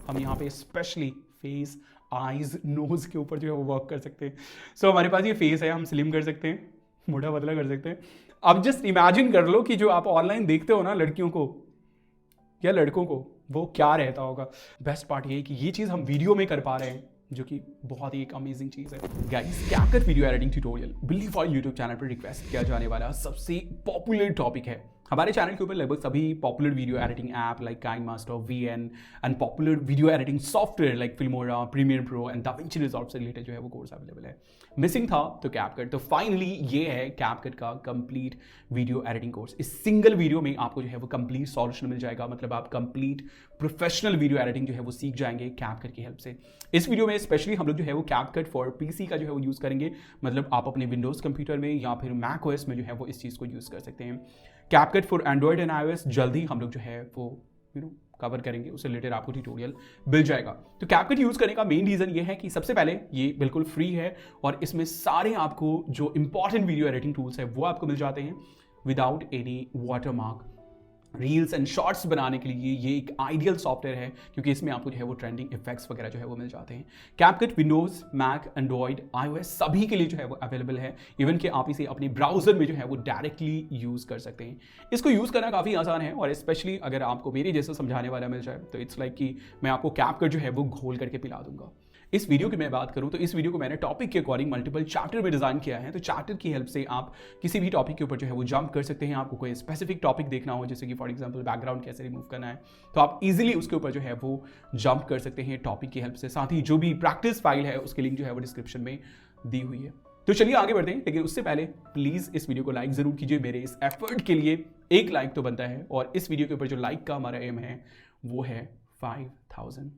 हम यहाँ पे स्पेशली फेस, आईज, नोज के ऊपर जो है वो वर्क कर सकते हैं। सो हमारे पास ये फेस है, हम स्लिम कर सकते हैं, मोटा पतला कर सकते हैं। अब जस्ट इमेजिन कर लो कि जो आप ऑनलाइन देखते हो ना लड़कियों को या लड़कों को, वो क्या रहता होगा। बेस्ट पार्ट ये है कि ये चीज़ हम वीडियो में कर पा रहे हैं, जो कि बहुत ही एक अमेजिंग चीज़ है। Guys, CapCut video editing tutorial believe for YouTube channel पर रिक्वेस्ट किया जाने वाला सबसे पॉपुलर टॉपिक है। हमारे चैनल के ऊपर लगभग सभी popular video editing app like KineMaster, VN and popular video editing software like Filmora, Premiere Pro and DaVinci Resolve से रिलेटेड जो है वो कोर्स अवेलेबल है। मिसिंग था तो कैपकट, तो फाइनली ये है कैपकट का कंप्लीट वीडियो एडिटिंग कोर्स। इस सिंगल वीडियो में आपको जो है वो कंप्लीट सॉल्यूशन मिल जाएगा, मतलब आप कंप्लीट प्रोफेशनल वीडियो एडिटिंग जो है वो सीख जाएंगे कैपकट की हेल्प से। इस वीडियो में स्पेशली हम लोग जो है वो कैपकट फॉर पीसी का जो है वो यूज़ करेंगे, मतलब आप अपने विंडोज़ कंप्यूटर में या फिर मैक ओएस में जो है वो इस चीज़ को यूज़ कर सकते हैं। CapCut for Android and iOS जल्दी हम लोग जो है वो कवर करेंगे, उससे रिलेटेड आपको ट्यूटोरियल मिल जाएगा। तो कैपकट यूज़ करने का मेन रीज़न ये है कि सबसे पहले ये बिल्कुल फ्री है और इसमें सारे आपको जो इंपॉर्टेंट वीडियो एडिटिंग टूल्स है वो आपको मिल जाते हैं without any watermark. Reels and shorts बनाने के लिए ये एक आइडियल सॉफ्टवेयर है, क्योंकि इसमें आपको जो है वो ट्रेंडिंग इफेक्ट्स वगैरह जो है वो मिल जाते हैं। CapCut Windows, Mac, Android, iOS सभी के लिए जो है वो अवेलेबल है। इवन कि आप इसे अपने ब्राउजर में जो है वो डायरेक्टली यूज़ कर सकते हैं। इसको यूज़ करना काफ़ी आसान है और स्पेशली अगर आपको मेरे जैसा समझाने वाला मिल जाए तो इट्स लाइक कि मैं आपको कैपकट जो है वो घोल करके पिला दूंगा। इस वीडियो की मैं बात करूं तो इस वीडियो को मैंने टॉपिक के अकॉर्डिंग मल्टीपल चैप्टर में डिजाइन किया है। तो चैप्टर की हेल्प से आप किसी भी टॉपिक के ऊपर जो है वो जंप कर सकते हैं। आपको कोई स्पेसिफिक टॉपिक देखना हो, जैसे कि फॉर एग्जांपल बैकग्राउंड कैसे रिमूव करना है, तो आप इजीली उसके ऊपर जो है वो जंप कर सकते हैं टॉपिक की हेल्प से। साथ ही जो भी प्रैक्टिस फाइल है उसकी लिंक जो है वो डिस्क्रिप्शन में दी हुई है। तो चलिए आगे बढ़ते हैं, लेकिन उससे पहले प्लीज इस वीडियो को लाइक जरूर कीजिए। मेरे इस एफर्ट के लिए एक लाइक तो बनता है, और इस वीडियो के ऊपर जो लाइक का हमारा एम है वो है 5000।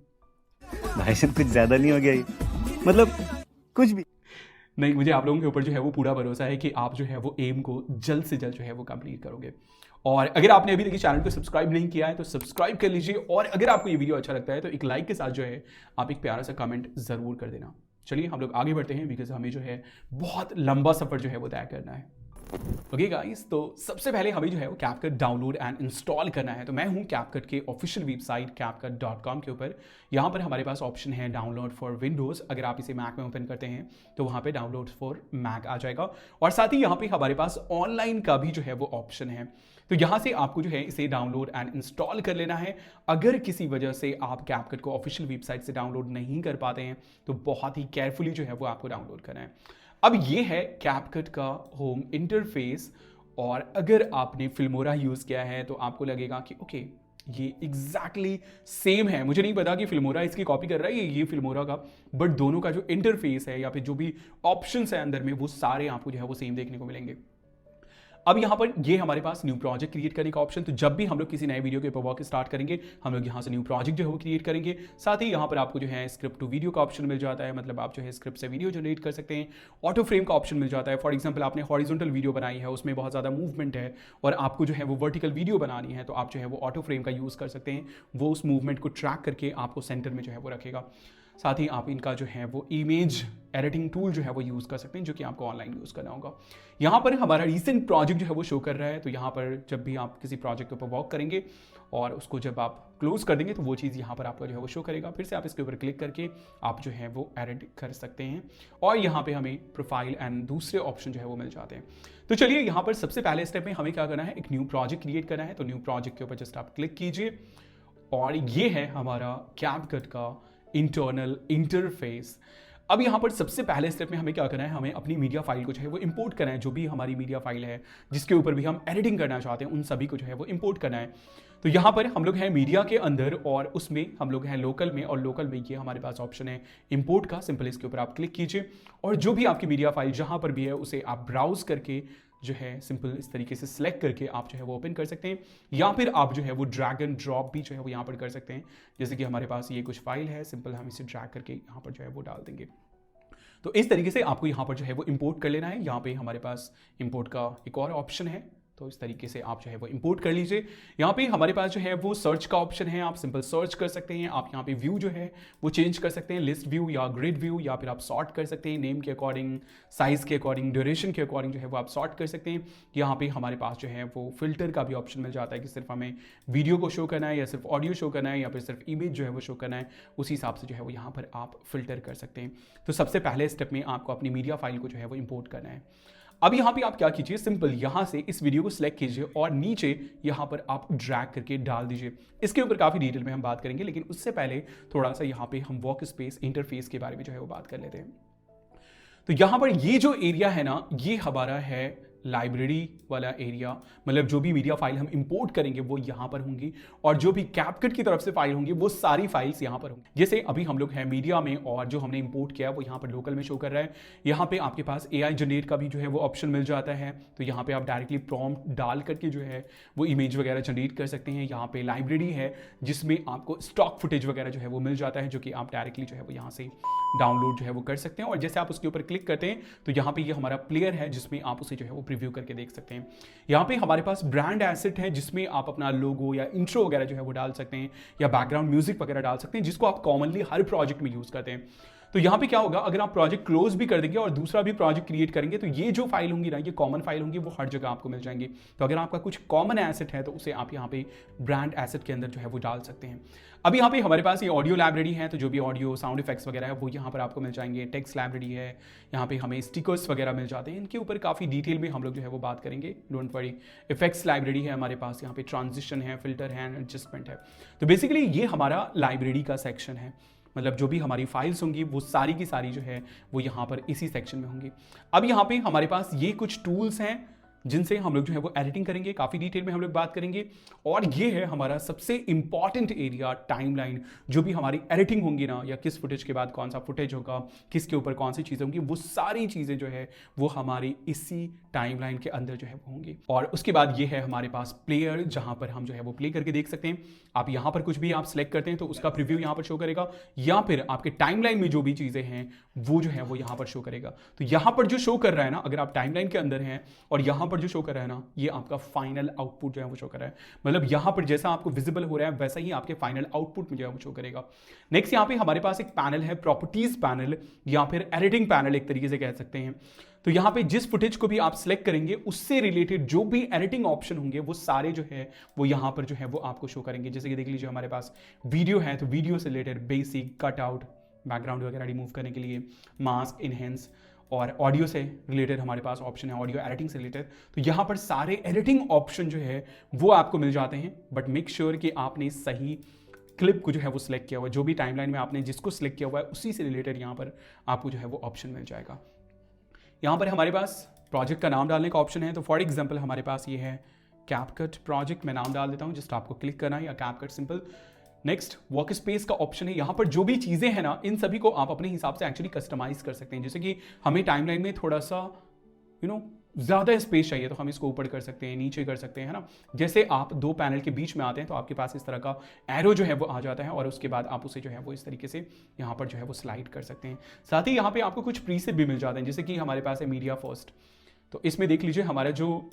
भाई साहब कुछ ज्यादा नहीं हो गया ये? मतलब कुछ भी नहीं, मुझे आप लोगों के ऊपर जो है वो पूरा भरोसा है कि आप जो है वो एम को जल्द से जल्द जो है वो कंप्लीट करोगे। और अगर आपने अभी तक चैनल को सब्सक्राइब नहीं किया है तो सब्सक्राइब कर लीजिए, और अगर आपको ये वीडियो अच्छा लगता है तो एक लाइक के साथ जो है आप एक प्यारा सा कमेंट जरूर कर देना। चलिए हम लोग आगे बढ़ते हैं, बिकॉज हमें जो है बहुत लंबा सफर जो है वो तय करना है। ओके गाइस, तो सबसे पहले हमें जो है वो कैपकट डाउनलोड एंड इंस्टॉल करना है। तो मैं हूँ कैपकट के ऑफिशियल वेबसाइट capcut.com के ऊपर। यहाँ पर हमारे पास ऑप्शन है डाउनलोड फॉर विंडोज़। अगर आप इसे मैक में ओपन करते हैं तो वहाँ पे डाउनलोड फॉर मैक आ जाएगा, और साथ ही यहाँ पे हमारे पास ऑनलाइन का भी जो है वो ऑप्शन है। तो यहाँ से आपको जो है इसे डाउनलोड एंड इंस्टॉल कर लेना है। अगर किसी वजह से आप कैपकट को ऑफिशियल वेबसाइट से डाउनलोड नहीं कर पाते हैं तो बहुत ही केयरफुली जो है वो आपको डाउनलोड करना है। अब ये है कैपकट का होम इंटरफेस, और अगर आपने फिल्मोरा यूज़ किया है तो आपको लगेगा कि ओके ये एग्जैक्टली सेम है। मुझे नहीं पता कि फिल्मोरा इसकी कॉपी कर रहा है ये फिल्मोरा का, बट दोनों का जो इंटरफेस है या फिर जो भी ऑप्शंस है अंदर में वो सारे आपको जो है वो सेम देखने को मिलेंगे। अब यहाँ पर ये हमारे पास न्यू प्रोजेक्ट क्रिएट करने का ऑप्शन, तो जब भी हम लोग किसी नए वीडियो के ऊपर वर्क स्टार्ट करेंगे हम लोग यहाँ से न्यू प्रोजेक्ट जो है वो क्रिएट करेंगे। साथ ही यहाँ पर आपको जो है स्क्रिप्ट टू वीडियो का ऑप्शन मिल जाता है, मतलब आप जो है स्क्रिप्ट से वीडियो जनरेट कर सकते हैं। ऑटो फ्रेम का ऑप्शन मिल जाता है। फॉर एग्जाम्पल आपने हॉरिजॉन्टल वीडियो बनाई है, उसमें बहुत ज़्यादा मूवमेंट है और आपको जो है वो वर्टिकल वीडियो बनानी है, तो आप जो है वो ऑटो फ्रेम का यूज़ कर सकते हैं। वो उस मूवमेंट को ट्रैक करके आपको सेंटर में जो है वो रखेगा। साथ ही आप इनका जो है वो इमेज एडिटिंग टूल जो है वो यूज़ कर सकते हैं, जो कि आपको ऑनलाइन यूज़ करना होगा। यहाँ पर हमारा रीसेंट प्रोजेक्ट जो है वो शो कर रहा है। तो यहाँ पर जब भी आप किसी प्रोजेक्ट के ऊपर वर्क करेंगे और उसको जब आप क्लोज कर देंगे तो वो चीज़ यहाँ पर आपका जो है वो शो करेगा। फिर से आप इसके ऊपर क्लिक करके आप जो है वो एडिट कर सकते हैं, और यहाँ पे हमें प्रोफाइल एंड दूसरे ऑप्शन जो है वो मिल जाते हैं। तो चलिए यहाँ पर सबसे पहले स्टेप में हमें क्या करना है, एक न्यू प्रोजेक्ट क्रिएट करना है। तो न्यू प्रोजेक्ट के ऊपर जस्ट आप क्लिक कीजिए, और ये है हमारा कैपकट का इंटरनल इंटरफेस। अब यहाँ पर सबसे पहले स्टेप में हमें क्या करना है, हमें अपनी मीडिया फाइल को जो है वो इंपोर्ट करना है। जो भी हमारी मीडिया फाइल है जिसके ऊपर भी हम एडिटिंग करना चाहते हैं उन सभी को जो है वो इंपोर्ट करना है। तो यहाँ पर हम लोग हैं मीडिया के अंदर, और उसमें हम लोग हैं लोकल में, और लोकल में ये हमारे पास ऑप्शन है इंपोर्ट का। सिंपल इसके ऊपर आप क्लिक कीजिए, और जो भी आपकी मीडिया फाइल जहाँ पर भी है उसे आप ब्राउज करके जो है सिंपल इस तरीके से सिलेक्ट करके आप जो है वो ओपन कर सकते हैं, या फिर आप जो है वो ड्रैग एंड ड्रॉप भी जो है वो यहाँ पर कर सकते हैं। जैसे कि हमारे पास ये कुछ फाइल है, सिंपल हम इसे ड्रैग करके यहाँ पर जो है वो डाल देंगे। तो इस तरीके से आपको यहाँ पर जो है वो इंपोर्ट कर लेना है। यहाँ पे हमारे पास इंपोर्ट का एक और ऑप्शन है, तो इस तरीके से आप जो है वो इंपोर्ट कर लीजिए। यहाँ पे हमारे पास जो है वो सर्च का ऑप्शन है, आप सिंपल सर्च कर सकते हैं। आप यहाँ पे व्यू जो है वो चेंज कर सकते हैं, लिस्ट व्यू या ग्रिड व्यू, या फिर आप सॉर्ट कर सकते हैं नेम के अकॉर्डिंग, साइज के अकॉर्डिंग, ड्यूरेशन के अकॉर्डिंग जो है वो आप सॉर्ट कर सकते हैं। यहाँ पे हमारे पास जो है वो फिल्टर का भी ऑप्शन मिल जाता है कि सिर्फ हमें वीडियो को शो करना है या सिर्फ ऑडियो शो करना है या फिर सिर्फ इमेज जो है वो शो करना है, उसी हिसाब से जो है वो यहाँ पर आप फिल्टर कर सकते हैं। तो सबसे पहले स्टेप में आपको अपनी मीडिया फाइल को जो है वो इंपोर्ट करना है। अब यहाँ पे आप क्या कीजिए, सिंपल यहाँ से इस वीडियो को सिलेक्ट कीजिए और नीचे यहाँ पर आप ड्रैग करके डाल दीजिए। इसके ऊपर काफ़ी डिटेल में हम बात करेंगे, लेकिन उससे पहले थोड़ा सा यहाँ पे हम वर्क स्पेस इंटरफेस के बारे में जो है वो बात कर लेते हैं। तो यहाँ पर ये जो एरिया है ना, ये हमारा है लाइब्रेरी वाला एरिया, मतलब जो भी मीडिया फाइल हम इंपोर्ट करेंगे वो यहाँ पर होंगी, और जो भी कैपकट की तरफ से फाइल होंगी वो सारी फाइल्स यहाँ पर होंगी। जैसे अभी हम लोग हैं मीडिया में, और जो हमने इंपोर्ट किया है वो यहाँ पर लोकल में शो कर रहा है। यहाँ पे आपके पास AI जनरेट का भी जो है वो ऑप्शन मिल जाता है, तो यहाँ पे आप डायरेक्टली प्रॉम्प्ट डाल करके जो है वो इमेज वगैरह जनरेट कर सकते हैं। यहाँ पे लाइब्रेरी है जिसमें आपको स्टॉक फुटेज वगैरह जो है वो मिल जाता है, जो कि आप डायरेक्टली जो है वो यहाँ से डाउनलोड जो है वो कर सकते हैं। और जैसे आप उसके ऊपर क्लिक करते हैं तो यहाँ पे ये हमारा प्लेयर है जिसमें आप उसे जो है वो प्रीव्यू करके देख सकते हैं। यहाँ पे हमारे पास ब्रांड एसेट है जिसमें आप अपना लोगो या इंट्रो वगैरह जो है वो डाल सकते हैं, या बैकग्राउंड म्यूजिक वगैरह डाल सकते हैं, जिसको आप कॉमनली हर प्रोजेक्ट में यूज करते हैं। तो यहाँ पे क्या होगा, अगर आप प्रोजेक्ट क्लोज भी कर देंगे और दूसरा भी प्रोजेक्ट क्रिएट करेंगे तो ये जो फाइल होंगी ना, ये कॉमन फाइल होंगी, वो हर जगह आपको मिल जाएंगी। तो अगर आपका कुछ कॉमन एसेट है तो उसे आप यहाँ पे ब्रांड एसेट के अंदर जो है वो डाल सकते हैं। अब यहाँ पे हमारे पास ये ऑडियो लाइब्रेरी है, तो जो भी ऑडियो साउंड इफेक्ट्स वगैरह है वो यहाँ पर आपको मिल जाएंगे। टेक्स्ट लाइब्रेरी है, यहाँ पे हमें स्टिकर्स वगैरह मिल जाते हैं, इनके ऊपर काफ़ी डिटेल में हम लोग जो है वो बात करेंगे, डोंट वरी। इफेक्ट्स लाइब्रेरी है हमारे पास, यहाँ पे ट्रांजिशन है, फिल्टर है, एडजस्टमेंट है। तो बेसिकली ये हमारा लाइब्रेरी का सेक्शन है, मतलब जो भी हमारी फाइल्स होंगी वो सारी की सारी जो है वो यहाँ पर इसी सेक्शन में होंगी। अब यहाँ पे हमारे पास ये कुछ टूल्स हैं जिनसे हम लोग जो है वो एडिटिंग करेंगे, काफ़ी डिटेल में हम लोग बात करेंगे। और ये है हमारा सबसे इंपॉर्टेंट एरिया, टाइमलाइन। जो भी हमारी एडिटिंग होंगी ना, या किस फुटेज के बाद कौन सा फुटेज होगा, किसके ऊपर कौन सी चीज़ें होंगी, वो सारी चीज़ें जो है वो हमारी इसी टाइमलाइन के अंदर जो है वो होंगी। और उसके बाद ये है हमारे पास प्लेयर, जहाँ पर हम जो है वो प्ले करके देख सकते हैं। आप यहाँ पर कुछ भी आप सिलेक्ट करते हैं तो उसका प्रीव्यू यहाँ पर शो करेगा, या फिर आपके टाइमलाइन में जो भी चीज़ें हैं वो जो है वो यहाँ पर शो करेगा। तो यहाँ पर जो शो कर रहा है ना, अगर आप टाइमलाइन के अंदर हैं और यहाँ पर जो शो कर रहा है ना, ये आपका फाइनल आउटपुट जो है वो शो कर रहा है। मतलब यहाँ पर जैसा आपको विजिबल हो रहा है वैसा ही आपके फाइनल आउटपुट में जो है वो शो करेगा। नेक्स्ट यहाँ पे हमारे पास एक पैनल है, प्रॉपर्टीज पैनल या फिर एडिटिंग पैनल एक तरीके से कह सकते हैं। तो यहाँ पे जिस फुटेज को भी आप सिलेक्ट करेंगे उससे रिलेटेड जो भी एडिटिंग ऑप्शन होंगे वो सारे जो है वो यहाँ पर जो है वो आपको शो करेंगे। जैसे कि देख लीजिए हमारे पास वीडियो है, तो वीडियो से related basic, cut out, background वगैरह रिमूव करने के लिए, मास्क, इनहेंस, और ऑडियो से रिलेटेड हमारे पास ऑप्शन है, ऑडियो एडिटिंग से रिलेटेड। तो यहाँ पर सारे एडिटिंग ऑप्शन जो है वो आपको मिल जाते हैं, बट मेक श्योर कि आपने सही क्लिप को जो है वो सिलेक्ट किया हुआ है। जो भी टाइमलाइन में आपने जिसको सिलेक्ट किया हुआ है उसी से रिलेटेड यहाँ पर आपको जो है वो ऑप्शन मिल जाएगा। यहाँ पर हमारे पास प्रोजेक्ट का नाम डालने का ऑप्शन है, तो फॉर एग्जाम्पल हमारे पास ये है कैपकट प्रोजेक्ट, मैं नाम डाल देता हूँ, जस्ट आपको क्लिक करना है, या CapCut simple. Next work space का ऑप्शन है, यहाँ पर जो भी चीज़ें हैं ना इन सभी को आप अपने हिसाब से एक्चुअली कस्टमाइज कर सकते हैं। जैसे कि हमें टाइमलाइन में थोड़ा सा ज़्यादा स्पेस चाहिए तो हम इसको ऊपर कर सकते हैं, नीचे कर सकते हैं, है ना। जैसे आप दो पैनल के बीच में आते हैं तो आपके पास इस तरह का एरो जो है वो आ जाता है, और उसके बाद आप उसे जो है वो इस तरीके से यहाँ पर जो है वो स्लाइड कर सकते हैं। साथ ही यहाँ पे आपको कुछ प्रीसेट भी मिल जाते हैं, जैसे कि हमारे पास है मीडिया फर्स्ट। तो इसमें देख लीजिए हमारा जो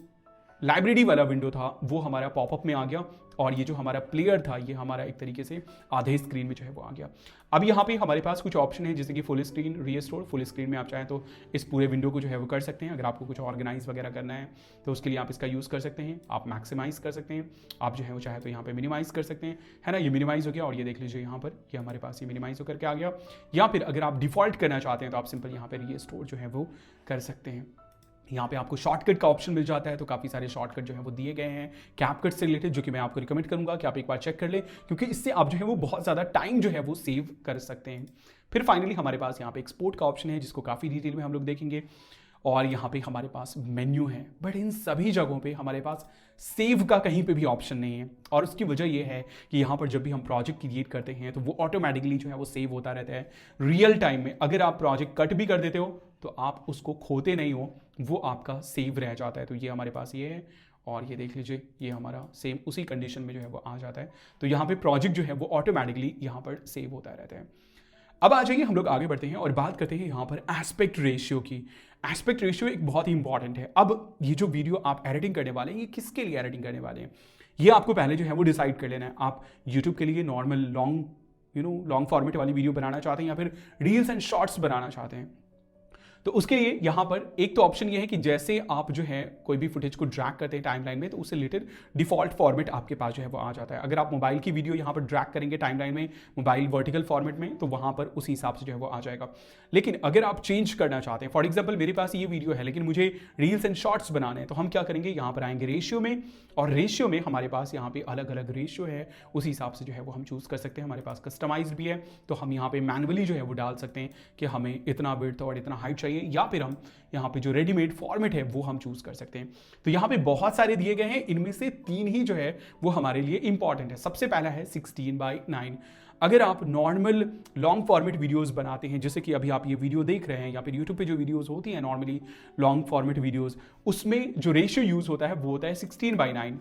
लाइब्रेरी वाला विंडो था वो हमारा पॉपअप में आ गया, और ये जो हमारा प्लेयर था ये हमारा एक तरीके से आधे स्क्रीन में जो है वो आ गया। अब यहाँ पे हमारे पास कुछ ऑप्शन है, जैसे कि full screen, restore. Full screen में आप चाहें तो इस पूरे विंडो को जो है वो कर सकते हैं। अगर आपको कुछ ऑर्गेनाइज वगैरह करना है तो उसके लिए आप इसका यूज़ कर सकते हैं। आप मैक्सिमाइज कर सकते हैं, आप जो है वो चाहे तो यहाँ पे मिनिमाइज कर सकते हैं, है ना। ये मिनिमाइज हो गया, और ये देख लीजिए यहाँ पर ये हमारे पास ये मिनिमाइज होकर के आ गया। या फिर अगर आप डिफॉल्ट करना चाहते हैं तो आप सिंपल यहाँ पर रीस्टोर जो है वो कर सकते हैं। यहाँ पे आपको शॉर्टकट का ऑप्शन मिल जाता है, तो काफ़ी सारे शॉर्टकट जो है वो दिए गए हैं कैपकट से रिलेटेड, जो कि मैं आपको रिकमेंड करूँगा कि आप एक बार चेक कर लें, क्योंकि इससे आप जो है वो बहुत ज़्यादा टाइम जो है वो सेव कर सकते हैं। फिर फाइनली हमारे पास यहाँ पे एक्सपोर्ट का ऑप्शन है, जिसको काफ़ी डिटेल में हम लोग देखेंगे। और यहाँ पे हमारे पास मेन्यू है, बट इन सभी जगहों पे हमारे पास सेव का कहीं पे भी ऑप्शन नहीं है। और उसकी वजह ये है कि यहाँ पर जब भी हम प्रोजेक्ट क्रिएट करते हैं तो वो ऑटोमेटिकली जो है वो सेव होता रहता है रियल टाइम में। अगर आप प्रोजेक्ट कट भी कर देते हो तो आप उसको खोते नहीं हो, वो आपका सेव रह जाता है। तो ये हमारे पास ये है, और ये देख लीजिए ये हमारा सेम उसी कंडीशन में जो है वो आ जाता है। तो यहाँ पे प्रोजेक्ट जो है वो ऑटोमेटिकली यहाँ पर सेव होता रहता है। अब आ जाइए हम लोग आगे बढ़ते हैं और बात करते हैं यहाँ पर एस्पेक्ट रेशियो की। एस्पेक्ट रेशियो एक बहुत ही इंपॉर्टेंट है। अब ये जो वीडियो आप एडिटिंग करने वाले हैं, ये किसके लिए एडिटिंग करने वाले हैं, ये आपको पहले जो है वो डिसाइड कर लेना है। आप यूट्यूब के लिए नॉर्मल लॉन्ग फॉर्मेट वाली वीडियो बनाना चाहते हैं या फिर रील्स एंड शॉर्ट्स बनाना चाहते हैं। तो उसके लिए यहाँ पर एक तो ऑप्शन ये है कि जैसे आप जो है कोई भी फुटेज को ड्रैग करते हैं टाइमलाइन में, तो उससे रिलेटेड डिफॉल्ट फॉर्मेट आपके पास जो है वो आ जाता है। अगर आप मोबाइल की वीडियो यहाँ पर ड्रैग करेंगे टाइमलाइन में, मोबाइल वर्टिकल फॉर्मेट में, तो वहाँ पर उसी हिसाब से जो है वो आ जाएगा। लेकिन अगर आप चेंज करना चाहते हैं, फॉर एग्जाम्पल मेरे पास ये वीडियो है लेकिन मुझे रील्स एंड शॉर्ट्स बनाने हैं, तो हम क्या करेंगे, यहाँ पर आएंगे रेशियो में, और रेशियो में हमारे पास यहाँ पे अलग अलग रेशियो है, उसी हिसाब से जो है वो हम चूज कर सकते हैं। हमारे पास कस्टमाइज भी है, तो हम यहाँ पे मैनुअली जो है वो डाल सकते हैं कि हमें इतना विड्थ और इतना हाइट चाहिए, या फिर हम यहाँ पे जो रेडीमेड फॉर्मेट है वो हम चूज कर सकते हैं। तो यहाँ पे बहुत सारे दिए गए हैं, इनमें से 3 ही जो है वो हमारे लिए इंपॉर्टेंट है। सबसे पहला है 16:9। अगर आप नॉर्मल लॉन्ग फॉर्मेट वीडियोस बनाते हैं, जैसे कि अभी आप ये वीडियो देख रहे हैं, या फिर यूट्यूब पे जो वीडियोस होती हैं नॉर्मली लॉन्ग फॉर्मेट वीडियोस, उसमें जो रेशियो यूज होता है वो होता है 16:9,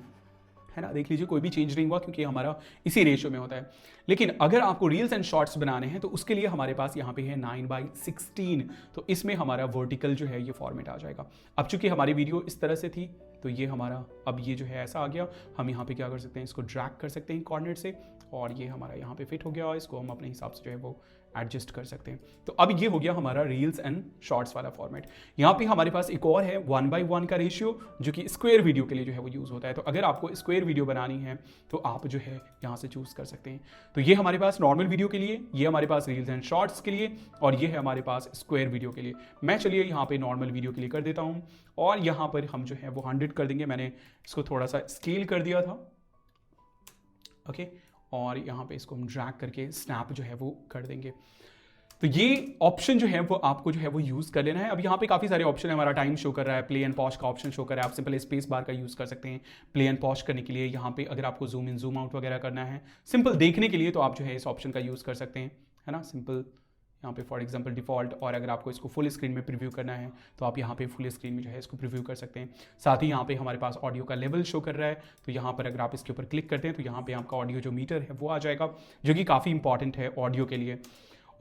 है ना। देख लीजिए कोई भी चेंज नहीं हुआ क्योंकि हमारा इसी रेशियो में होता है। लेकिन अगर आपको रील्स एंड शॉर्ट्स बनाने हैं तो उसके लिए हमारे पास यहाँ पे है 9:16, तो इसमें हमारा वर्टिकल जो है ये फॉर्मेट आ जाएगा। अब चूंकि हमारी वीडियो इस तरह से थी, तो ये हमारा अब ये जो है ऐसा आ गया। हम यहाँ पे क्या कर सकते हैं, इसको ड्रैग कर सकते हैं कॉर्डिनेट से, और ये हमारा यहाँ पे फिट हो गया, और इसको हम अपने हिसाब से जो है वो एडजस्ट कर सकते हैं। तो अब ये हो गया हमारा रील्स एंड शॉर्ट्स वाला फॉर्मेट। यहाँ पे हमारे पास एक और है 1:1 का रेशियो, जो कि स्क्वायर वीडियो के लिए जो है वो यूज होता है। तो अगर आपको स्क्वायर वीडियो बनानी है तो आप जो है यहाँ से चूज कर सकते हैं। तो ये हमारे पास नॉर्मल वीडियो के लिए, ये हमारे पास रील्स एंड शॉर्ट्स के लिए, और ये है हमारे पास स्क्वायर वीडियो के लिए। मैं चलिए यहाँ पे नॉर्मल वीडियो के लिए कर देता हूँ, और यहाँ पर हम जो है वो 100 कर देंगे। मैंने इसको थोड़ा सा स्केल कर दिया था, ओके, और यहाँ पे इसको हम ड्रैग करके स्नैप जो है वो कर देंगे। तो ये ऑप्शन जो है वो आपको जो है वो यूज कर लेना है। अब यहाँ पे काफी सारे ऑप्शन है, हमारा टाइम शो कर रहा है, प्ले एंड पॉज का ऑप्शन शो कर रहा है। आप सिंपल स्पेस बार का यूज कर सकते हैं प्ले एंड पॉज करने के लिए। यहाँ पे अगर आपको जूम इन जूम आउट वगैरह करना है सिंपल देखने के लिए, तो आप जो है इस ऑप्शन का यूज कर सकते हैं, है ना। सिंपल यहाँ पे फॉर एग्जांपल डिफॉल्ट, और अगर आपको इसको फुल स्क्रीन में प्रीव्यू करना है तो आप यहाँ पे फुल स्क्रीन में जो है इसको प्रीव्यू कर सकते हैं। साथ ही यहाँ पे हमारे पास ऑडियो का लेवल शो कर रहा है, तो यहाँ पर अगर आप इसके ऊपर क्लिक करते हैं तो यहाँ पे आपका ऑडियो जो मीटर है वो आ जाएगा, जो कि काफ़ी इंपॉर्टेंट है ऑडियो के लिए।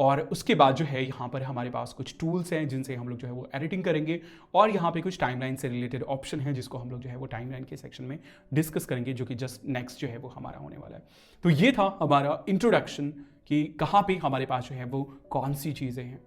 और उसके बाद जो है यहाँ पर हमारे पास कुछ टूल्स हैं जिनसे हम लोग जो है वो एडिटिंग करेंगे, और यहाँ पे कुछ टाइमलाइन से रिलेटेड ऑप्शन है जिसको हम लोग जो है वो टाइमलाइन के सेक्शन में डिस्कस करेंगे, जो कि जस्ट नेक्स्ट जो है वो हमारा होने वाला है। तो ये था हमारा इंट्रोडक्शन कि कहाँ पे हमारे पास जो है वो कौन सी चीज़ें हैं।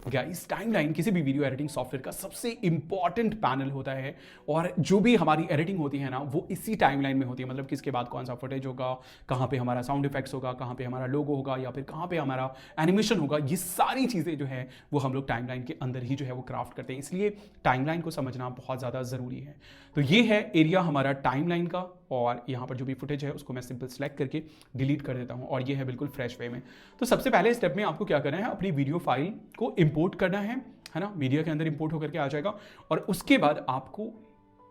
गाइस, टाइमलाइन किसी भी वीडियो एडिटिंग सॉफ्टवेयर का सबसे इंपॉर्टेंट पैनल होता है, और जो भी हमारी एडिटिंग होती है ना वो इसी टाइमलाइन में होती है। मतलब किसके बाद कौन सा फुटेज होगा, कहाँ पे हमारा साउंड इफेक्ट्स होगा, कहाँ पे हमारा लोगो होगा, या फिर कहाँ पे हमारा एनिमेशन होगा, ये सारी चीज़ें जो है वो हम लोग टाइमलाइन के अंदर ही जो है वो क्राफ्ट करते हैं। इसलिए टाइमलाइन को समझना बहुत ज़्यादा ज़रूरी है। तो ये है एरिया हमारा टाइमलाइन का, और यहाँ पर जो भी फुटेज है उसको मैं सिंपल सेलेक्ट करके डिलीट कर देता हूँ, और ये है बिल्कुल फ्रेश वे में। तो सबसे पहले स्टेप में आपको क्या करना है, अपनी वीडियो फाइल को इंपोर्ट करना है ना। मीडिया के अंदर इंपोर्ट होकर के आ जाएगा, और उसके बाद आपको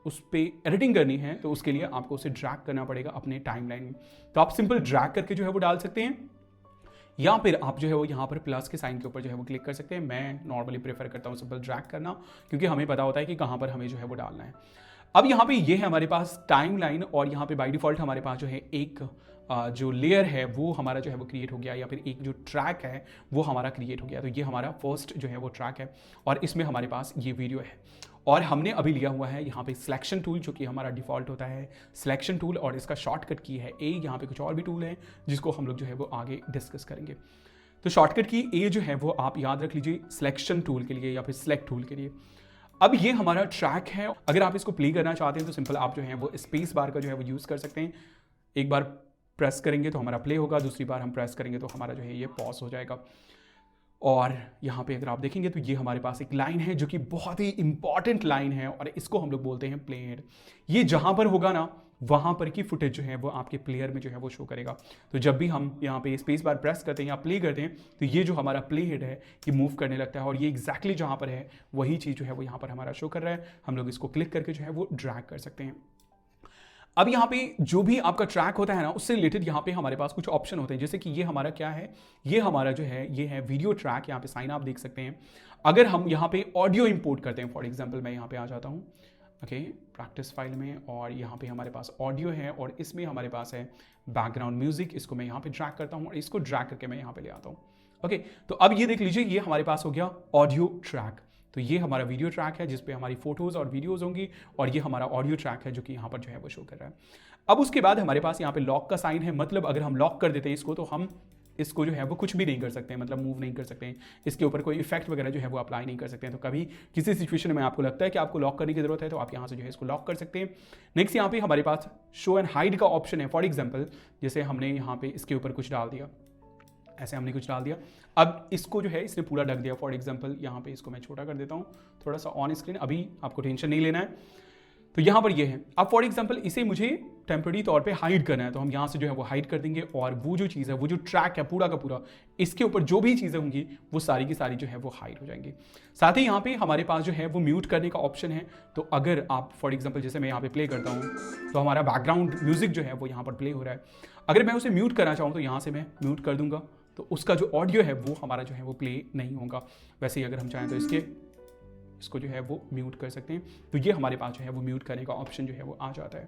उस पर एडिटिंग करनी है, तो उसके लिए आपको उसे ड्रैग करना पड़ेगा अपने टाइमलाइन में। तो आप सिंपल ड्रैग करके जो है वो डाल सकते हैं, या फिर आप जो है वो यहाँ पर प्लस के साइन के ऊपर जो है वो क्लिक कर सकते हैं। मैं नॉर्मली प्रेफर करता हूँ सिंपल ड्रैग करना, क्योंकि हमें पता होता है कि कहाँ पर हमें जो है वो डालना है। अब यहाँ पे ये है हमारे पास टाइमलाइन, और यहाँ पे बाय डिफॉल्ट हमारे पास जो है एक जो लेयर है वो हमारा जो है वो क्रिएट हो गया, या फिर एक जो ट्रैक है वो हमारा क्रिएट हो गया। तो ये हमारा फर्स्ट जो है वो ट्रैक है, और इसमें हमारे पास ये वीडियो है, और हमने अभी लिया हुआ है यहाँ पे सिलेक्शन टूल, जो कि हमारा डिफॉल्ट होता है सिलेक्शन टूल, और इसका शॉर्टकट की है ए। यहाँ पे कुछ और भी टूल है जिसको हम लोग जो है वो आगे डिस्कस करेंगे। तो शॉर्टकट की ए जो है वो आप याद रख लीजिए सिलेक्शन टूल के लिए या फिर सिलेक्ट टूल के लिए। अब ये हमारा ट्रैक है, अगर आप इसको प्ले करना चाहते हैं तो सिंपल आप जो है वो स्पेस बार का जो है वो यूज़ कर सकते हैं। एक बार प्रेस करेंगे तो हमारा प्ले होगा, दूसरी बार हम प्रेस करेंगे तो हमारा जो है ये पॉज हो जाएगा। और यहाँ पे अगर आप देखेंगे तो ये हमारे पास एक लाइन है जो कि बहुत ही इंपॉर्टेंट लाइन है, और इसको हम लोग बोलते हैं प्ले हेड। ये जहाँ पर होगा ना वहाँ पर की फुटेज जो है वो आपके प्लेयर में जो है वो शो करेगा। तो जब भी हम यहाँ पे स्पेस बार प्रेस करते हैं या प्ले करते हैं तो ये जो हमारा प्ले हेड है ये मूव करने लगता है, और ये एग्जैक्टली जहाँ पर है वही चीज़ जो है वो यहाँ पर हमारा शो कर रहा है। हम लोग इसको क्लिक करके जो है वो ड्रैग कर सकते हैं। अब यहाँ पे जो भी आपका ट्रैक होता है ना उससे रिलेटेड यहाँ पे हमारे पास कुछ ऑप्शन होते हैं, जैसे कि ये हमारा क्या है, ये हमारा जो है ये है वीडियो ट्रैक। यहाँ पे साइन आप देख सकते हैं। अगर हम यहाँ पे ऑडियो इंपोर्ट करते हैं, फॉर एग्जांपल मैं यहाँ पे आ जाता हूँ, ओके, प्रैक्टिस फाइल में, और यहाँ पे हमारे पास ऑडियो है और इसमें हमारे पास है बैकग्राउंड म्यूजिक। इसको मैं यहाँ पे ड्रैग करता हूँ और इसको ड्रैग करके मैं यहाँ पे ले आता हूँ। ओके, तो अब ये देख लीजिए, ये हमारे पास हो गया ऑडियो ट्रैक। तो ये हमारा वीडियो ट्रैक है जिसपे हमारी फोटोज़ और वीडियोज़ होंगी, और ये हमारा ऑडियो ट्रैक है जो कि यहाँ पर जो है वो शो कर रहा है। अब उसके बाद हमारे पास यहाँ पे लॉक का साइन है, मतलब अगर हम लॉक कर देते हैं इसको तो हम इसको जो है वो कुछ भी नहीं कर सकते हैं, मतलब मूव नहीं कर सकते हैं, इसके ऊपर कोई इफेक्ट वगैरह जो है वो अप्लाई नहीं कर सकते हैं। तो कभी किसी सिचुएशन में आपको लगता है कि आपको लॉक करने की जरूरत है तो आप यहाँ से जो है इसको लॉक कर सकते हैं। नेक्स्ट यहाँ पे हमारे पास शो एंड हाइड का ऑप्शन है। फॉर एग्जाम्पल जैसे हमने यहाँ पे इसके ऊपर कुछ डाल दिया, ऐसे हमने कुछ डाल दिया, अब इसको जो है इसने पूरा ढक दिया। फॉर एग्जाम्पल यहाँ पे इसको मैं छोटा कर देता हूँ थोड़ा सा ऑन स्क्रीन, अभी आपको टेंशन नहीं लेना है। तो यहाँ पर ये है। अब फॉर एग्जाम्पल इसे मुझे टेम्पररी तौर पे हाइड करना है, तो हम यहाँ से जो है वो हाइड कर देंगे, और वो जो चीज़ है, वो जो ट्रैक है पूरा का पूरा, इसके ऊपर जो भी चीज़ें होंगी वो सारी की सारी जो है वो हाइड हो जाएंगी। साथ ही यहाँ पे हमारे पास जो है वो म्यूट करने का ऑप्शन है। तो अगर आप फॉर एग्जाम्पल जैसे मैं यहाँ पे प्ले करता हूँ तो हमारा बैकग्राउंड म्यूजिक जो है वो यहाँ पर प्ले हो रहा है। अगर मैं उसे म्यूट करना चाहूँ तो यहाँ से मैं म्यूट कर दूंगा, तो उसका जो ऑडियो है वो हमारा जो है वो प्ले नहीं होगा। वैसे ही अगर हम चाहें तो इसको जो है वो म्यूट कर सकते हैं। तो ये हमारे पास जो है वो म्यूट करने का ऑप्शन जो है वो आ जाता है।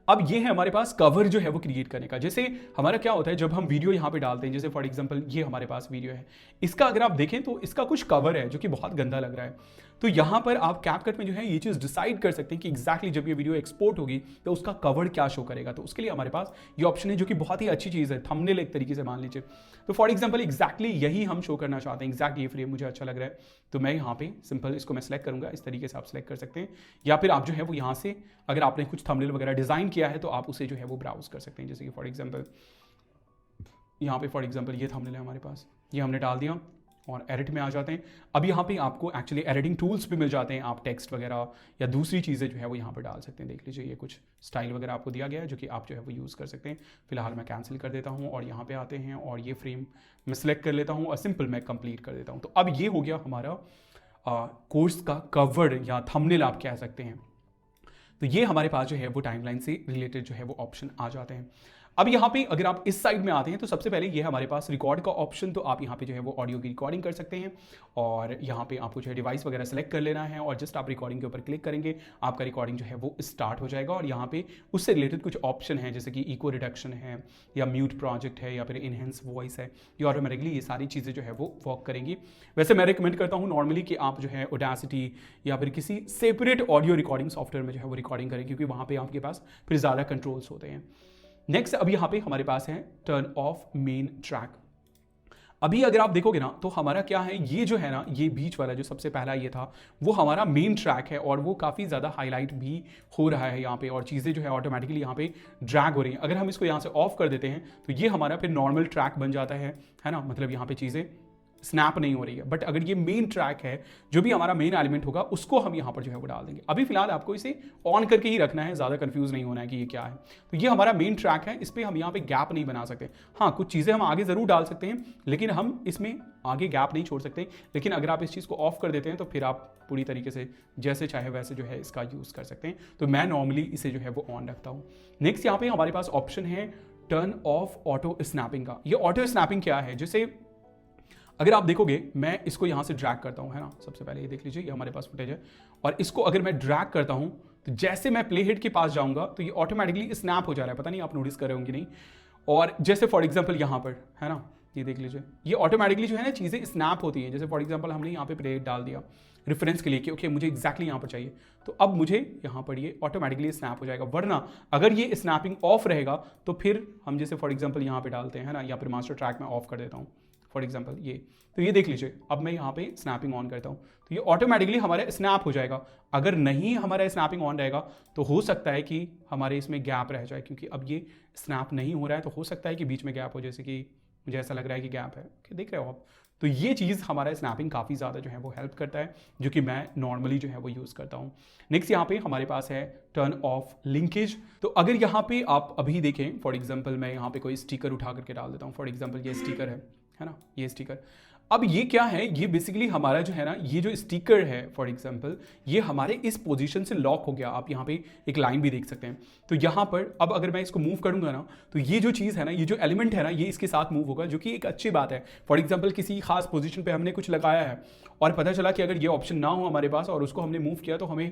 अब ये है हमारे पास कवर जो है वो क्रिएट करने का। जैसे हमारा क्या होता है जब हम वीडियो यहाँ पे डालते हैं, जैसे फॉर एग्जांपल ये हमारे पास वीडियो है, इसका अगर आप देखें तो इसका कुछ कवर है जो कि बहुत गंदा लग रहा है। तो यहाँ पर आप कैपकट में जो है ये चीज़ डिसाइड कर सकते हैं कि एग्जैक्टली जब ये वीडियो एक्सपोर्ट होगी तो उसका कवर क्या शो करेगा। तो उसके लिए हमारे पास ये ऑप्शन है जो कि बहुत ही अच्छी चीज़ है, थंबनेल एक तरीके से मान लीजिए। तो फॉर एग्जाम्पल एग्जैक्टली यही हम शो करना चाहते हैं, एग्जैक्ट ये फ्रेम मुझे अच्छा लग रहा है, तो मैं यहाँ पे सिंपल इसको मैं सेलेक्ट करूँगा। इस तरीके से आप सेलेक्ट कर सकते हैं, या फिर आप जो है वो यहाँ से अगर आपने कुछ थंबनेल वगैरह डिज़ाइन किया है तो आप उसे जो है वो ब्राउज कर सकते हैं। जैसे कि फॉर एग्जाम्पल यहाँ पे फॉर एग्जाम्पल ये थंबनेल है हमारे पास, ये हमने डाल दिया और एडिट में आ जाते हैं। अब यहाँ पे आपको एक्चुअली एडिटिंग टूल्स भी मिल जाते हैं, आप टेक्स्ट वगैरह या दूसरी चीज़ें जो है वो यहाँ पर डाल सकते हैं। देख लीजिए ये कुछ स्टाइल वगैरह आपको दिया गया है जो कि आप जो है वो यूज़ कर सकते हैं। फिलहाल मैं कैंसिल कर देता हूँ और यहाँ पे आते हैं और ये फ्रेम मैं सिलेक्ट कर लेता हूँ और सिंपल मैं कंप्लीट कर देता हूँ। तो अब ये हो गया हमारा कोर्स का कवर या थंबनेल आप कह सकते हैं। तो ये हमारे पास जो है वो टाइमलाइन से रिलेटेड जो है वो ऑप्शन आ जाते हैं। अब यहाँ पे अगर आप इस साइड में आते हैं तो सबसे पहले ये हमारे पास रिकॉर्ड का ऑप्शन, तो आप यहाँ पे जो है वो ऑडियो की रिकॉर्डिंग कर सकते हैं, और यहाँ पे आपको जो है डिवाइस वगैरह सेलेक्ट कर लेना है और जस्ट आप रिकॉर्डिंग के ऊपर क्लिक करेंगे, आपका रिकॉर्डिंग जो है वो स्टार्ट हो जाएगा। और यहाँ पे उससे रिलेटेड कुछ ऑप्शन है जैसे कि इको रिडक्शन है या म्यूट प्रोजेक्ट है या फिर इनहेंस वॉइस है, ये ऑटोमेटिकली ये सारी चीज़ें जो है वो वर्क करेंगी। वैसे मैं रिकमेंड करता हूँ नॉर्मली कि आप जो है ऑडेसिटी या फिर किसी सेपरेट ऑडियो रिकॉर्डिंग सॉफ्टवेयर में जो है वो रिकॉर्डिंग करें, क्योंकि वहाँ पे आपके पास फिर ज़्यादा कंट्रोल्स होते हैं। नेक्स्ट अब यहाँ पे हमारे पास है टर्न ऑफ मेन ट्रैक। अभी अगर आप देखोगे ना तो हमारा क्या है, ये जो है ना, ये बीच वाला जो सबसे पहला ये था वो हमारा मेन ट्रैक है और वो काफ़ी ज़्यादा हाईलाइट भी हो रहा है यहाँ पे, और चीज़ें जो है ऑटोमेटिकली यहाँ पे ड्रैग हो रही हैं। अगर हम इसको यहाँ से ऑफ कर देते हैं तो ये हमारा फिर नॉर्मल ट्रैक बन जाता है ना, मतलब यहाँ पे चीज़ें स्नैप नहीं हो रही है। बट अगर ये मेन ट्रैक है, जो भी हमारा मेन एलिमेंट होगा उसको हम यहाँ पर जो है वो डाल देंगे। अभी फिलहाल आपको इसे ऑन करके ही रखना है, ज़्यादा कंफ्यूज नहीं होना है कि ये क्या है। तो ये हमारा मेन ट्रैक है, इस पर हम यहाँ पे गैप नहीं बना सकते। हाँ, कुछ चीज़ें हम आगे ज़रूर डाल सकते हैं लेकिन हम इसमें आगे गैप नहीं छोड़ सकते। लेकिन अगर आप इस चीज़ को ऑफ कर देते हैं तो फिर आप पूरी तरीके से जैसे चाहे वैसे जो है इसका यूज़ कर सकते हैं। तो मैं नॉर्मली इसे जो है वो ऑन रखता हूँ। नेक्स्ट यहाँ पे हमारे पास ऑप्शन है टर्न ऑफ ऑटो स्नैपिंग का। ये ऑटो स्नैपिंग क्या है, जैसे अगर आप देखोगे मैं इसको यहाँ से ड्रैग करता हूँ, है ना, सबसे पहले ये देख लीजिए ये हमारे पास फुटेज है, और इसको अगर मैं ड्रैग करता हूँ तो जैसे मैं प्ले हेड के पास जाऊँगा तो ये ऑटोमेटिकली स्नैप हो जा रहा है। पता नहीं आप नोटिस कर रहे होंगे नहीं। और जैसे फॉर एग्जाम्पल यहाँ पर है ना, ये देख लीजिए ये ऑटोमेटिकली जो है ना चीज़ें स्नैप होती हैं। जैसे फॉर एग्जाम्पल हमने यहाँ पे प्ले हेड डाल दिया रेफरेंस के लिए कि ओके मुझे एक्जैक्टली यहाँ पर चाहिए, तो अब मुझे यहाँ पर ये ऑटोमेटिकली स्नैप हो जाएगा। वरना अगर ये स्नैपिंग ऑफ रहेगा तो फिर हम जैसे फॉर एग्जाम्पल यहाँ पे डालते हैं ना, या फिर मास्टर ट्रैक में ऑफ कर देता हूँ फॉर एग्जाम्पल ये, तो ये देख लीजिए अब मैं यहाँ पे स्नैपिंग ऑन करता हूँ तो ये ऑटोमेटिकली हमारा स्नैप हो जाएगा। अगर नहीं हमारा स्नैपिंग ऑन रहेगा तो हो सकता है कि हमारे इसमें गैप रह जाए, क्योंकि अब ये स्नैप नहीं हो रहा है तो हो सकता है कि बीच में गैप हो, जैसे कि मुझे ऐसा लग रहा है कि गैप है, कि देख रहे हो आप। तो ये चीज़ हमारा स्नैपिंग काफ़ी ज़्यादा जो है वो हेल्प करता है, जो कि मैं नॉर्मली जो है वो यूज़ करता हूँ। नेक्स्ट यहाँ पे हमारे पास है टर्न ऑफ लिंकेज। तो अगर यहाँ पे आप अभी देखें फॉर एग्जाम्पल मैं यहाँ पे कोई स्टिकर उठा करके डाल देता हूँ। फॉर एग्जाम्पल ये स्टिकर है ना, ये स्टिकर। अब ये क्या है, ये बेसिकली हमारा जो है ना, ये जो स्टिकर है फॉर एग्जांपल ये हमारे इस पोजीशन से लॉक हो गया। आप यहाँ पे एक लाइन भी देख सकते हैं। तो यहाँ पर अब अगर मैं इसको मूव करूंगा ना तो ये जो चीज़ है ना, ये जो एलिमेंट है ना, ये इसके साथ मूव होगा, जो कि एक अच्छी बात है। फॉर एग्जाम्पल किसी खास पोजीशन पे हमने कुछ लगाया है और पता चला कि अगर ये ऑप्शन ना हो हमारे पास और उसको हमने मूव किया तो हमें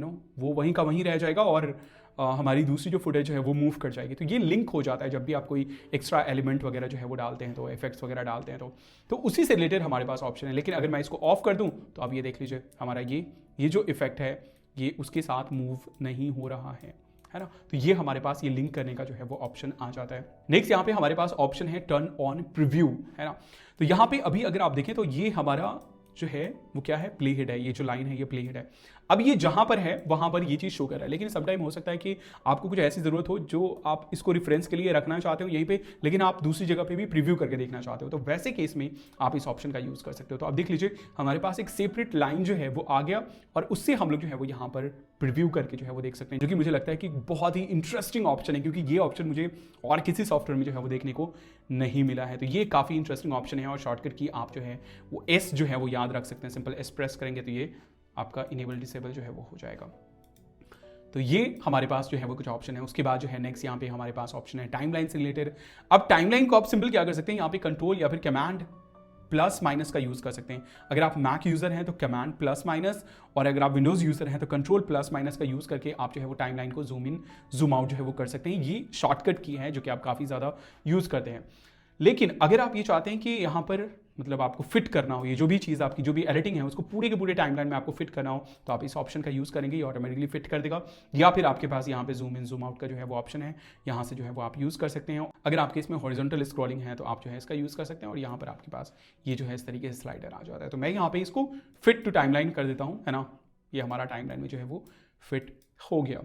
वो वहीं का वहीं रह जाएगा और हमारी दूसरी जो फुटेज है वो मूव कर जाएगी। तो ये लिंक हो जाता है जब भी आप कोई एक्स्ट्रा एलिमेंट वगैरह जो है वो डालते हैं, तो इफेक्ट्स वगैरह डालते हैं तो उसी से रिलेटेड हमारे पास ऑप्शन है। लेकिन अगर मैं इसको ऑफ कर दूं तो आप ये देख लीजिए, हमारा ये जो इफेक्ट है ये उसके साथ मूव नहीं हो रहा है ना। तो ये हमारे पास ये लिंक करने का जो है वो ऑप्शन आ जाता है। नेक्स्ट यहाँ पे हमारे पास ऑप्शन है टर्न ऑन प्रीव्यू, है ना। तो यहाँ पे अभी अगर आप देखें तो ये हमारा जो है वो क्या है, प्ले हेड है। ये जो लाइन है ये प्ले हेड है। अब ये जहां पर है वहां पर ये चीज शो कर रहा है, लेकिन समटाइम हो सकता है कि आपको कुछ ऐसी जरूरत हो जो आप इसको रेफरेंस के लिए रखना चाहते हो यहीं पे, लेकिन आप दूसरी जगह पे भी प्रीव्यू करके देखना चाहते हो, तो वैसे केस में आप इस ऑप्शन का यूज कर सकते हो। तो आप देख लीजिए हमारे पास एक सेपरेट लाइन जो है वो आ गया और उससे हम लोग जो है वो यहाँ पर प्रीव्यू करके जो है वो देख सकते हैं, जो कि मुझे लगता है कि बहुत ही इंटरेस्टिंग ऑप्शन है, क्योंकि ये ऑप्शन मुझे और किसी सॉफ्टवेयर में जो है वो देखने को नहीं मिला है। तो ये काफ़ी इंटरेस्टिंग ऑप्शन है और शॉर्टकट की आप जो है वो एस जो है वो याद रख सकते हैं। सिंपल एस प्रेस करेंगे तो ये आपका इनेबल डिसेबल जो है वो हो जाएगा। तो ये हमारे पास जो है वो कुछ ऑप्शन है। उसके बाद जो है नेक्स्ट यहाँ पे हमारे पास ऑप्शन है टाइमलाइन से रिलेटेड। अब टाइमलाइन को आप सिंपल क्या कर सकते हैं, यहाँ पे कंट्रोल या फिर कमांड प्लस माइनस का यूज कर सकते हैं। अगर आप मैक यूजर हैं तो कमांड प्लस माइनस, और अगर आप विंडोज यूजर हैं तो कंट्रोल प्लस माइनस का यूज करके आप जो है वो टाइमलाइन को जूम इन जूम आउट जो है वो कर सकते हैं। ये शॉर्टकट की है जो कि आप काफ़ी ज़्यादा यूज करते हैं। लेकिन अगर आप ये चाहते हैं कि यहाँ पर मतलब आपको फिट करना हो, ये जो भी चीज़ आपकी जो भी एडिटिंग है उसको पूरे के पूरे टाइमलाइन में आपको फिट करना हो, तो आप इस ऑप्शन का यूज़ करेंगे, ये ऑटोमेटिकली फिट कर देगा। या फिर आपके पास यहाँ पे जूम इन जूम आउट का जो है वो ऑप्शन है, यहाँ से जो है वो आप यूज़ कर सकते हैं। अगर आपके इसमें हॉरिजॉन्टल स्क्रॉलिंग है तो आप जो है इसका यूज़ कर सकते हैं, और यहाँ पर आपके पास ये जो है इस तरीके से स्लाइडर आ जाता है। तो मैं यहाँ पे इसको फिट टू टाइमलाइन कर देता हूँ, है ना। ये हमारा टाइमलाइन में जो है वो फिट हो गया।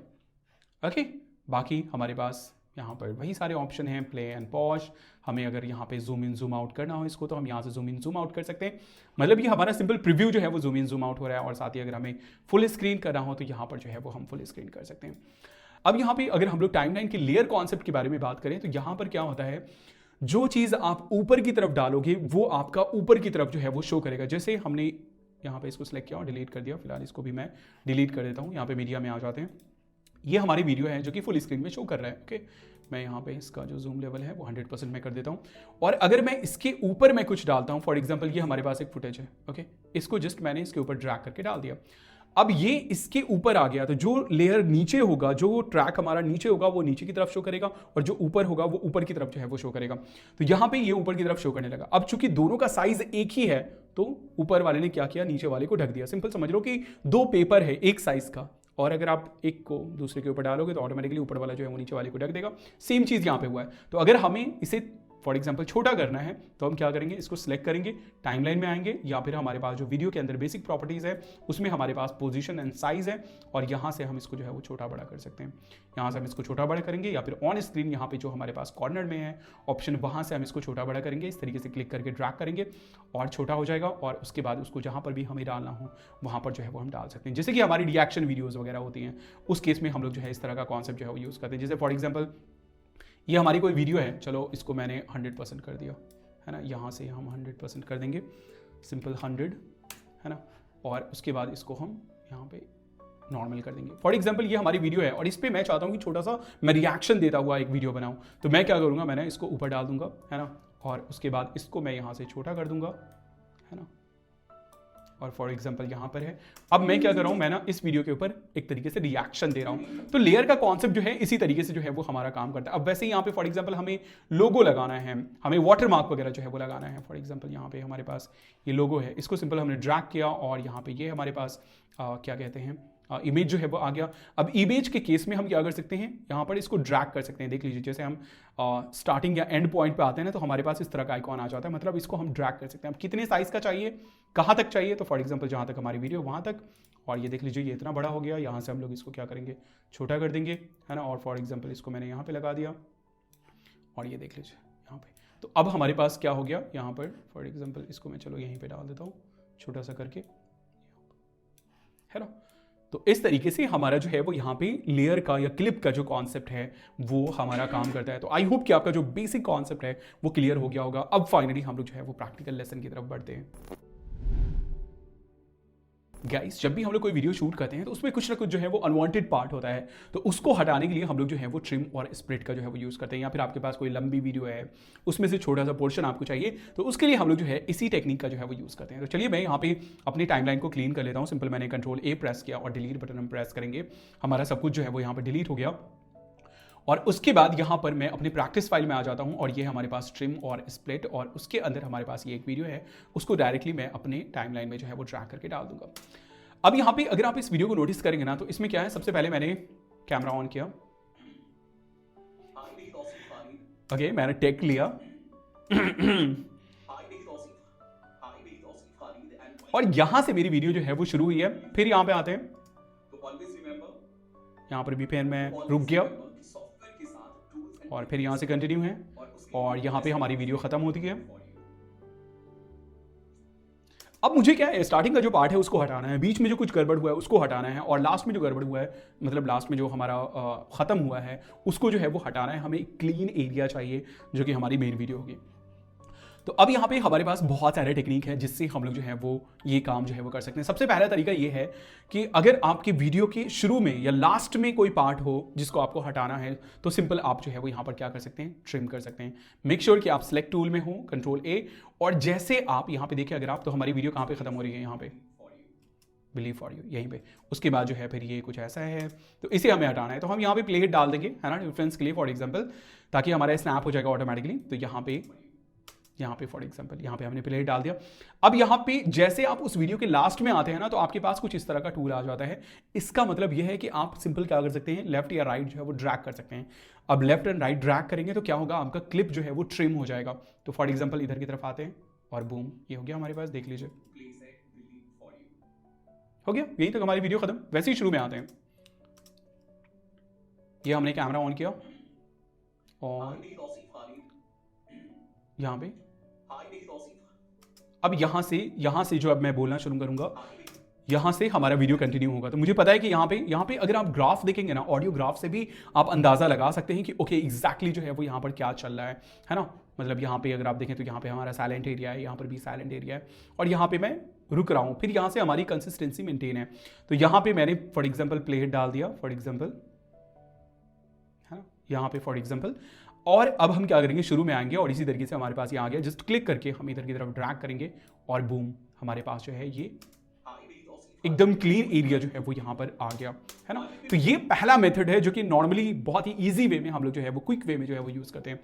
ओके, बाकी हमारे पास यहाँ पर वही सारे ऑप्शन हैं, प्ले एंड पॉज। हमें अगर यहाँ पे जूम इन जूम आउट करना हो इसको, तो हम यहाँ से जूम इन जूम आउट कर सकते हैं। मतलब ये हमारा सिंपल प्रीव्यू जो है वो जूम इन जूम आउट हो रहा है, और साथ ही अगर हमें फुल स्क्रीन करना हो तो यहाँ पर जो है वो हम फुल स्क्रीन कर सकते हैं। अब यहाँ पे अगर हम लोग टाइमलाइन के लेयर कॉन्सेप्ट के बारे में बात करें तो यहाँ पर क्या होता है, जो चीज़ आप ऊपर की तरफ डालोगे वो आपका ऊपर की तरफ जो है वो शो करेगा। जैसे हमने यहाँ पे इसको सिलेक्ट किया और डिलीट कर दिया, फिलहाल इसको भी मैं डिलीट कर देता हूँ। यहाँ पे मीडिया में आ जाते हैं, ये हमारी वीडियो है जो कि फुल स्क्रीन में शो कर रहा है। ओके, मैं यहाँ पे इसका जो जूम लेवल है वो 100% में कर देता हूँ। और अगर मैं इसके ऊपर मैं कुछ डालता हूँ, फॉर एग्जांपल ये हमारे पास एक फुटेज है, ओके, इसको जस्ट मैंने इसके ऊपर ड्रैग करके डाल दिया। अब ये इसके ऊपर आ गया, तो जो लेयर नीचे होगा, जो ट्रैक हमारा नीचे होगा वो नीचे की तरफ शो करेगा, और जो ऊपर होगा वो ऊपर की तरफ जो है वो शो करेगा। तो यहाँ पे ये ऊपर की तरफ शो करने लगा। अब चूंकि दोनों का साइज एक ही है, तो ऊपर वाले ने क्या किया, नीचे वाले को ढक दिया। सिंपल समझ लो कि दो पेपर है एक साइज का, और अगर आप एक को दूसरे के ऊपर डालोगे तो ऑटोमेटिकली ऊपर वाला जो है वो नीचे वाले को ढक देगा। सेम चीज़ यहाँ पे हुआ है। तो अगर हमें इसे फॉर एग्जांपल छोटा करना है तो हम क्या करेंगे, इसको सिलेक्ट करेंगे, टाइमलाइन में आएंगे, या फिर हमारे पास जो वीडियो के अंदर बेसिक प्रॉपर्टीज़ है उसमें हमारे पास पोजीशन एंड साइज है, और यहाँ से हम इसको जो है वो छोटा बड़ा कर सकते हैं। यहाँ से हम इसको छोटा बड़ा करेंगे, या फिर ऑन स्क्रीन यहाँ पे जो हमारे पास कॉर्नर में है ऑप्शन, वहाँ से हम इसको छोटा बड़ा करेंगे। इस तरीके से क्लिक करके ड्रैग करेंगे और छोटा हो जाएगा, और उसके बाद उसको जहाँ पर भी हमें डालना हो वहाँ पर जो है वो हम डाल सकते हैं। जैसे कि हमारी रिएक्शन वीडियोज़ वगैरह होती हैं, उस केस में हम लोग जो है इस तरह का कॉन्सेप्ट जो है वो यूज़ करते हैं। जैसे फॉर एग्जाम्पल ये हमारी कोई वीडियो है, चलो इसको मैंने 100% कर दिया, है ना। यहाँ से हम 100% कर देंगे, सिंपल 100, है ना। और उसके बाद इसको हम यहाँ पे नॉर्मल कर देंगे। फॉर एग्जांपल ये हमारी वीडियो है और इस पर मैं चाहता हूँ कि छोटा सा मैं रिएक्शन देता हुआ एक वीडियो बनाऊँ, तो मैं क्या करूँगा, मैंने इसको ऊपर डाल दूंगा, है ना, और उसके बाद इसको मैं यहाँ से छोटा कर दूंगा, है ना। और फॉर एग्जांपल यहाँ पर है, अब मैं क्या कर रहा हूँ, मैं ना इस वीडियो के ऊपर एक तरीके से रिएक्शन दे रहा हूँ। तो लेयर का कॉन्सेप्ट जो है इसी तरीके से जो है वो हमारा काम करता है। अब वैसे ही यहाँ पे फॉर एग्जांपल हमें लोगो लगाना है, हमें वाटर मार्क वगैरह जो है वो लगाना है। फॉर एग्जांपल यहाँ पे हमारे पास ये लोगो है, इसको सिंपल हमने ड्रैग किया और यहाँ पे ये हमारे पास क्या कहते हैं इमेज जो है वो आ गया। अब इमेज के केस में हम क्या कर सकते हैं, यहाँ पर इसको ड्रैग कर सकते हैं। देख लीजिए, जैसे हम स्टार्टिंग या एंड पॉइंट पे आते हैं ना, तो हमारे पास इस तरह का आइकॉन आ जाता है। मतलब इसको हम ड्रैग कर सकते हैं। अब कितने साइज का चाहिए, कहाँ तक चाहिए, तो फॉर एग्जांपल जहाँ तक हमारी वीडियो वहाँ तक, और ये देख लीजिए ये इतना बड़ा हो गया। यहाँ से हम लोग इसको क्या करेंगे, छोटा कर देंगे, है ना। और फॉर एग्जाम्पल इसको मैंने यहाँ पे लगा दिया, और ये देख लीजिए यहाँ पे। तो अब हमारे पास क्या हो गया, यहाँ पर फॉर एग्जाम्पल इसको मैं चलो यहीं पे डाल देता हूँ छोटा सा करके, है ना। तो इस तरीके से हमारा जो है वो यहाँ पे लेयर का या क्लिप का जो कॉन्सेप्ट है वो हमारा काम करता है। तो आई होप कि आपका जो बेसिक कॉन्सेप्ट है वो क्लियर हो गया होगा। अब फाइनली हम लोग जो है वो प्रैक्टिकल लेसन की तरफ बढ़ते हैं। गाइस जब भी हम लोग कोई वीडियो शूट करते हैं तो उसमें कुछ ना कुछ जो है वो अनवांटेड पार्ट होता है, तो उसको हटाने के लिए हम लोग जो है वो ट्रिम और स्प्लिट का जो है वो यूज़ करते हैं। या फिर आपके पास कोई लंबी वीडियो है, उसमें से छोटा सा पोर्शन आपको चाहिए, तो उसके लिए हम लोग जो है इसी टेक्निक का जो है वो यूज़ करते हैं। तो चलिए मैं यहाँ पे अपनी टाइमलाइन को क्लीन कर लेता हूँ। सिंपल मैंने Ctrl+A प्रेस किया और डिलीट बटन हम प्रेस करेंगे, हमारा सब कुछ जो है वो यहाँ पर डिलीट हो गया। और उसके बाद यहाँ पर मैं अपनी प्रैक्टिस फाइल में आ जाता हूँ और ये हमारे पास ट्रिम और स्प्लिट, और उसके अंदर हमारे पास ये एक वीडियो है, उसको डायरेक्टली मैं अपने टाइमलाइन में जो है वो ड्रैग करके डाल दूंगा। अब यहाँ पे अगर आप इस वीडियो को नोटिस करेंगे ना, तो इसमें क्या है, सबसे पहले मैंने कैमरा ऑन किया, ओके, मैंने टेक लिया और यहां से मेरी वीडियो जो है वो शुरू हुई है। फिर यहाँ पे आते हैं, यहाँ पर भी फिर मैं रुक गया और फिर यहाँ से कंटिन्यू है और यहाँ पे हमारी वीडियो खत्म होती है। अब मुझे क्या है, स्टार्टिंग का जो पार्ट है उसको हटाना है, बीच में जो कुछ गड़बड़ हुआ है उसको हटाना है, और लास्ट में जो गड़बड़ हुआ है, मतलब लास्ट में जो हमारा ख़त्म हुआ है उसको जो है वो हटाना है। हमें क्लीन एरिया चाहिए जो कि हमारी मेन वीडियो होगी। तो अब यहाँ पे हमारे पास बहुत सारे टेक्निक है जिससे हम लोग जो है वो ये काम जो है वो कर सकते हैं। सबसे पहला तरीका ये है कि अगर आपके वीडियो के शुरू में या लास्ट में कोई पार्ट हो जिसको आपको हटाना है, तो सिंपल आप जो है वो यहाँ पर क्या कर सकते हैं, ट्रिम कर सकते हैं। मेक श्योर कि आप सिलेक्ट टूल में हो, Ctrl+A, और जैसे आप यहाँ पे देखिए, अगर आप, तो हमारी वीडियो कहाँ पे खत्म हो रही है, यहाँ पे बिलीव फॉर यू, यहीं पे। उसके बाद जो है फिर ये कुछ ऐसा है, तो इसे हमें हटाना है, तो हम यहाँ पे प्ले हिट डाल देंगे, है ना, रेफरेंस के लिए, फॉर एग्जाम्पल, ताकि हमारा स्नैप हो जाएगा ऑटोमेटिकली। तो यहाँ पे फॉर एग्जांपल यहाँ पे हमने प्ले डाल दिया। अब यहाँ पे जैसे आप उस वीडियो के लास्ट में आते हैं ना, तो आपके पास कुछ इस तरह का टूल आ जाता है। इसका मतलब यह है कि आप सिंपल क्या कर सकते हैं, लेफ्ट या राइट जो है वो ड्रैग कर सकते हैं। अब लेफ्ट एंड राइट ड्रैग करेंगे तो क्या होगा, आपका क्लिप जो है वो ट्रिम हो जाएगा। तो फॉर एग्जाम्पल इधर की तरफ आते हैं और बूम, ये हो गया हमारे पास, देख लीजिए, हो गया, यही तक हमारी वीडियो खत्म। वैसे ही शुरू में आते हैं, ये हमने कैमरा ऑन किया और यहाँ पे, अब यहाँ से जो अब मैं बोलना शुरू करूंगा, यहाँ से हमारा वीडियो कंटिन्यू होगा। तो मुझे पता है कि यहाँ पे अगर आप ग्राफ देखेंगे ना, ऑडियो ग्राफ से भी आप अंदाजा लगा सकते हैं कि ओके एग्जैक्टली जो है वो यहाँ पर क्या चल रहा है ना। मतलब यहाँ पे अगर आप देखें तो यहाँ पे हमारा साइलेंट एरिया है, यहाँ पर भी साइलेंट एरिया है, और यहाँ पे मैं रुक रहा हूँ। फिर यहाँ से हमारी कंसिस्टेंसी मेंटेन है। तो यहाँ पे मैंने फॉर एग्जाम्पल प्ले हिट डाल दिया, फॉर एग्जाम्पल, है ना, यहाँ पे फॉर एग्जाम्पल। और अब हम क्या करेंगे, शुरू में आएंगे और इसी तरीके से हमारे पास ये आ गया, जस्ट क्लिक करके हम इधर की तरफ ड्रैग करेंगे और बूम, हमारे पास जो है ये एकदम क्लीन एरिया जो है वो यहाँ पर आ गया, है ना। तो ये पहला मेथड है जो कि नॉर्मली बहुत ही ईजी वे में हम लोग जो है वो क्विक वे में जो है वो यूज़ करते हैं।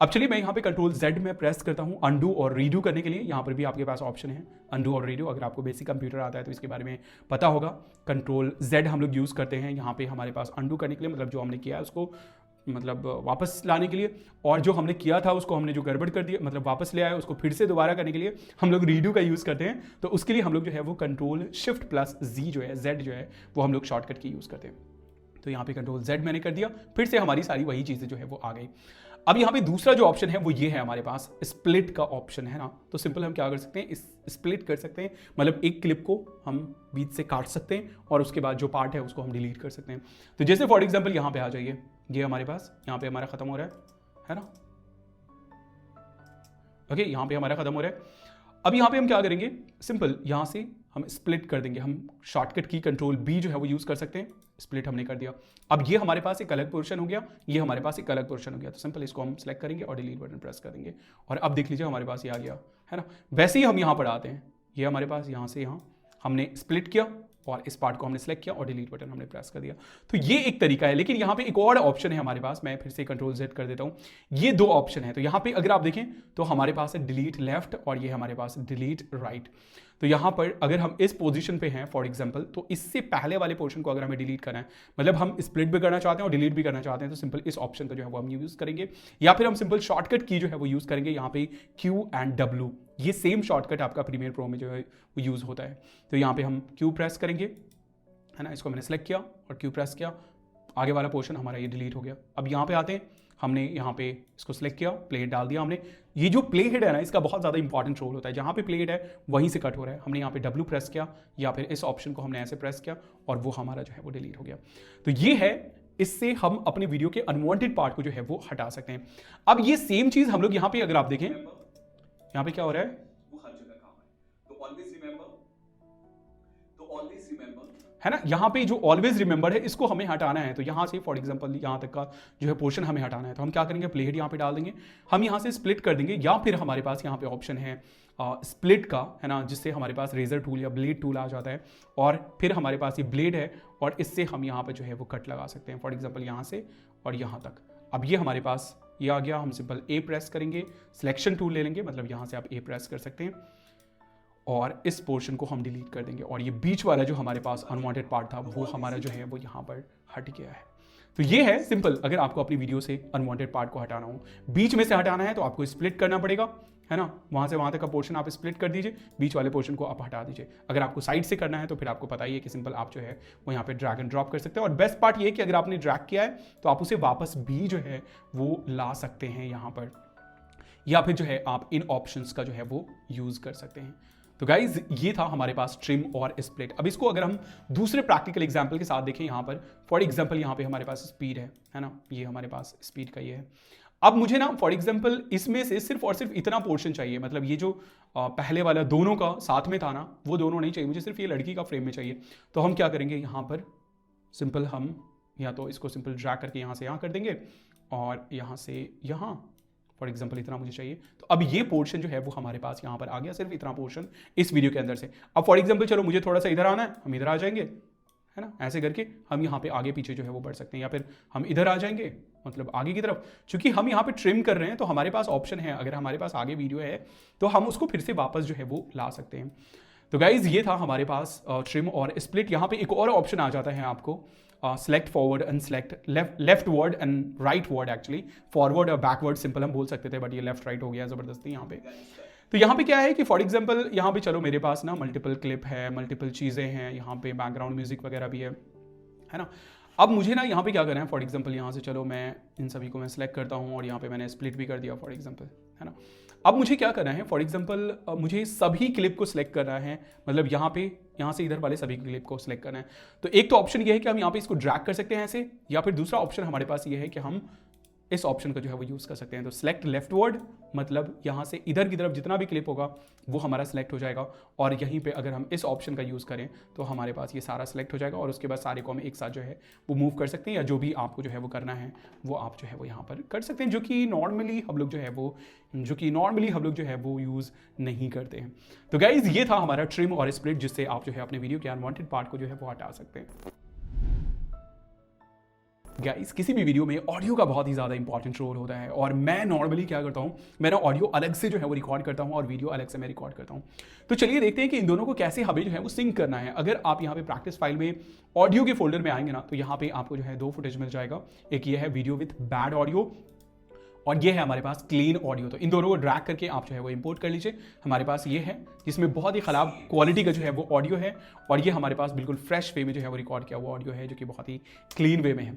अब चलिए मैं यहाँ पे Ctrl+Z में प्रेस करता हूँ अंडू और रीडू करने के लिए। यहाँ पर भी आपके पास ऑप्शन है अंडू और रीडू। अगर आपको बेसिक कंप्यूटर आता है तो इसके बारे में पता होगा। Ctrl+Z हम लोग यूज़ करते हैं यहाँ पे हमारे पास अंडू करने के लिए, मतलब जो हमने किया है उसको मतलब वापस लाने के लिए, और जो हमने किया था उसको हमने जो गड़बड़ कर दिया, मतलब वापस ले आया, उसको फिर से दोबारा करने के लिए हम लोग रीडू का यूज़ करते हैं। तो उसके लिए हम लोग जो है वो Ctrl+Shift+Z जो है, Z जो है वो हम लोग शॉर्टकट की यूज़ करते हैं। तो यहाँ पे Ctrl+Z मैंने कर दिया, फिर से हमारी सारी वही चीज़ें जो है वो आ गई। अब यहाँ पे दूसरा जो ऑप्शन है वो ये है, हमारे पास स्प्लिट का ऑप्शन है ना। तो सिंपल हम क्या कर सकते हैं, स्प्लिट कर सकते हैं, मतलब एक क्लिप को हम बीच से काट सकते हैं और उसके बाद जो पार्ट है उसको हम डिलीट कर सकते हैं। तो जैसे फॉर एग्जाम्पल यहाँ पे आ जाइए, ये हमारे पास यहाँ पे हमारा खत्म हो रहा है ना, ओके, यहाँ पे हमारा खत्म हो रहा है। अब यहाँ पे हम क्या करेंगे, सिंपल यहाँ से हम स्प्लिट कर देंगे। हम शॉर्टकट की Ctrl+B जो है वो यूज़ कर सकते हैं। स्प्लिट हमने कर दिया। अब ये हमारे पास एक अलग पोर्शन हो गया, ये हमारे पास एक अलग पोर्शन हो गया। तो सिंपल इसको हम सेलेक्ट करेंगे और डिलीट बटन प्रेस कर देंगे और अब देख लीजिए हमारे पास ये आ गया, है ना। वैसे ही हम यहाँ पर आते हैं, ये हमारे पास यहाँ से यहाँ हमने स्प्लिट किया और इस पार्ट को हमने सेलेक्ट किया और डिलीट बटन हमने प्रेस कर दिया। तो ये एक तरीका है, लेकिन यहाँ पे एक और ऑप्शन है हमारे पास। मैं फिर से Ctrl+Z कर देता हूँ। ये दो ऑप्शन है। तो यहाँ पे अगर आप देखें तो हमारे पास है डिलीट लेफ्ट और ये हमारे पास है डिलीट राइट। तो यहाँ पर अगर हम इस पोजीशन पे हैं फॉर एग्जांपल, तो इससे पहले वाले पोर्शन को अगर हमें डिलीट करना है, मतलब हम स्प्लिट भी करना चाहते हैं और डिलीट भी करना चाहते हैं, तो सिंपल इस ऑप्शन का जो है वो हम यूज़ करेंगे, या फिर हम सिंपल शॉर्टकट की जो है वो यूज़ करेंगे यहाँ पे Q and W। ये सेम शॉर्टकट आपका प्रीमियर प्रो में जो है वो यूज़ होता है। तो यहाँ पे हम Q प्रेस करेंगे, है ना, इसको मैंने सेलेक्ट किया और Q प्रेस किया, आगे वाला पोर्शन हमारा ये डिलीट हो गया। अब यहाँ पे आते हैं, हमने यहाँ पे इसको सिलेक्ट किया, प्ले हेड डाल दिया हमने। ये जो प्ले हेड है ना, इसका बहुत ज़्यादा इंपॉर्टेंट रोल होता है। जहाँ पे प्ले हेड है वहीं से कट हो रहा है। हमने यहाँ पे W प्रेस किया या फिर इस ऑप्शन को हमने ऐसे प्रेस किया और वो हमारा जो है वो डिलीट हो गया। तो ये है, इससे हम अपने वीडियो के अनवांटेड पार्ट को जो है वो हटा सकते हैं। अब ये सेम चीज़ हम लोग यहाँ पे अगर आप देखें, यहाँ पे क्या हो रहा है, है ना, यहाँ पे जो ऑलवेज रिमेंबर है इसको हमें हटाना है। तो यहाँ से फॉर एग्जांपल यहाँ तक का जो है पोर्शन हमें हटाना है, तो हम क्या करेंगे, प्लेहेड यहाँ पे डाल देंगे, हम यहाँ से स्प्लिट कर देंगे, या फिर हमारे पास यहाँ पे ऑप्शन है स्प्लिट का, है ना, जिससे हमारे पास रेजर टूल या ब्लेड टूल आ जाता है, और फिर हमारे पास ये ब्लेड है और इससे हम यहाँ पे जो है वो कट लगा सकते हैं, फॉर एग्जाम्पल यहाँ से और यहाँ तक। अब ये हमारे पास ये आ गया, हम सिंपल ए प्रेस करेंगे, सिलेक्शन टूल ले लेंगे, मतलब यहाँ से आप ए प्रेस कर सकते हैं और इस पोर्शन को हम डिलीट कर देंगे, और ये बीच वाला जो हमारे पास अनवांटेड पार्ट था वो हमारा जो है वो यहाँ पर हट गया है। तो ये है सिंपल, अगर आपको अपनी वीडियो से अनवांटेड पार्ट को हटाना हो, बीच में से हटाना है तो आपको स्प्लिट करना पड़ेगा, है ना, वहाँ से वहाँ तक का पोर्शन आप स्प्लिट कर दीजिए, बीच वाले पोर्शन को आप हटा दीजिए। अगर आपको साइड से करना है तो फिर आपको पता ही है कि सिंपल आप जो है वो यहाँ पे ड्रैग एंड ड्रॉप कर सकते हैं, और बेस्ट पार्ट ये है कि अगर आपने ड्रैग किया है तो आप उसे वापस भी जो है वो ला सकते हैं यहाँ पर, या फिर जो है आप इन ऑप्शंस का जो है वो यूज़ कर सकते हैं। तो गाइज ये था हमारे पास ट्रिम और स्प्लिट। अब इसको अगर हम दूसरे प्रैक्टिकल एग्जांपल के साथ देखें, यहाँ पर फॉर एग्जांपल यहाँ पे हमारे पास स्पीड है ना, ये हमारे पास स्पीड का ये है। अब मुझे ना फॉर एग्जांपल इसमें से सिर्फ और सिर्फ इतना पोर्शन चाहिए, मतलब ये जो पहले वाला दोनों का साथ में था ना, वो दोनों नहीं चाहिए मुझे, सिर्फ ये लड़की का फ्रेम में चाहिए। तो हम क्या करेंगे, यहाँ पर सिंपल हम या तो इसको सिंपल ड्रैग करके यहाँ से यहाँ कर देंगे और यहाँ से यहाँ, फॉर एग्जाम्पल इतना मुझे चाहिए। तो अब ये पोर्शन जो है वो हमारे पास यहाँ पर आ गया, सिर्फ इतना पोर्शन इस वीडियो के अंदर से। अब फॉर एग्जाम्पल चलो मुझे थोड़ा सा इधर आना है, हम इधर आ जाएंगे, है ना, ऐसे करके हम यहाँ पे आगे पीछे जो है वो बढ़ सकते हैं, या फिर हम इधर आ जाएंगे मतलब आगे की तरफ। चूंकि हम यहाँ पे ट्रिम कर रहे हैं तो हमारे पास ऑप्शन है, अगर हमारे पास आगे वीडियो है तो हम उसको फिर से वापस जो है वो ला सकते हैं। तो गाइज ये था हमारे पास ट्रिम और स्प्लिट। यहाँ पे एक और ऑप्शन आ जाता है आपको, select forward and select left word and right word, actually forward और बैकवर्ड सिंपल हम बोल सकते थे, बट ये लेफ्ट राइट हो गया जबरदस्ती यहाँ पे। तो यहाँ पे क्या है कि फॉर एग्जांपल यहाँ पे चलो मेरे पास ना मल्टीपल क्लिप है, मल्टीपल चीज़ें हैं, यहाँ पे बैकग्राउंड म्यूजिक वगैरह भी है ना। अब मुझे ना यहाँ पे क्या करना है, फॉर एग्जांपल यहाँ से चलो मैं इन सभी को मैं सेलेक्ट करता हूँ और यहाँ पे मैंने स्प्लिट भी कर दिया फॉर एग्जांपल, है ना। अब मुझे क्या करना है, फॉर एग्जांपल मुझे सभी क्लिप को सिलेक्ट करना है, मतलब यहाँ से इधर वाले सभी क्लिप को सिलेक्ट करना है। तो एक तो ऑप्शन ये है कि हम यहाँ पे इसको ड्रैग कर सकते हैं ऐसे, या फिर दूसरा ऑप्शन हमारे पास ये है कि हम इस ऑप्शन का जो है वो यूज़ कर सकते हैं। तो सिलेक्ट लेफ्ट वर्ड, मतलब यहाँ से इधर की तरफ जितना भी क्लिप होगा वो हमारा सिलेक्ट हो जाएगा, और यहीं पे अगर हम इस ऑप्शन का यूज़ करें तो हमारे पास ये सारा सिलेक्ट हो जाएगा, और उसके बाद सारे को हम एक साथ जो है वो मूव कर सकते हैं, या जो भी आपको जो है वो करना है वो आप जो है वो यहाँ पर कर सकते हैं, जो कि नॉर्मली हम लोग जो है वो यूज़ नहीं करते हैं। तो गाइज ये था हमारा ट्रिम और स्प्लिट, जिससे आप जो है अपने वीडियो के अनवांटेड पार्ट को जो है वो हटा सकते हैं। गाइस किसी भी वीडियो में ऑडियो का बहुत ही ज़्यादा इंपॉर्टेंट रोल होता है, और मैं नॉर्मली क्या करता हूँ, मैं ना ऑडियो अलग से जो है वो रिकॉर्ड करता हूँ और वीडियो अलग से मैं रिकॉर्ड करता हूँ। तो चलिए देखते हैं कि इन दोनों को कैसे हमें जो है वो सिंक करना है। अगर आप यहाँ पे प्रैक्टिस फाइल में ऑडियो के फोल्डर में आएंगे ना, तो यहाँ पे आपको जो है दो फुटेज मिल जाएगा, एक ये है वीडियो विथ बैड ऑडियो और ये है हमारे पास क्लीन ऑडियो। तो इन दोनों को ड्रैग करके आप जो है वो इंपोर्ट कर लीजिए। हमारे पास ये है जिसमें बहुत ही ख़राब क्वालिटी का जो है वो ऑडियो है, और ये हमारे पास बिल्कुल फ्रेश वे में जो है वो रिकॉर्ड किया हुआ ऑडियो है, जो कि बहुत ही क्लीन वे में है।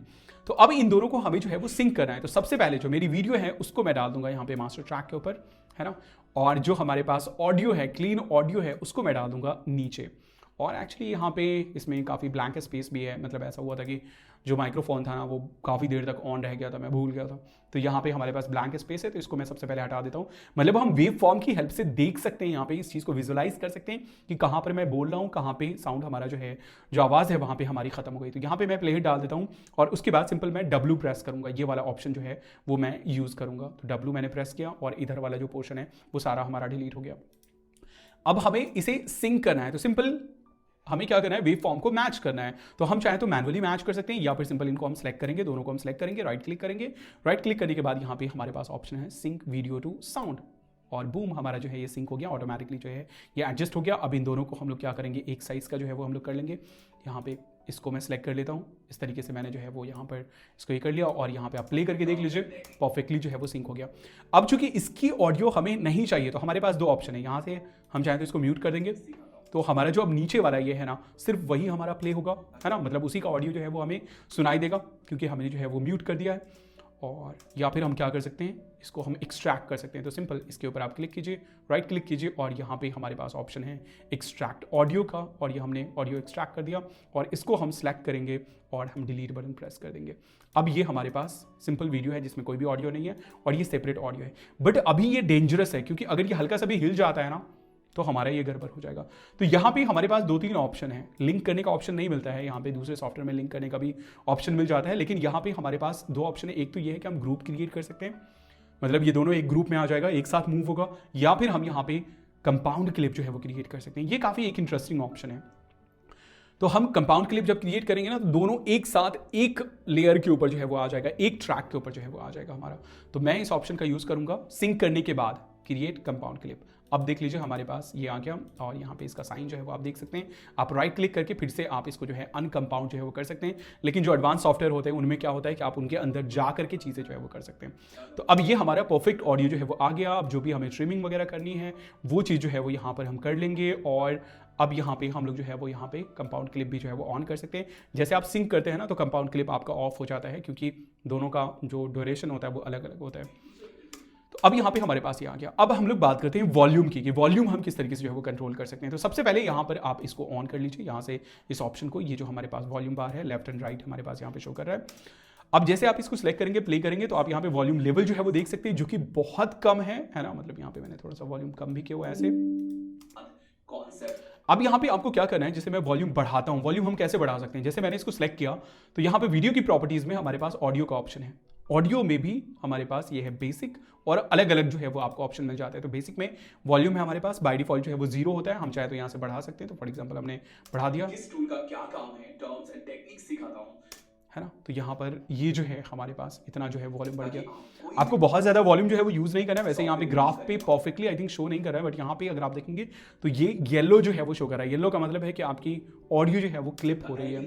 तो अब इन दोनों को हमें जो है वो सिंक करना है। तो सबसे पहले जो मेरी वीडियो है उसको मैं डाल दूंगा यहाँ पे मास्टर ट्रैक के ऊपर, है ना, और जो हमारे पास ऑडियो है, क्लीन ऑडियो है, उसको मैं डाल दूंगा नीचे। और एक्चुअली यहाँ पे इसमें काफ़ी ब्लैंक स्पेस भी है, मतलब ऐसा हुआ था कि जो माइक्रोफोन था ना वो काफ़ी देर तक ऑन रह गया था, मैं भूल गया था। तो यहाँ पे हमारे पास ब्लैंक स्पेस है, तो इसको मैं सबसे पहले हटा देता हूँ। मतलब हम वेव फॉर्म की हेल्प से देख सकते हैं, यहाँ पे इस चीज़ को विजुअलाइज कर सकते हैं कि कहाँ पर मैं बोल रहा हूँ, कहाँ पे साउंड हमारा जो आवाज़ है वहाँ पे हमारी खत्म हो गई। तो यहाँ पे मैं प्ले डाल देता हूँ, और उसके बाद सिंपल मैं W प्रेस करूँगा, ये वाला ऑप्शन जो है वो मैं यूज़ करूँगा। तो W मैंने प्रेस किया और इधर वाला जो पोर्शन है वो सारा हमारा डिलीट हो गया। अब हमें इसे सिंक करना है, तो सिंपल हमें क्या करना है, वेव फॉर्म को मैच करना है। तो हम चाहे तो मैनुअली मैच कर सकते हैं, या फिर सिंपल इनको हम सेलेक्ट करेंगे, दोनों को हम सेलेक्ट करेंगे, राइट क्लिक करेंगे। राइट क्लिक करने के बाद यहाँ पे हमारे पास ऑप्शन है सिंक वीडियो टू साउंड, और बूम हमारा जो है ये सिंक हो गया, ऑटोमेटिकली जो है ये एडजस्ट हो गया। अब इन दोनों को हम लोग क्या करेंगे, एक साइज़ का जो है वो हम लोग कर लेंगे। यहाँ पे इसको मैं सेलेक्ट कर लेता हूँ, इस तरीके से मैंने जो है वो यहाँ पर इसको ये कर लिया, और यहाँ पे आप प्ले करके देख लीजिए, परफेक्टली जो है वो सिंक हो गया। अब चूंकि इसकी ऑडियो हमें नहीं चाहिए, तो हमारे पास दो ऑप्शन है। यहाँ से हम चाहें तो इसको म्यूट कर देंगे, तो हमारा जो अब नीचे वाला ये है ना, सिर्फ वही हमारा प्ले होगा, है ना, मतलब उसी का ऑडियो जो है वो हमें सुनाई देगा, क्योंकि हमने जो है वो म्यूट कर दिया है। और या फिर हम क्या कर सकते हैं, इसको हम एक्सट्रैक्ट कर सकते हैं। तो सिंपल इसके ऊपर आप क्लिक कीजिए, राइट क्लिक कीजिए, और यहाँ पे हमारे पास ऑप्शन है एक्सट्रैक्ट ऑडियो का, और ये हमने ऑडियो एक्सट्रैक्ट कर दिया, और इसको हम सेलेक्ट करेंगे और हम डिलीट बटन प्रेस कर देंगे। अब ये हमारे पास सिंपल वीडियो है जिसमें कोई भी ऑडियो नहीं है, और ये सेपरेट ऑडियो है। बट अभी ये डेंजरस है, क्योंकि अगर ये हल्का सा भी हिल जाता है ना, तो हमारा ये गड़बड़ हो जाएगा। तो यहाँ पे हमारे पास 2-3 ऑप्शन है। लिंक करने का ऑप्शन नहीं मिलता है, यहाँ पे दूसरे सॉफ्टवेयर में लिंक करने का भी ऑप्शन मिल जाता है, लेकिन यहाँ पे हमारे पास 2 ऑप्शन है। एक तो ये है कि हम ग्रुप क्रिएट कर सकते हैं, मतलब ये दोनों एक ग्रुप में आ जाएगा, एक साथ मूव होगा, या फिर हम यहाँ पे कंपाउंड क्लिप जो है वो क्रिएट कर सकते हैं। ये काफ़ी एक इंटरेस्टिंग ऑप्शन है। तो हम कंपाउंड क्लिप जब क्रिएट करेंगे ना, तो दोनों एक साथ एक लेयर के ऊपर जो है वो आ जाएगा, एक ट्रैक के ऊपर जो है वो आ जाएगा हमारा। तो मैं इस ऑप्शन का यूज़ करूंगा सिंक करने के बाद, क्रिएट कंपाउंड क्लिप। अब देख लीजिए हमारे पास ये आ गया, और यहाँ पे इसका साइन जो है वो आप देख सकते हैं। आप राइट क्लिक करके फिर से आप इसको जो है अनकंपाउंड जो है वो कर सकते हैं, लेकिन जो एडवांस सॉफ्टवेयर होते हैं उनमें क्या होता है कि आप उनके अंदर जा करके चीज़ें जो है वो कर सकते हैं। तो अब ये हमारा परफेक्ट ऑडियो जो है वो आ गया। अब जो भी हमें ट्रिमिंग वगैरह करनी है वो चीज़ जो है वो यहाँ पर हम कर लेंगे, और अब यहाँ पे हम लोग जो है वो यहाँ पे कंपाउंड क्लिप भी जो है वो ऑन कर सकते हैं। जैसे आप सिंक करते हैं ना, तो कंपाउंड क्लिप आपका ऑफ हो जाता है, क्योंकि दोनों का जो ड्यूरेशन होता है वो अलग अलग होता है। तो अब यहाँ पे हमारे पास ये आ गया। अब हम लोग बात करते हैं वॉल्यूम की, कि वॉल्यूम हम किस तरीके से जो है वो कंट्रोल कर सकते हैं। तो सबसे पहले यहाँ पर आप इसको ऑन कर लीजिए, यहाँ से इस ऑप्शन को, ये जो हमारे पास वॉल्यूम बार है लेफ्ट एंड राइट हमारे पास यहाँ पे शो कर रहा है। अब जैसे आप इसको सिलेक्ट करेंगे, प्ले करेंगे, तो आप यहाँ पे वॉल्यूम लेवल जो है वो देख सकते हैं, जो कि बहुत कम है ना। मतलब यहाँ पे मैंने थोड़ा सा वॉल्यूम कम भी किया हुआ है ऐसे। अब यहाँ पे आपको क्या करना है, जैसे मैं वॉल्यूम बढ़ाता हूँ, वॉल्यूम हम कैसे बढ़ा सकते हैं। जैसे मैंने इसको सिलेक्ट किया, तो यहाँ पे वीडियो की प्रॉपर्टीज में हमारे पास ऑडियो का ऑप्शन है। ऑडियो में भी हमारे पास ये है बेसिक, और अलग अलग जो है वो आपको ऑप्शन मिल जाता है। तो बेसिक में वॉल्यूम है हमारे पास, बाय डिफॉल्ट जो है वो 0 होता है। हम चाहे तो यहाँ से बढ़ा सकते हैं। तो फॉर एग्जांपल हमने बढ़ा दिया। किस टूल का क्या काम है, टर्म्स एंड टेक्निक्स सिखाता हूँ, है ना। तो यहाँ पर ये जो है हमारे पास इतना जो है वॉल्यूम बढ़ गया। आपको बहुत ज़्यादा वॉल्यूम जो है वो यूज़ नहीं करना है। वैसे यहाँ पे ग्राफ पे परफेक्टली आई थिंक शो नहीं कर रहा है, बट यहाँ पे अगर आप देखेंगे तो ये येलो जो है वो शो कर रहा है। येलो का मतलब है कि आपकी ऑडियो जो है वो क्लिप हो रही है।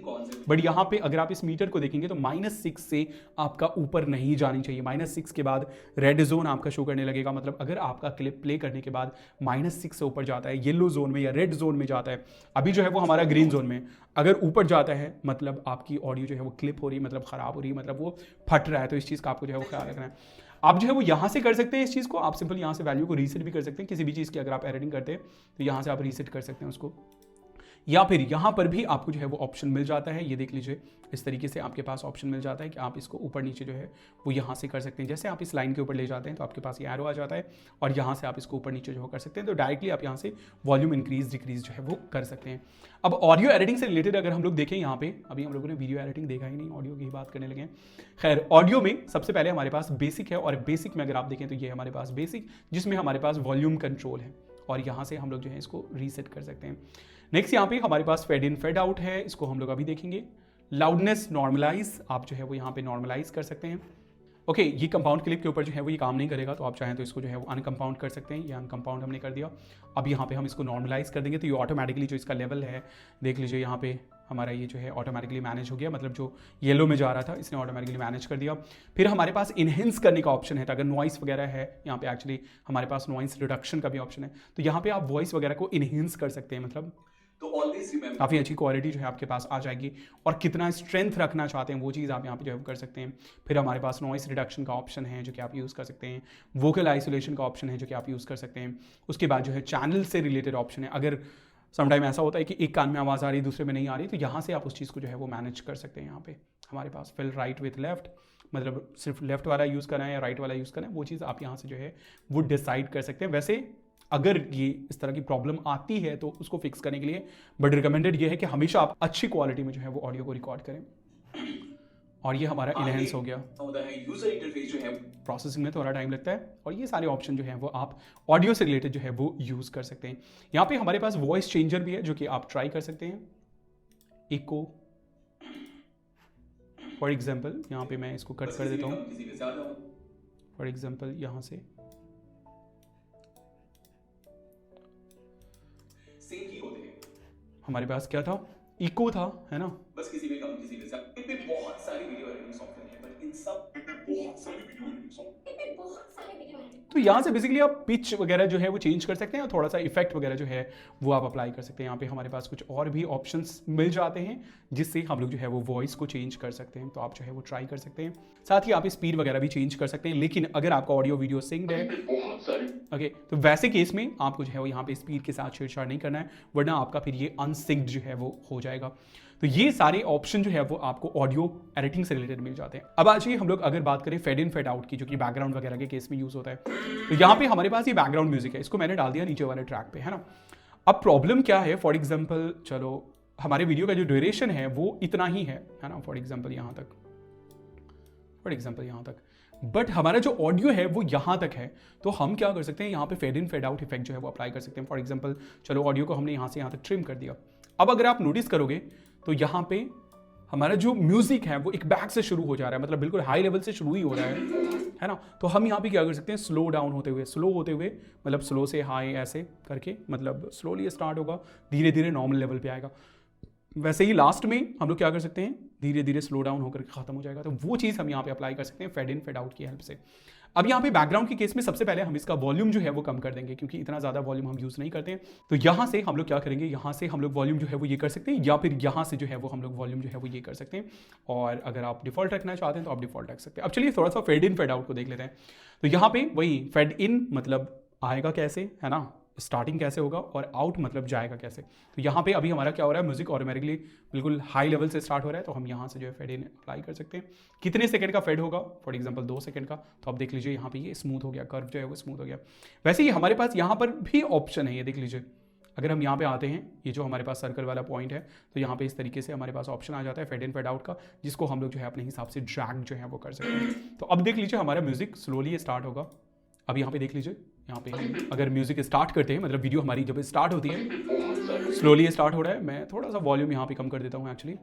बट यहाँ पे अगर आप इस मीटर को देखेंगे तो -6 से आपका ऊपर नहीं जानी चाहिए। -6 के बाद रेड जोन आपका शो करने लगेगा। मतलब अगर आपका क्लिप प्ले करने के बाद -6 से ऊपर जाता है, येलो जोन में या रेड जोन में जाता है, अभी जो है वो हमारा ग्रीन जोन में, अगर ऊपर जाता है मतलब आपकी ऑडियो जो है वो क्लिप हो रही है, मतलब खराब हो रही है, मतलब वो फट रहा है। तो इस चीज़ का आपको जो है वो ख्याल रखना है। आप जो है वो यहाँ से कर सकते हैं इस चीज़ को। आप सिंपल यहाँ से वैल्यू को रीसेट भी कर सकते हैं। किसी भी चीज़ की अगर आप एडिटिंग करते हैं तो यहाँ से आप रीसेट कर सकते हैं उसको, या फिर यहाँ पर भी आपको जो है वो ऑप्शन मिल जाता है। ये देख लीजिए, इस तरीके से आपके पास ऑप्शन मिल जाता है कि आप इसको ऊपर नीचे जो है वो यहाँ से कर सकते हैं। जैसे आप इस लाइन के ऊपर ले जाते हैं तो आपके पास ये एरो आ जाता है, और यहाँ से आप इसको ऊपर नीचे जो कर सकते हैं। तो डायरेक्टली आप यहाँ से वॉल्यूम इंक्रीज डिक्रीज जो है वो कर सकते हैं। अब ऑडियो एडिटिंग से रिलेटेड अगर हम लोग देखें, यहाँ पे अभी हम लोगों ने वीडियो एडिटिंग देखा ही नहीं, ऑडियो की ही बात करने लगे हैं। खैर, ऑडियो में सबसे पहले हमारे पास बेसिक है, और बेसिक में अगर आप देखें तो ये हमारे पास बेसिक, जिसमें हमारे पास वॉल्यूम कंट्रोल है, और यहाँ से हम लोग जो है इसको रीसेट कर सकते हैं। नेक्स्ट यहाँ पे हमारे पास फेड इन फेड आउट है, इसको हम लोग अभी देखेंगे। लाउडनेस नॉर्मलाइज, आप जो है वो यहाँ पे नॉर्मलाइज कर सकते हैं। ओके, ये कंपाउंड क्लिप के ऊपर जो है वो ये काम नहीं करेगा, तो आप चाहें तो इसको जो है वो अनकंपाउंड कर सकते हैं। ये अनकंपाउंड हमने कर दिया। अब यहाँ पे हम इसको नॉर्मलाइज कर देंगे, तो ये ऑटोमेटिकली जो इसका लेवल है, देख लीजिए यहाँ पे हमारा ये जो है ऑटोमेटिकली मैनेज हो गया। मतलब जो येलो में जा रहा था इसने ऑटोमेटिकली मैनेज कर दिया। फिर हमारे पास इनहेंस करने का ऑप्शन है। तो अगर नॉइस वगैरह है, यहाँ पे एक्चुअली हमारे पास नॉइस रिडक्शन का भी ऑप्शन है। तो यहाँ पे आप वॉइस वगैरह को इनहेंस कर सकते हैं। मतलब तो ऑलवेज रिमेंबर, काफ़ी अच्छी क्वालिटी जो है आपके पास आ जाएगी, और कितना स्ट्रेंथ रखना चाहते हैं वो चीज़ आप यहाँ पे जो है कर सकते हैं। फिर हमारे पास नॉइस रिडक्शन का ऑप्शन है जो कि आप यूज़ कर सकते हैं। वोकल आइसोलेशन का ऑप्शन है जो कि आप यूज़ कर सकते हैं। उसके बाद जो है चैनल से रिलेटेड ऑप्शन है। अगर समटाइम ऐसा होता है कि एक कान में आवाज़ आ रही है, दूसरे में नहीं आ रही, तो यहाँ से आप उस चीज़ को जो है वो मैनेज कर सकते हैं। यहाँ पे हमारे पास फिल राइट विथ लेफ्ट, मतलब सिर्फ लेफ्ट वाला यूज़ करना है या राइट वाला यूज़ करना है, वो चीज़ आप यहाँ से जो है वो डिसाइड कर सकते हैं। वैसे अगर ये इस तरह की प्रॉब्लम आती है तो उसको फिक्स करने के लिए बट रिकमेंडेड ये है कि हमेशा आप अच्छी क्वालिटी में जो है वो ऑडियो को रिकॉर्ड करें। और ये हमारा इनहेंस हो गया। यूजर इंटरफेस जो है प्रोसेसिंग में थोड़ा टाइम लगता है, और ये सारे ऑप्शन जो है वो आप ऑडियो से रिलेटेड जो है वो यूज़ कर सकते हैं। यहाँ पे हमारे पास वॉइस चेंजर भी है जो कि आप ट्राई कर सकते हैं। इको फॉर एग्जाम्पल, यहाँ पे मैं इसको कट कर देता हूँ। किसी के ज्यादा फॉर एग्जाम्पल यहाँ से सेम ही होते हैं, हमारे पास क्या था, इको था, है ना। बस किसी में कम किसी में ज्यादा। इन पे बहुत सारी वीडियो एडिटिंग सॉफ्टवेयर है, पर इन सब बहुत सारे वीडियो एडिटिंग तो यहाँ से बेसिकली आप पिच वगैरह जो है वो चेंज कर सकते हैं, और थोड़ा सा इफेक्ट वगैरह जो है वो आप अप्लाई कर सकते हैं। यहाँ पे हमारे पास कुछ और भी ऑप्शंस मिल जाते हैं जिससे हम लोग जो है वो वॉइस को चेंज कर सकते हैं। तो आप जो है वो ट्राई कर सकते हैं। साथ ही आप स्पीड वगैरह भी चेंज कर सकते हैं। लेकिन अगर आपका ऑडियो वीडियो सिंक्ड है, ओके, तो वैसे केस में आपको जो है वो यहाँ पे स्पीड के साथ छेड़छाड़ नहीं करना है, वरना आपका फिर ये अनसिंक्ड जो है वो हो जाएगा। तो ये सारे ऑप्शन जो है वो आपको ऑडियो एडिटिंग से रिलेटेड मिल जाते हैं। अब आज हम लोग अगर बात करें फेड इन फेड आउट की, जो कि बैकग्राउंड वगैरह के केस में यूज होता है, तो यहाँ पे हमारे पास ये बैकग्राउंड म्यूजिक है, इसको मैंने डाल दिया नीचे वाले ट्रैक पे, है ना। अब प्रॉब्लम क्या है, फॉर एग्जाम्पल चलो हमारे वीडियो का जो ड्यूरेशन है वो इतना ही है ना, फॉर एग्जाम्पल यहाँ तक, बट हमारा जो ऑडियो है वो यहाँ तक है। तो हम क्या कर सकते हैं, यहाँ पे fade in fade out effect जो है वो अप्लाई कर सकते हैं। फॉर एग्जाम्पल चलो ऑडियो को हमने यहाँ से यहाँ तक ट्रिम कर दिया। अब अगर आप नोटिस करोगे तो यहाँ पे हमारा जो म्यूजिक है वो एक बैक से शुरू हो जा रहा है, मतलब बिल्कुल हाई लेवल से शुरू ही हो रहा है ना। तो हम यहाँ पे क्या कर सकते हैं, स्लो डाउन होते हुए मतलब स्लो से हाई ऐसे करके, मतलब स्लोली स्टार्ट होगा, धीरे धीरे नॉर्मल लेवल पे आएगा। वैसे ही लास्ट में हम लोग क्या कर सकते हैं, धीरे धीरे स्लो डाउन होकर खत्म हो जाएगा। तो वो चीज़ हम यहाँ पे अप्लाई कर सकते हैं फेड इन फेड आउट की हेल्प से। अब यहाँ पे बैकग्राउंड के केस में सबसे पहले हम इसका वॉल्यूम जो है वो कम कर देंगे, क्योंकि इतना ज़्यादा वॉल्यूम हम यूज़ नहीं करते हैं। तो यहाँ से हम लोग क्या करेंगे, यहाँ से हम लोग वॉल्यूम जो है वो ये कर सकते हैं, या फिर यहाँ से जो है वो हम लोग वॉल्यूम जो है वो ये कर सकते हैं। और अगर आप डिफॉल्ट रखना चाहते हैं तो आप डिफॉल्ट रख सकते हैं। अब चलिए थोड़ा सा फेड इन फेड आउट को देख लेते हैं। तो यहाँ पे वही फेड इन मतलब आएगा कैसे, है ना, स्टार्टिंग कैसे होगा, और आउट मतलब जाएगा कैसे। तो यहाँ पे अभी हमारा क्या हो रहा है, म्यूजिक ऑटोमेटिकली बिल्कुल हाई लेवल से स्टार्ट हो रहा है। तो हम यहाँ से जो है फेड इन अप्लाई कर सकते हैं। कितने सेकंड का फेड होगा, फॉर एग्जांपल 2 सेकंड का। तो आप देख लीजिए यहाँ पे ये स्मूथ हो गया, कर्व जो है वो स्मूथ हो गया। वैसे ही हमारे पास यहाँ पर भी ऑप्शन है, ये देख लीजिए। अगर हम यहाँ पे आते हैं, ये जो हमारे पास सर्कल वाला पॉइंट है, तो यहाँ पे इस तरीके से हमारे पास ऑप्शन आ जाता है फेड इन फेड आउट का, जिसको हम लोग जो है अपने हिसाब से ड्रैग जो है वो कर सकते हैं। तो अब देख लीजिए हमारा म्यूजिक स्लोली स्टार्ट होगा। अब यहाँ पे देख लीजिए, यहाँ पे हम अगर म्यूजिक स्टार्ट करते हैं, मतलब वीडियो हमारी जब स्टार्ट होती है स्लोली स्टार्ट हो रहा है। मैं थोड़ा सा वॉल्यूम यहाँ पे कम कर देता हूँ एक्चुअली,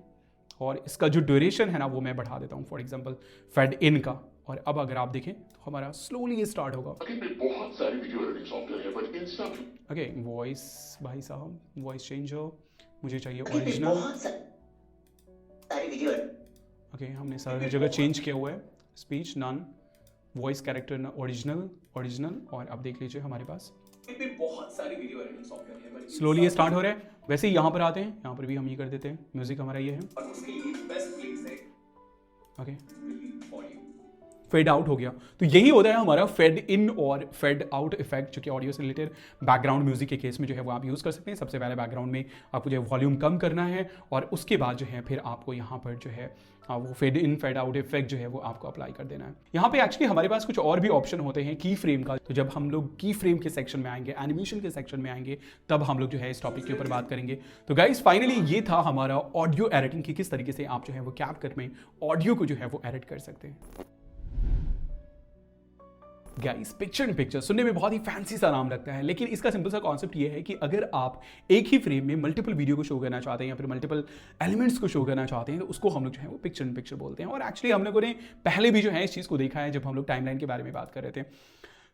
और इसका जो ड्यूरेशन है ना वो मैं बढ़ा देता हूँ, फॉर एग्जांपल फेड इन का। और अब अगर आप देखें तो हमारा स्लोली स्टार्ट होगा। बहुत सारी वीडियो एडिटिंग सॉफ्टवेयर है, बट इन सब ओके, वॉइस भाई साहब, वॉइस चेंज हो, मुझे चाहिए ओरिजिनल। ओके, हमने सारी जगह चेंज किया हुआ है, speech none, voice character original. और अब देख लीजिए हमारे पास बहुत सारी वीडियो एडिटिंग सॉफ्टवेयर है, बट स्लोली स्टार्ट हो रहा है। वैसे ही यहाँ पर आते हैं, यहाँ पर भी हम ये कर देते हैं, म्यूजिक हमारा ये है। और उसके लिए बेस्ट प्लेस है ओके, ऑडियो। फेड आउट हो गया। तो यही होता है हमारा फेड इन और फेड आउट इफेक्ट, जो कि ऑडियो से रिलेटेड बैकग्राउंड म्यूजिक के केस में जो है वो आप यूज़ कर सकते हैं। सबसे पहले बैकग्राउंड में आपको जो है वॉल्यूम कम करना है, और उसके बाद जो है फिर आपको यहाँ पर जो है वो fade in fade out effect जो है वो आपको अप्लाई कर देना है। यहाँ पे एक्चुअली हमारे पास कुछ और भी ऑप्शन होते हैं की फ्रेम का। तो जब हम लोग की फ्रेम के सेक्शन में आएंगे, एनिमेशन के सेक्शन में आएंगे, तब हम लोग जो है इस टॉपिक के ऊपर बात करेंगे। तो गाइस फाइनली ये था हमारा ऑडियो एडिटिंग की, किस तरीके से आप जो है वो कैपकट में ऑडियो को जो है वो एडिट कर सकते हैं। गाइस पिक्चर इन पिक्चर सुनने में बहुत ही फैंसी सा नाम लगता है, लेकिन इसका सिंपल सा कॉन्सेप्ट ये है कि अगर आप एक ही फ्रेम में मल्टीपल वीडियो को शो करना चाहते हैं, या फिर मल्टीपल एलिमेंट्स को शो करना चाहते हैं, तो उसको हम लोग जो है वो पिक्चर इन पिक्चर बोलते हैं। और एक्चुअली हम लोगों ने पहले भी जो है इस चीज़ को देखा है जब हम लोग टाइमलाइन के बारे में बात कर रहे थे।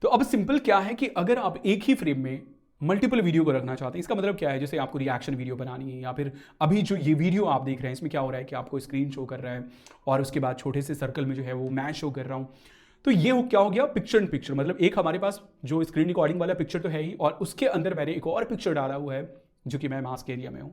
तो अब सिंपल क्या है कि अगर आप एक ही फ्रेम में मल्टीपल वीडियो को रखना चाहते हैं, इसका मतलब क्या है, जैसे आपको रिएक्शन वीडियो बनानी है, या फिर अभी जो ये वीडियो आप देख रहे हैं इसमें क्या हो रहा है कि आपको स्क्रीन शो कर रहा है, और उसके बाद छोटे से सर्कल में जो है वो मैं शो कर रहा हूँ। तो ये क्या हो गया, पिक्चर इन पिक्चर। मतलब एक हमारे पास जो स्क्रीन रिकॉर्डिंग वाला पिक्चर तो है ही, और उसके अंदर मैंने एक और पिक्चर डाला हुआ है जो कि मैं मास्क एरिया में हूँ।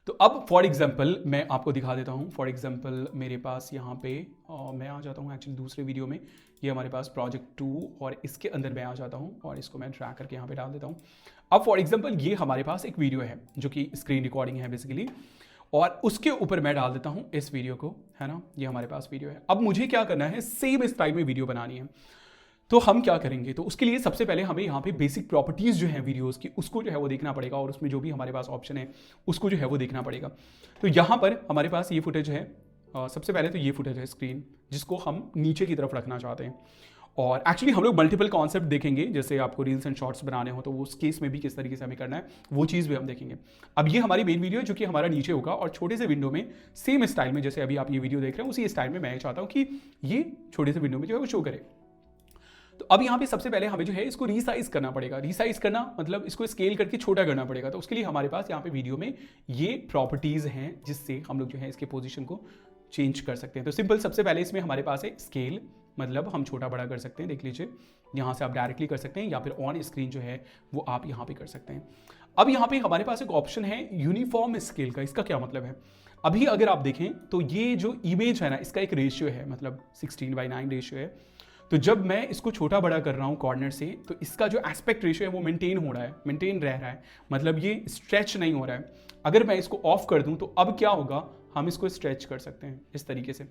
तो अब फॉर एग्जांपल मैं आपको दिखा देता हूँ। फॉर एग्जांपल मेरे पास यहाँ पे मैं आ जाता हूँ एक्चुअली दूसरे वीडियो में, ये हमारे पास प्रोजेक्ट 2, और इसके अंदर मैं आ जाता हूँ और इसको मैं ड्रैग करके यहाँ पे डाल देता हूँ। अब फॉर एग्जांपल ये हमारे पास एक वीडियो है जो कि स्क्रीन रिकॉर्डिंग है बेसिकली, और उसके ऊपर मैं डाल देता हूं इस वीडियो को, है ना, ये हमारे पास वीडियो है। अब मुझे क्या करना है, सेम स्टाइल में वीडियो बनानी है। तो हम क्या करेंगे, तो उसके लिए सबसे पहले हमें यहाँ पे बेसिक प्रॉपर्टीज़ जो है वीडियोस की, उसको जो है वो देखना पड़ेगा, और उसमें जो भी हमारे पास ऑप्शन है उसको जो है वो देखना पड़ेगा। तो यहाँ पर हमारे पास ये फुटेज है, सबसे पहले तो ये फुटेज है स्क्रीन, जिसको हम नीचे की तरफ रखना चाहते हैं। और एक्चुअली हम लोग मल्टीपल कॉन्सेप्ट देखेंगे, जैसे आपको रील्स एंड शॉर्ट्स बनाने हो तो उस केस में भी किस तरीके से हमें करना है वो चीज़ भी हम देखेंगे। अब ये हमारी मेन वीडियो जो कि हमारा नीचे होगा, और छोटे से विंडो में सेम स्टाइल में, जैसे अभी आप ये वीडियो देख रहे हैं उसी स्टाइल में मैं चाहता हूँ कि ये छोटे से विंडो में जो है वो शो करे। तो अब यहाँ पे सबसे पहले हमें जो है इसको रीसाइज करना पड़ेगा। रीसाइज करना मतलब इसको स्केल करके छोटा करना पड़ेगा। तो उसके लिए हमारे पास यहाँ पे वीडियो में ये प्रॉपर्टीज़ हैं जिससे हम लोग जो है इसके पोजीशन को चेंज कर सकते हैं। तो सिंपल सबसे पहले इसमें हमारे पास है स्केल, मतलब हम छोटा बड़ा कर सकते हैं। देख लीजिए यहाँ से आप डायरेक्टली कर सकते हैं, या फिर ऑन स्क्रीन जो है वो आप यहाँ पे कर सकते हैं। अब यहाँ पे हमारे पास एक ऑप्शन है यूनिफॉर्म स्केल का। इसका क्या मतलब है, अभी अगर आप देखें तो ये जो इमेज है ना, इसका एक रेशियो है, मतलब 16:9 रेशियो है। तो जब मैं इसको छोटा बड़ा कर रहा हूँ कॉर्नर से, तो इसका जो एस्पेक्ट रेशियो है वो मेंटेन हो रहा है, मेंटेन रह रहा है, मतलब ये स्ट्रेच नहीं हो रहा है। अगर मैं इसको ऑफ कर दूँ तो अब क्या होगा, हम इसको स्ट्रेच कर सकते हैं इस तरीके से,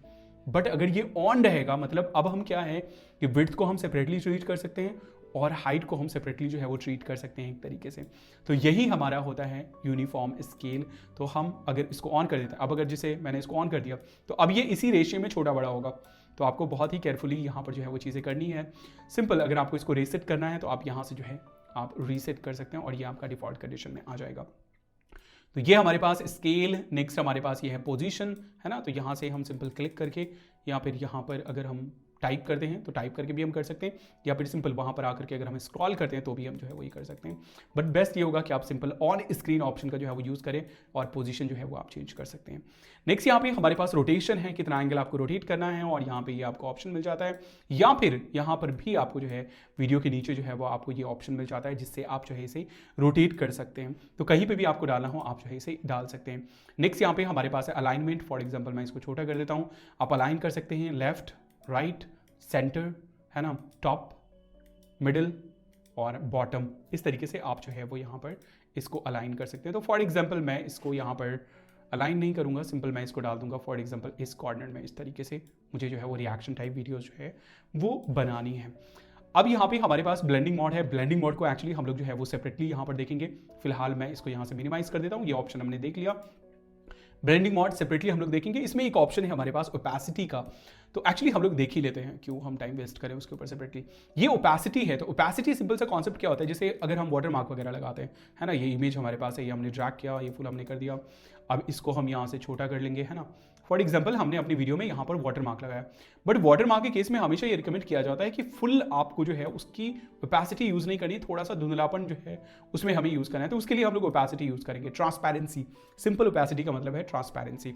बट अगर ये ऑन रहेगा मतलब अब हम क्या है कि विड्थ को हम सेपरेटली ट्रीट कर सकते हैं और हाइट को हम सेपरेटली जो है वो ट्रीट कर सकते हैं एक तरीके से। तो यही हमारा होता है यूनिफॉर्म स्केल। तो हम अगर इसको ऑन कर देते हैं, अब अगर जैसे मैंने इसको ऑन कर दिया तो अब ये इसी रेशियो में छोटा बड़ा होगा। तो आपको बहुत ही केयरफुली यहाँ पर जो है वो चीज़ें करनी है। सिंपल, अगर आपको इसको रीसेट करना है तो आप यहाँ से जो है आप रीसेट कर सकते हैं और ये आपका डिफ़ॉल्ट कंडीशन में आ जाएगा। तो ये हमारे पास स्केल। नेक्स्ट हमारे पास ये है पोजीशन, है ना। तो यहाँ से हम सिंपल क्लिक करके या फिर यहाँ पर अगर हम टाइप करते हैं तो टाइप करके भी हम कर सकते हैं, या फिर सिंपल वहाँ पर आकर के अगर हम स्क्रॉल करते हैं तो भी हम जो है वही कर सकते हैं। बट बेस्ट ये होगा कि आप सिंपल ऑन स्क्रीन ऑप्शन का जो है वो यूज़ करें और पोजीशन जो है वो आप चेंज कर सकते हैं। नेक्स्ट यहाँ पे हमारे पास रोटेशन है, कितना एंगल आपको रोटेट करना है और यहाँ पे ये आपको ऑप्शन मिल जाता है, या फिर यहाँ पर भी आपको जो है वीडियो के नीचे जो है वो आपको ये ऑप्शन मिल जाता है जिससे आप जो है इसे रोटेट कर सकते हैं। तो कहीं पर भी आपको डालना हो आप जो है इसे डाल सकते हैं। नेक्स्ट यहाँ पे हमारे पास है अलाइनमेंट। फॉर एग्जाम्पल मैं इसको छोटा कर देता हूँ, आप अलाइन कर सकते हैं लेफ्ट, राइट, सेंटर, है ना, टॉप, मिडिल और बॉटम। इस तरीके से आप जो है वो यहाँ पर इसको अलाइन कर सकते हैं। तो फॉर एग्जांपल मैं इसको यहाँ पर अलाइन नहीं करूँगा, सिंपल मैं इसको डाल दूंगा फॉर एग्जांपल इस कॉर्नर में। इस तरीके से मुझे जो है वो रिएक्शन टाइप वीडियोस जो है वो बनानी है। अब यहाँ पे हमारे पास ब्लेंडिंग मोड है। ब्लेंडिंग मोड को एक्चुअली हम लोग जो है वो सेपरेटली यहाँ पर देखेंगे। फिलहाल मैं इसको यहाँ से मिनिमाइज कर देता हूँ, ये ऑप्शन हमने देख लिया। ब्लेंडिंग मोड सेपरेटली हम लोग देखेंगे। इसमें एक ऑप्शन है हमारे पास ओपेसिटी का, तो एक्चुअली हम लोग देख ही लेते हैं, क्यों हम टाइम वेस्ट करें उसके ऊपर सेपरेटली। ये ओपेसिटी है। तो ओपेसिटी सिंपल सा कॉन्सेप्ट क्या होता है, जैसे अगर हम वाटर मार्क वगैरह लगाते हैं, है ना, ये इमेज हमारे पास है, ये हमने ड्रैग किया, ये फुल हमने कर दिया। अब इसको हम यहाँ से छोटा कर लेंगे, है ना। फॉर एग्जाम्पल हमने अपनी वीडियो में यहाँ पर वाटर मार्क लगाया, बट वाटर मार्क के केस में हमेशा ये रिकमेंड किया जाता है कि फुल आपको जो है उसकी ओपेसिटी यूज़ नहीं करनी, थोड़ा सा धुंधलापन जो है उसमें हमें यूज़ करना है। तो उसके लिए हम लोग ओपेसिटी यूज़ करेंगे, ट्रांसपेरेंसी। सिंपल ओपेसिटी का मतलब है ट्रांसपेरेंसी।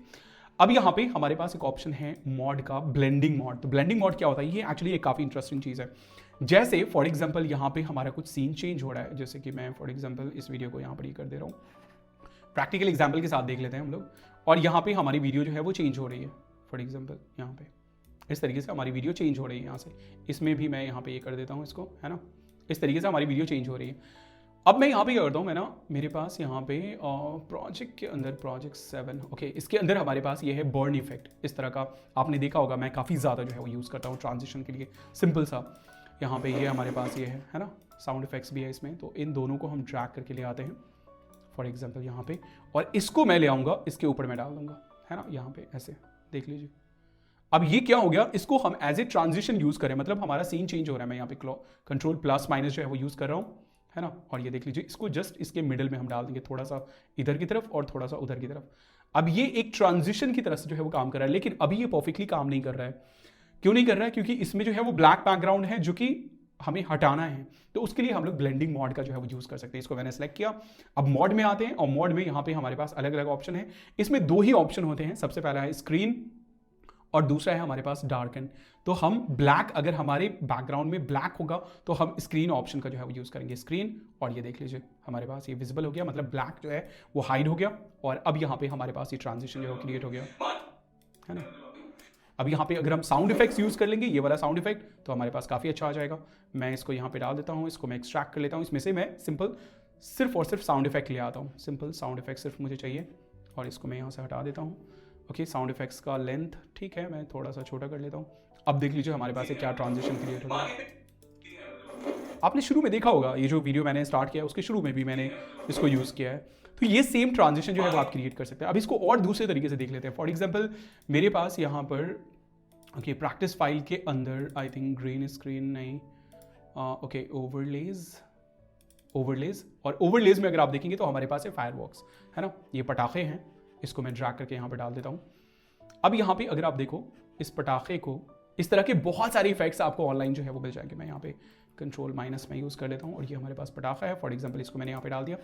अब यहाँ पे हमारे पास एक ऑप्शन है मॉड का, ब्लेंडिंग मॉड। तो ब्लेंडिंग मॉड क्या होता है, ये एक्चुअली एक काफ़ी इंटरेस्टिंग चीज़ है। जैसे फॉर एग्जाम्पल यहाँ पे हमारा कुछ सीन चेंज हो रहा है, जैसे कि मैं फॉर एग्जाम्पल इस वीडियो को यहाँ पर ही कर दे रहा हूँ, प्रैक्टिकल एग्जाम्पल के साथ देख लेते हैं हम लोग। और यहाँ पे हमारी वीडियो जो है वो चेंज हो रही है। फॉर एग्जाम्पल यहाँ पे इस तरीके से हमारी वीडियो चेंज हो रही है। यहाँ से इसमें भी मैं यहाँ पे ये कर देता हूँ इसको, है ना। इस तरीके से हमारी वीडियो चेंज हो रही है। अब मैं यहाँ पे क्या करता हूँ, मैं ना मेरे पास यहाँ पे प्रोजेक्ट के अंदर प्रोजेक्ट 7, ओके, इसके अंदर हमारे पास ये है बर्न इफेक्ट। इस तरह का आपने देखा होगा, मैं काफ़ी ज़्यादा जो है वो यूज़ करता हूँ ट्रांजिशन के लिए। सिंपल सा यहाँ पे ये हमारे पास ये है ना, साउंड इफेक्ट्स भी है इसमें। तो इन दोनों को हम ड्रैग करके ले आते हैं फॉर एग्जाम्पल यहाँ पे, और इसको मैं ले आऊँगा, इसके ऊपर मैं डाल दूँगा, है ना, यहाँ पे ऐसे देख लीजिए। अब ये क्या हो गया, इसको हम एज ए ट्रांजिशन यूज़ करें, मतलब हमारा सीन चेंज हो रहा है। मैं यहाँ पे कंट्रोल प्लस माइनस जो है वो यूज़ कर रहा हूँ, है ना। और ये देख लीजिए, इसको जस्ट इसके मिडिल में हम डाल देंगे, थोड़ा सा इधर की तरफ और थोड़ा सा उधर की तरफ। अब ये एक ट्रांजिशन की तरह से जो है वो काम कर रहा है, लेकिन अभी ये परफेक्टली काम नहीं कर रहा है। क्यों नहीं कर रहा है, क्योंकि इसमें जो है वो ब्लैक बैकग्राउंड है जो कि हमें हटाना है। तो उसके लिए हम लोग ब्लेंडिंग मोड का जो है वो यूज़ कर सकते हैं। इसको मैंने सेलेक्ट किया। अब मोड में आते हैं, और मोड में यहाँ पे हमारे पास अलग अलग ऑप्शन है। इसमें 2 ही ऑप्शन होते हैं। सबसे पहला है स्क्रीन और दूसरा है हमारे पास डार्कन। तो हम ब्लैक, अगर हमारे बैकग्राउंड में ब्लैक होगा तो हम स्क्रीन ऑप्शन का जो है वो यूज़ करेंगे, स्क्रीन। और ये देख लीजिए हमारे पास ये विजिबल हो गया, मतलब ब्लैक जो है वो हाइड हो गया। और अब यहाँ पे हमारे पास ये ट्रांजिशन जो है क्रिएट हो गया, है ना। अब यहाँ पे अगर हम साउंड इफेक्ट्स यूज़ कर लेंगे, ये वाला साउंड इफेक्ट, तो हमारे पास काफ़ी अच्छा आ जाएगा। मैं इसको यहाँ पे डाल देता हूँ, इसको मैं एक्सट्रैक्ट कर लेता हूँ। इसमें से मैं सिंपल सिर्फ और सिर्फ साउंड इफेक्ट ले आता हूँ। सिंपल साउंड इफेक्ट सिर्फ मुझे चाहिए, और इसको मैं यहाँ से हटा देता हूँ। ओके, साउंड इफेक्ट्स का लेंथ ठीक है, मैं थोड़ा सा छोटा कर लेता हूँ। अब देख लीजिए हमारे पास एक क्या ट्रांजिशन क्रिएट हो गया। आपने शुरू में देखा होगा, ये जो वीडियो मैंने स्टार्ट किया है उसके शुरू में भी मैंने इसको यूज़ किया है। तो ये सेम ट्रांजिशन जो है वो आप क्रिएट कर सकते हैं। अब इसको और दूसरे तरीके से देख लेते हैं। फॉर एग्जाम्पल मेरे पास यहाँ पर ओके प्रैक्टिस फाइल के अंदर आई थिंक ग्रीन स्क्रीन नहीं, ओके ओवरलेज और ओवरलेज में अगर आप देखेंगे तो हमारे पास है फायरवॉक्स, है ना। ये पटाखे हैं, इसको मैं ड्रैग करके यहाँ पे डाल देता हूँ। अब यहाँ पे अगर आप देखो इस पटाखे को, इस तरह के बहुत सारे इफेक्ट्स आपको ऑनलाइन जो है वो मिल जाएंगे। मैं यहाँ पे कंट्रोल माइनस में यूज़ कर लेता हूँ, और ये हमारे पास पटाखा है। फॉर एग्जाम्पल इसको मैंने यहाँ पे डाल दिया।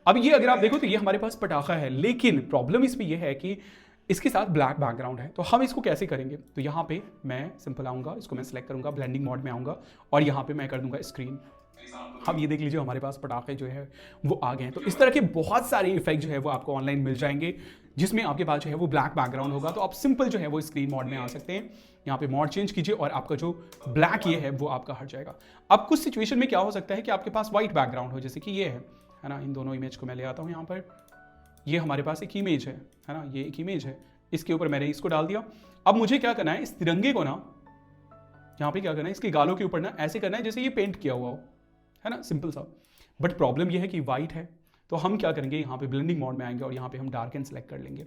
अब ये अगर आप देखो तो ये हमारे पास पटाखा है, लेकिन प्रॉब्लम इसमें यह है कि इसके साथ ब्लैक बैकग्राउंड है। तो हम इसको कैसे करेंगे, तो यहाँ पे मैं सिंपल आऊँगा, इसको मैं सेलेक्ट करूँगा, ब्लेंडिंग मोड में आऊँगा, और यहाँ पे मैं कर दूँगा स्क्रीन। अब ये देख लीजिए हमारे पास पटाखे जो है वो आ गए हैं। तो इस तरह के बहुत सारे इफेक्ट जो है वो आपको ऑनलाइन मिल जाएंगे, जिसमें आपके पास जो है वो ब्लैक बैकग्राउंड होगा। तो आप सिंपल जो है वो स्क्रीन मोड में आ सकते हैं। यहाँ पे मोड चेंज कीजिए और आपका जो ब्लैक ये है वो आपका हट जाएगा। अब कुछ सिचुएशन में क्या हो सकता है कि आपके पास व्हाइट बैकग्राउंड हो, जैसे कि ये है ना। इन दोनों इमेज को मैं ले आता हूँ यहाँ पर। ये हमारे पास एक इमेज है ना, ये एक इमेज है। इसके ऊपर मैंने इसको डाल दिया। अब मुझे क्या करना है, इस तिरंगे को ना यहाँ पे क्या करना है, इसके गालों के ऊपर ना ऐसे करना है जैसे ये पेंट किया हुआ हो, है ना, सिंपल सा। बट प्रॉब्लम ये है कि वाइट है, तो हम क्या करेंगे, यहाँ पे ब्लेंडिंग मोड में आएंगे और यहाँ पे हम डार्क एंड सेलेक्ट कर लेंगे।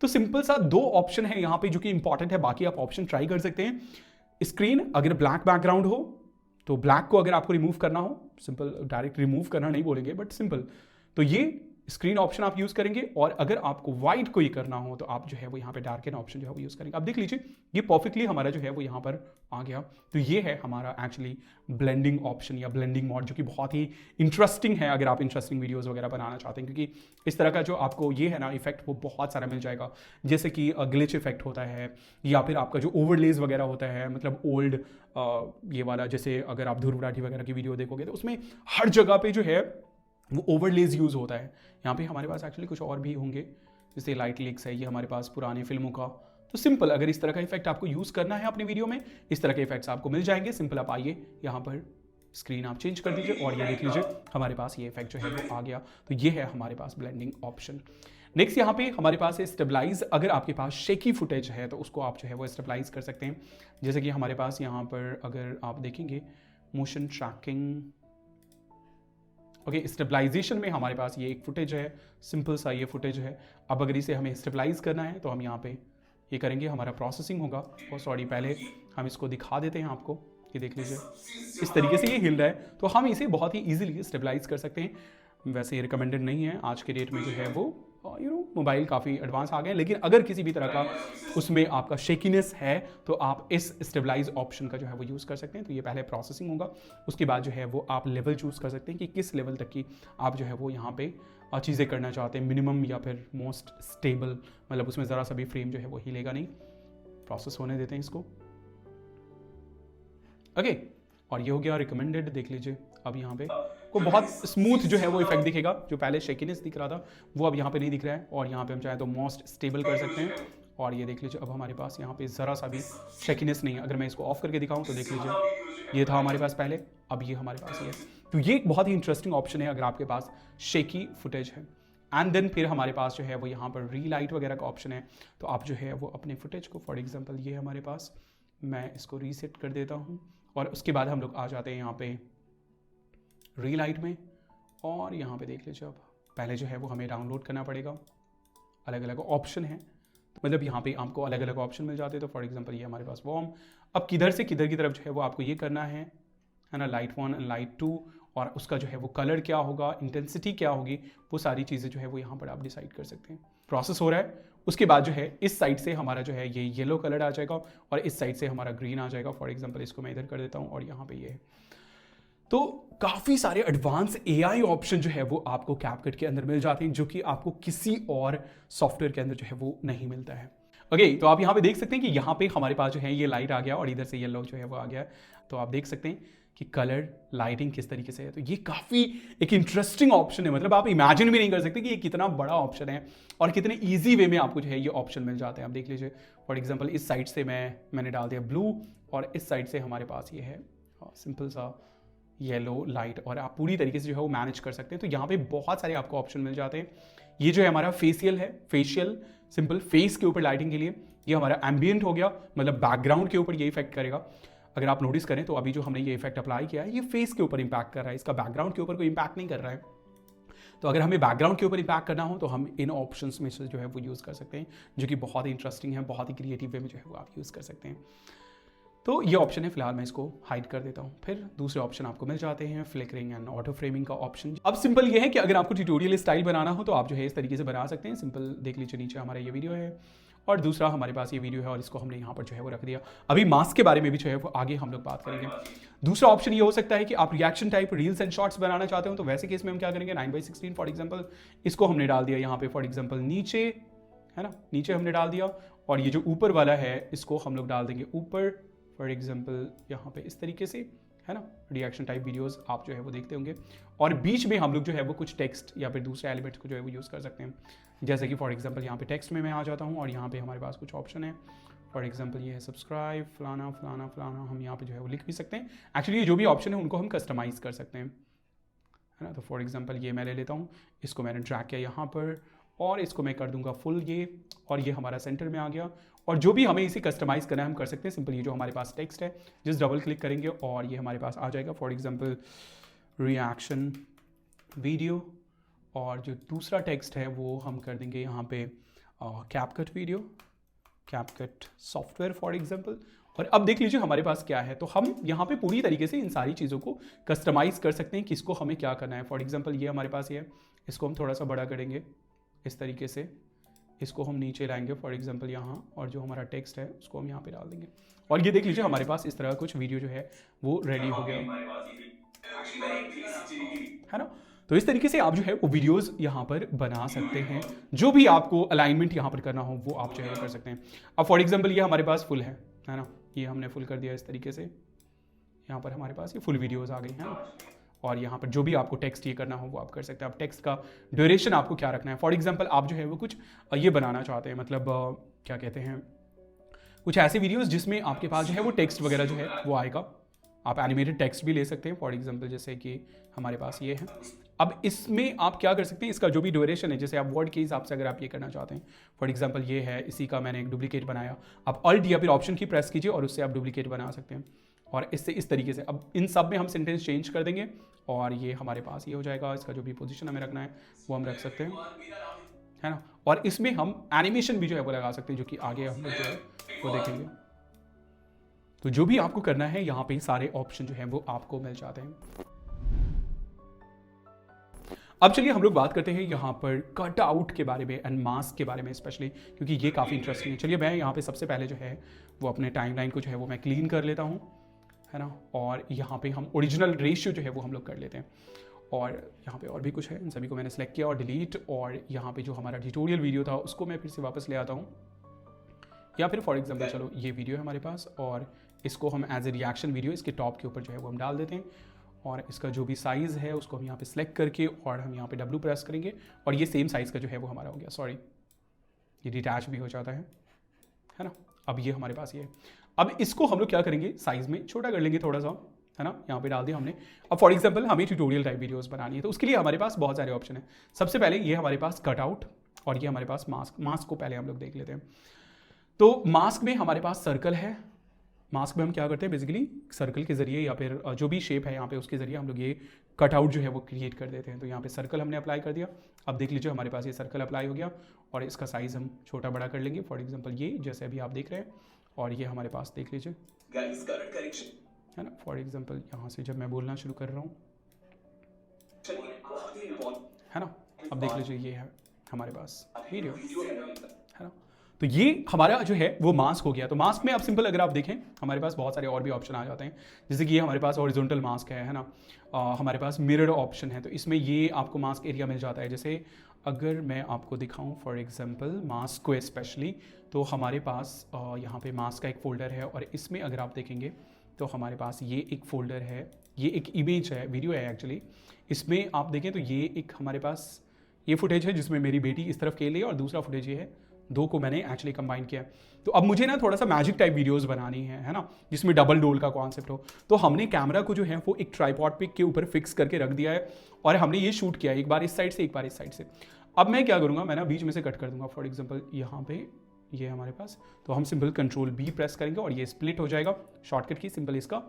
तो सिंपल सा 2 ऑप्शन है यहाँ पे जो कि इंपॉर्टेंट है, बाकी आप ऑप्शन ट्राई कर सकते हैं। स्क्रीन अगर ब्लैक बैकग्राउंड हो तो ब्लैक को अगर आपको रिमूव करना हो, सिंपल, डायरेक्ट रिमूव करना नहीं बोलेंगे बट सिंपल, तो ये स्क्रीन ऑप्शन आप यूज करेंगे। और अगर आपको व्हाइट को ही करना हो तो आप जो है वो यहाँ पे डार्क एंड ऑप्शन जो है वो यूज करेंगे। अब देख लीजिए ये परफेक्टली हमारा जो है वो यहाँ पर आ गया। तो ये है हमारा एक्चुअली ब्लेंडिंग ऑप्शन या ब्लेंडिंग मोड, जो कि बहुत ही इंटरेस्टिंग है अगर आप इंटरेस्टिंग वीडियोस वगैरह बनाना चाहते हैं, क्योंकि इस तरह का जो आपको ये है ना इफेक्ट वो बहुत सारा मिल जाएगा। जैसे कि ग्लिच इफेक्ट होता है, या फिर आपका जो ओवरलेज वगैरह होता है, मतलब ओल्ड ये वाला, जैसे अगर आप ध्रुव राठी वगैरह की वीडियो देखोगे तो उसमें हर जगह पे जो है वो ओवरलेज यूज होता है। यहाँ पे हमारे पास एक्चुअली कुछ और भी होंगे, जैसे लाइट लीक्स है, ये हमारे पास पुरानी फिल्मों का। तो सिंपल अगर इस तरह का इफेक्ट आपको यूज करना है अपने वीडियो में, इस तरह के इफेक्ट्स आपको मिल जाएंगे। सिंपल आप आइए यहाँ पर स्क्रीन आप चेंज कर दीजिए और ये देख लीजिए हमारे पास ये इफेक्ट जो है वो आ गया। तो ये है हमारे पास ब्लेंडिंग ऑप्शन। नेक्स्ट यहाँ पे हमारे पास है स्टेबलाइज। अगर आपके पास शेकी फुटेज है तो उसको आप जो है वो स्टेबलाइज कर सकते हैं। जैसे कि हमारे पास यहाँ पर अगर आप देखेंगे मोशन ट्रैकिंग, ओके, स्टेबलाइजेशन में हमारे पास ये एक फुटेज है, सिंपल सा ये फुटेज है। अब अगर इसे हमें स्टेबलाइज करना है तो हम यहाँ पे ये करेंगे, हमारा प्रोसेसिंग होगा। और सॉरी, पहले हम इसको दिखा देते हैं आपको, ये देख लीजिए इस तरीके से ये हिल रहा है। तो हम इसे बहुत ही ईजिली स्टेबलाइज कर सकते हैं। वैसे ये रिकमेंडेड नहीं है, आज के डेट में जो है वो मोबाइल काफ़ी एडवांस आ गए, लेकिन अगर किसी भी तरह का उसमें आपका शेकीनेस है तो आप इस स्टेबलाइज ऑप्शन का जो है वो यूज़ कर सकते हैं। तो ये पहले प्रोसेसिंग होगा, उसके बाद जो है वो आप लेवल चूज़ कर सकते हैं कि किस लेवल तक की आप जो है वो यहाँ पे चीज़ें करना चाहते हैं, मिनिमम या फिर मोस्ट स्टेबल, मतलब उसमें ज़रा सा भी फ्रेम जो है वो हिलेगा नहीं। प्रोसेस होने देते हैं इसको, ओके। और ये हो गया रिकमेंडेड, देख लीजिए अब यहाँ पे को बहुत स्मूथ जो है वो इफेक्ट दिखेगा। जो पहले शेकीनेस दिख रहा था वो अब यहाँ पे नहीं दिख रहा है। और यहाँ पे हम चाहे तो मोस्ट स्टेबल कर सकते हैं। और ये देख लीजिए अब हमारे पास यहाँ पे ज़रा सा भी शेकीनेस नहीं है। अगर मैं इसको ऑफ करके दिखाऊं तो देख लीजिए ये था हमारे पास पहले, अब ये हमारे पास ये। तो ये एक बहुत ही इंटरेस्टिंग ऑप्शन है अगर आपके पास शेकी फुटेज है। एंड देन फिर हमारे पास जो है वो यहाँ पर रीलाइट वगैरह का ऑप्शन है। तो आप जो है वो अपने फुटेज को, फॉर एग्जाम्पल ये हमारे पास, मैं इसको रीसेट कर देता हूँ और उसके बाद हम लोग आ जाते हैं यहाँ पे रीलाइट में। और यहाँ पे देख लीजिए अब पहले जो है वो हमें डाउनलोड करना पड़ेगा, अलग अलग ऑप्शन है, मतलब यहाँ पे आपको अलग अलग ऑप्शन मिल जाते हैं। तो फॉर एग्जांपल ये हमारे पास वॉर्म, अब किधर से किधर की तरफ जो है वो आपको ये करना है ना, लाइट 1 एंड लाइट 2, और उसका जो है वो कलर क्या होगा, इंटेंसिटी क्या होगी, वो सारी चीज़ें जो है वो यहाँ पर आप डिसाइड कर सकते हैं। प्रोसेस हो रहा है, उसके बाद जो है इस साइड से हमारा जो है ये येलो कलर आ जाएगा और इस साइड से हमारा ग्रीन आ जाएगा। फॉर एग्जाम्पल इसको मैं इधर कर देता हूँ और यहाँ पे ये है। तो काफ़ी सारे एडवांस AI ऑप्शन जो है वो आपको कैपकट के अंदर मिल जाते हैं, जो कि आपको किसी और सॉफ्टवेयर के अंदर जो है वो नहीं मिलता है। ओके, तो आप यहाँ पे देख सकते हैं कि यहाँ पे हमारे पास जो है ये लाइट आ गया और इधर से येलो जो है वो आ गया। तो आप देख सकते हैं कि कलर लाइटिंग किस तरीके से है। तो ये काफ़ी एक इंटरेस्टिंग ऑप्शन है, मतलब आप इमेजिन भी नहीं कर सकते कि ये कितना बड़ा ऑप्शन है और कितने ईजी वे में आपको जो है ये ऑप्शन मिल जाते हैं। आप देख लीजिए फॉर एग्जाम्पल इस साइड से मैंने डाल दिया ब्लू और इस साइड से हमारे पास ये है सिंपल सा येलो लाइट, और आप पूरी तरीके से जो है वो मैनेज कर सकते हैं। तो यहाँ पे बहुत सारे आपको ऑप्शन मिल जाते हैं। ये जो है हमारा फेशियल है, फेशियल सिंपल फेस के ऊपर लाइटिंग के लिए। ये हमारा एम्बियंट हो गया, मतलब बैकग्राउंड के ऊपर ये इफेक्ट करेगा। अगर आप नोटिस करें तो अभी जो हमने ये इफेक्ट अप्लाई किया है ये फेस के ऊपर इंपैक्ट कर रहा है, इसका बैकग्राउंड के ऊपर कोई इंपैक्ट नहीं कर रहा है। तो अगर हमें बैकग्राउंड के ऊपर इंपैक्ट करना हो तो हम इन ऑप्शंस में से जो है वो यूज़ कर सकते हैं, जो कि बहुत ही इंटरेस्टिंग है, बहुत ही क्रिएटिव वे में जो है वो आप यूज़ कर सकते हैं। तो ये ऑप्शन है, फिलहाल मैं इसको हाइड कर देता हूँ। फिर दूसरे ऑप्शन आपको मिल जाते हैं फ्लिकरिंग एंड ऑटो फ्रेमिंग का ऑप्शन। अब सिंपल ये है कि अगर आपको ट्यूटोरियल स्टाइल बनाना हो तो आप जो है इस तरीके से बना सकते हैं। सिंपल देख लीजिए नीचे हमारा ये वीडियो है और दूसरा हमारे पास ये वीडियो है और इसको हमने यहाँ पर जो है वो रख दिया। अभी मास्क के बारे में भी जो है वो आगे हम लोग बात करेंगे। दूसरा ऑप्शन ये हो सकता है कि आप reaction type reels and shorts बनाना चाहते हो, तो वैसे केस में हम क्या करेंगे 9:16 फॉर एग्जाम्पल इसको हमने डाल दिया यहाँ पे, फॉर एग्जाम्पल नीचे है ना, नीचे हमने डाल दिया और ये जो ऊपर वाला है इसको हम लोग डाल देंगे ऊपर, फॉर एग्जाम्पल यहाँ पे इस तरीके से, है ना। रिएक्शन टाइप वीडियोस आप जो है वो देखते होंगे और बीच में हम लोग जो है वो कुछ टेक्स्ट या फिर दूसरे एलिमेंट्स को जो है वो यूज़ कर सकते हैं। जैसे कि फॉर एग्जांपल यहाँ पे टेक्स्ट में मैं आ जाता हूँ और यहाँ पे हमारे पास कुछ ऑप्शन है। फॉर एग्जांपल ये है सब्सक्राइब फलाना फलाना फलाना, हम यहाँ पे जो है वो लिख भी सकते हैं। एक्चुअली ये जो भी ऑप्शन है उनको हम कस्टमाइज़ कर सकते हैं, है ना। तो फॉर एग्जांपल ये मैं ले लेता हूँ, इसको मैंने ड्रैग किया यहाँ पर और इसको मैं कर दूंगा फुल ये, और ये हमारा सेंटर में आ गया। और जो भी हमें इसे कस्टमाइज करना है हम कर सकते हैं। सिंपल ये जो हमारे पास टेक्स्ट है जस्ट डबल क्लिक करेंगे और ये हमारे पास आ जाएगा। फॉर एग्जांपल रिएक्शन वीडियो, और जो दूसरा टेक्स्ट है वो हम कर देंगे यहाँ पे CapCut video, CapCut software for example. और अब देख लीजिए हमारे पास क्या है, तो हम यहाँ पे पूरी तरीके से इन सारी चीज़ों को कस्टमाइज़ कर सकते हैं, किसको हमें क्या करना है। फॉर एग्जांपल ये हमारे पास ये है, इसको हम थोड़ा सा बड़ा करेंगे इस तरीके से, इसको हम नीचे लाएंगे फॉर एग्जांपल यहाँ, और जो हमारा टेक्स्ट है उसको हम यहाँ पे डाल देंगे। और ये देख लीजिए हमारे पास इस तरह कुछ वीडियो जो है वो रेडी हो गया, है ना। तो इस तरीके से आप जो है वो वीडियोस यहाँ पर बना सकते हैं। जो भी आपको अलाइनमेंट यहाँ पर करना हो वो आप जो है कर सकते हैं। अब फॉर एग्जांपल ये हमारे पास फुल है ना, ये हमने फुल कर दिया इस तरीके से, यहाँ पर हमारे पास ये फुल वीडियोस आ गई हैं ना। और यहाँ पर जो भी आपको टेक्स्ट ये करना हो वो आप कर सकते हैं। अब टेक्स्ट का ड्यूरेशन आपको क्या रखना है, फॉर एग्जांपल आप जो है वो कुछ ये बनाना चाहते हैं, मतलब क्या कहते हैं, कुछ ऐसे वीडियोस जिसमें आपके पास जो है वो टेक्स्ट वगैरह जो है वो आएगा। आप एनिमेटेड टेक्स्ट भी ले सकते हैं, फॉर एग्जांपल जैसे कि हमारे पास ये है। अब इसमें आप क्या कर सकते हैं, इसका जो भी ड्यूरेशन है, जैसे आप वर्ड के हिसाब से अगर आप ये करना चाहते हैं, फॉर एग्जांपल ये है, इसी का मैंने एक डुप्लीकेट बनाया, आप ऑल्ट या फिर ऑप्शन की प्रेस कीजिए और उससे आप डुप्लीकेट बना सकते हैं। और इससे इस तरीके से अब इन सब में हम सेंटेंस चेंज कर देंगे और ये हमारे पास ये हो जाएगा। इसका जो भी पोजीशन हमें रखना है वो हम रख सकते हैं, है ना। और इसमें हम एनिमेशन भी जो है वो लगा सकते हैं, जो कि आगे हम लोग जो है वो देखेंगे। तो जो भी आपको करना है यहाँ पे सारे ऑप्शन जो है वो आपको मिल जाते हैं। अब चलिए हम लोग बात करते हैं यहाँ पर कट आउट के बारे में एंड मास्क के बारे में स्पेशली, क्योंकि ये काफ़ी इंटरेस्टिंग है। चलिए मैं यहाँ पे सबसे पहले जो है वो अपने टाइमलाइन को जो है वो मैं क्लीन कर लेता हूँ, है ना। और यहाँ पे हम ओरिजिनल रेशियो जो है वो हम लोग कर लेते हैं। और यहाँ पे और भी कुछ है, इन सभी को मैंने सेलेक्ट किया और डिलीट। और यहाँ पे जो हमारा ट्यूटोरियल वीडियो था उसको मैं फिर से वापस ले आता हूँ, या फिर फॉर एग्जाम्पल चलो ये वीडियो है हमारे पास और इसको हम एज ए रिएक्शन वीडियो इसके टॉप के ऊपर जो है वो हम डाल देते हैं। और इसका जो भी साइज़ है उसको हम यहाँ पे सिलेक्ट करके और हम यहाँ पे W प्रेस करेंगे और ये सेम साइज़ का जो है वो हमारा हो गया। सॉरी, ये डिटैच भी हो जाता है ना। अब ये हमारे पास ये है। अब इसको हम लोग क्या करेंगे, साइज़ में छोटा कर लेंगे थोड़ा सा, है ना। यहाँ पे डाल दिया हमने। अब फॉर एग्जांपल हमें ट्यूटोरियल टाइप वीडियोस बनानी है, तो उसके लिए हमारे पास बहुत सारे ऑप्शन है। सबसे पहले ये हमारे पास कट आउट और ये हमारे पास मास्क। मास्क को पहले हम लोग देख लेते हैं। तो मास्क में हमारे पास सर्कल है। मास्क में हम क्या करते हैं, बेसिकली सर्कल के जरिए या फिर जो भी शेप है यहाँ पे उसके जरिए हम लोग ये कटआउट जो है वो क्रिएट कर देते हैं। तो यहाँ पे सर्कल हमने अप्लाई कर दिया। अब देख लीजिए हमारे पास ये सर्कल अप्लाई हो गया और इसका साइज़ हम छोटा बड़ा कर लेंगे। फॉर एग्जांपल ये जैसे अभी आप देख रहे हैं, और ये हमारे पास देख लीजिए, Guys, current correction. है ना। फॉर एग्जांपल यहाँ से जब मैं बोलना शुरू कर रहा हूँ, चलिए, बहुत ही important है ना। अब देख लीजिए ये है हमारे पास वीडियो, वीडियो है। है ना। तो ये हमारा जो है वो मास्क हो गया। तो मास्क में अब सिंपल अगर आप देखें हमारे पास बहुत सारे और भी ऑप्शन आ जाते हैं, जैसे कि ये हमारे पास हॉरिजॉन्टल मास्क है ना। हमारे पास मिरर ऑप्शन है, तो इसमें ये आपको मास्क एरिया मिल जाता है। जैसे अगर मैं आपको दिखाऊं फॉर एग्जांपल मास्क को स्पेशली, तो हमारे पास यहाँ पे मास्क का एक फ़ोल्डर है और इसमें अगर आप देखेंगे तो हमारे पास ये एक फ़ोल्डर है, ये एक इमेज है, वीडियो है एक्चुअली। इसमें आप देखें तो ये एक हमारे पास ये फुटेज है जिसमें मेरी बेटी इस तरफ खेल रही है और दूसरा फुटेज ये है, दो को मैंने एक्चुअली कंबाइन किया। तो अब मुझे ना थोड़ा सा मैजिक टाइप वीडियोस बनानी है ना, जिसमें डबल डोल का कॉन्सेप्ट हो। तो हमने कैमरा को जो है वो एक ट्राइपॉड पे के ऊपर फिक्स करके रख दिया है और हमने ये शूट किया है, एक बार इस साइड से एक बार इस साइड से। अब मैं क्या करूँगा, मैं ना बीच में से कट कर दूंगा। फॉर एग्जाम्पल यहाँ पे ये हमारे पास, तो हम सिंपल कंट्रोल B प्रेस करेंगे और ये स्प्लिट हो जाएगा, शॉर्टकट की सिंपल इसका।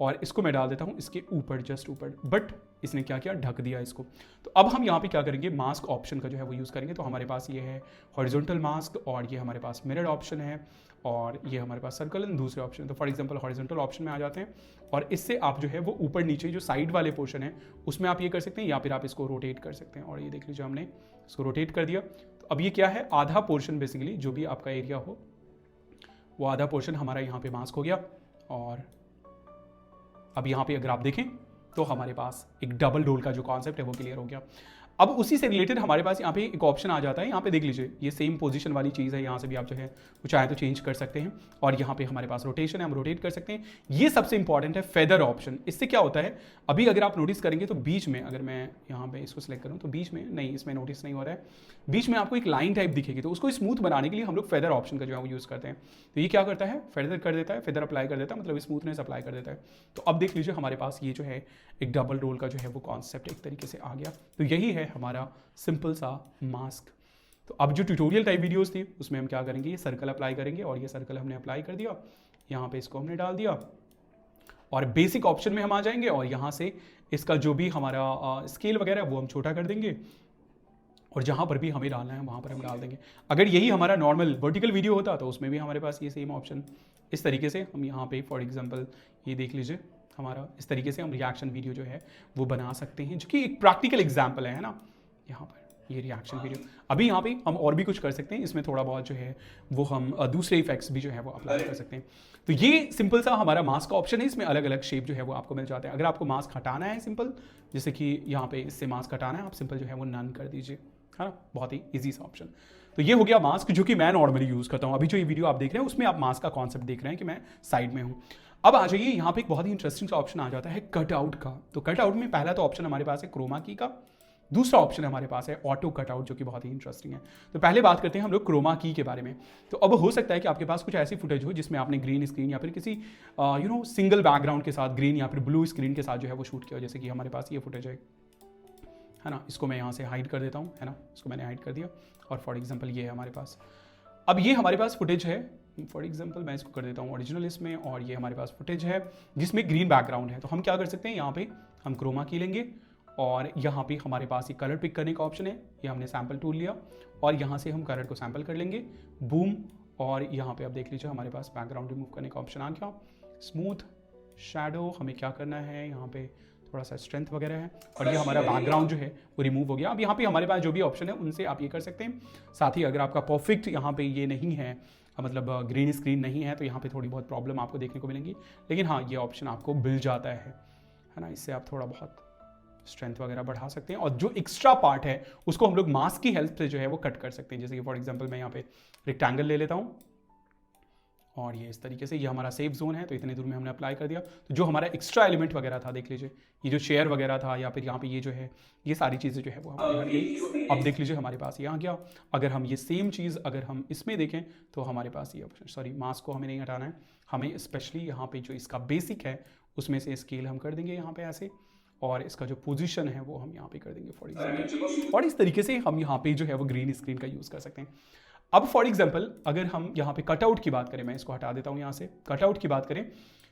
और इसको मैं डाल देता हूँ इसके ऊपर, जस्ट ऊपर, बट इसने क्या किया, ढक दिया इसको। तो अब हम यहाँ पे क्या करेंगे, मास्क ऑप्शन का जो है वो यूज़ करेंगे। तो हमारे पास ये है हॉरिजॉन्टल मास्क और ये हमारे पास मिरर ऑप्शन है और ये हमारे पास सर्कल एंड दूसरे ऑप्शन है। तो फॉर एग्जांपल हॉरिजॉन्टल ऑप्शन में आ जाते हैं और इससे आप जो है वो ऊपर नीचे जो साइड वाले पोर्शन है उसमें आप ये कर सकते हैं, या फिर आप इसको रोटेट कर सकते हैं। और ये देख लीजिए हमने इसको रोटेट कर दिया। तो अब ये क्या है, आधा पोर्शन बेसिकली जो भी आपका एरिया हो वो आधा पोर्शन हमारा यहाँ पे मास्क हो गया। और अब यहाँ पे अगर आप देखें तो हमारे पास एक डबल डोल का जो कॉन्सेप्ट है वो क्लियर हो गया। अब उसी से रिलेटेड हमारे पास यहाँ पे एक ऑप्शन आ जाता है, यहाँ पे देख लीजिए ये सेम पोजीशन वाली चीज़ है, यहाँ से भी आप जो है वो चाहे तो चेंज कर सकते हैं। और यहाँ पे हमारे पास रोटेशन है, हम रोटेट कर सकते हैं। ये सबसे इंपॉर्टेंट है फेदर ऑप्शन। इससे क्या होता है, अभी अगर आप नोटिस करेंगे तो बीच में, अगर मैं यहाँ पे इसको सिलेक्ट करूँ तो बीच में नहीं, इसमें नोटिस नहीं हो रहा है, बीच में आपको एक लाइन टाइप दिखेगी। तो उसको स्मूथ बनाने के लिए हम लोग फेदर ऑप्शन का जो है वो यूज़ करते हैं। तो ये क्या करता है, फेदर कर देता है, फेदर अप्लाई कर देता है, मतलब स्मूथनेस अप्लाई कर देता है। तो अब देख लीजिए हमारे पास ये जो है एक डबल रोल का जो है वो कॉन्सेप्ट एक तरीके से आ गया। तो यही है हमारा सिंपल सा मास्क। तो अब जो ट्यूटोरियल टाइप वीडियोस थी उसमें हम क्या करेंगे, ये सर्कल अप्लाई करेंगे और ये सर्कल हमने अप्लाई कर दिया, यहाँ पे इसको हमने डाल दिया और बेसिक ऑप्शन में हम आ जाएंगे और यहाँ से इसका जो भी हमारा स्केल वगैरह वो हम छोटा कर देंगे और जहाँ पर भी हमें डालना है वहाँ पर हम डाल देंगे। अगर यही हमारा नॉर्मल वर्टिकल वीडियो होता तो उसमें भी हमारे पास ये सेम ऑप्शन इस तरीके से हम यहाँ पे फॉर एग्जांपल ये देख लीजिए हमारा इस तरीके से हम रिएक्शन वीडियो जो है वो बना सकते हैं, जो कि एक प्रैक्टिकल एग्जाम्पल है ना। यहाँ पर ये रिएक्शन वीडियो, अभी यहाँ पे हम और भी कुछ कर सकते हैं, इसमें थोड़ा बहुत जो है वो हम दूसरे इफेक्ट्स भी जो है वो अप्लाई कर सकते हैं। तो ये सिंपल सा हमारा मास्क का ऑप्शन है, इसमें अलग अलग शेप जो है वो आपको मिल जाते हैं। अगर आपको मास्क हटाना है सिंपल, जैसे कि यहाँ पे इससे मास्क हटाना है, आप सिंपल जो है वो नन कर दीजिए, है ना, बहुत ही ईजी सा ऑप्शन। तो ये हो गया मास्क, जो कि मैं नॉर्मली यूज़ करता हूँ। अभी जो ये वीडियो आप देख रहे हैं उसमें आप मास्क का कॉन्सेप्ट देख रहे हैं कि मैं साइड में हूँ। अब आ जाइए, यहाँ पे एक बहुत ही इंटरेस्टिंग सा ऑप्शन आ जाता है कटआउट का। तो कटआउट में पहला तो ऑप्शन हमारे पास है क्रोमा की का, दूसरा ऑप्शन हमारे पास है ऑटो कटआउट, जो कि बहुत ही इंटरेस्टिंग है। तो पहले बात करते हैं हम लोग क्रोमा की के बारे में। तो अब हो सकता है कि आपके पास कुछ ऐसी फुटेज हो जिसमें आपने ग्रीन स्क्रीन या फिर किसी सिंगल बैकग्राउंड के साथ ग्रीन या फिर ब्लू स्क्रीन के साथ जो है वो शूट किया, जैसे कि हमारे पास ये फुटेज है ना। इसको मैं यहाँ से हाइड कर देता हूँ, है ना, इसको मैंने हाइड कर दिया और फॉर एग्जाम्पल ये है हमारे पास। अब ये हमारे पास फुटेज है, फॉर एग्जाम्पल मैं इसको कर देता हूँ ओरिजिनल इसमें, और ये हमारे पास फुटेज है जिसमें ग्रीन बैकग्राउंड है। तो हम क्या कर सकते हैं, यहाँ पे हम क्रोमा की लेंगे और यहाँ पे हमारे पास ये कलर पिक करने का ऑप्शन है, ये हमने सैम्पल टूल लिया और यहाँ से हम कलर को सैम्पल कर लेंगे, बूम, और यहाँ पे आप देख लीजिए हमारे पास बैकग्राउंड रिमूव करने का ऑप्शन आ गया। स्मूथ शैडो, हमें क्या करना है, यहाँ पे थोड़ा सा स्ट्रेंथ वगैरह है और ये हमारा बैकग्राउंड जो है वो रिमूव हो गया। अब यहाँ पे हमारे पास जो भी ऑप्शन है उनसे आप ये कर सकते हैं। साथ ही अगर आपका परफेक्ट यहाँ पे ये नहीं है, मतलब ग्रीन स्क्रीन नहीं है, तो यहाँ पे थोड़ी बहुत प्रॉब्लम आपको देखने को मिलेंगी, लेकिन हाँ ये ऑप्शन आपको मिल जाता है ना। इससे आप थोड़ा बहुत स्ट्रेंथ वगैरह बढ़ा सकते हैं और जो एक्स्ट्रा पार्ट है उसको हम लोग मास्क की हेल्प से जो है वो कट कर सकते हैं। जैसे कि फॉर एग्जांपल मैं यहाँ पे रेक्टेंगल ले लेता हूँ और ये इस तरीके से, ये हमारा सेफ जोन है तो इतने दूर में हमने अप्लाई कर दिया। तो जो हमारा एक्स्ट्रा एलिमेंट वगैरह था, देख लीजिए ये जो शेयर वगैरह था या फिर यहाँ पे ये जो है ये सारी चीज़ें जो है वो हमारे हट गई। अब देख लीजिए हमारे पास यहाँ गया। अगर हम ये सेम चीज़ अगर हम इसमें देखें तो हमारे पास ये ऑप्शन, सॉरी मास्क को हमें नहीं हटाना है, हमें स्पेशली यहाँ पे जो इसका बेसिक है उसमें से स्केल हम कर देंगे यहाँ पे ऐसे, और इसका जो पोजीशन है वो हम यहाँ पे कर देंगे फॉर एग्जाम्पल, और इस तरीके से हम यहाँ पे जो है वो ग्रीन स्क्रीन का यूज़ कर सकते हैं। अब फॉर एग्जाम्पल अगर हम यहाँ पे कटआउट की बात करें, मैं इसको हटा देता हूँ यहाँ से, कटआउट की बात करें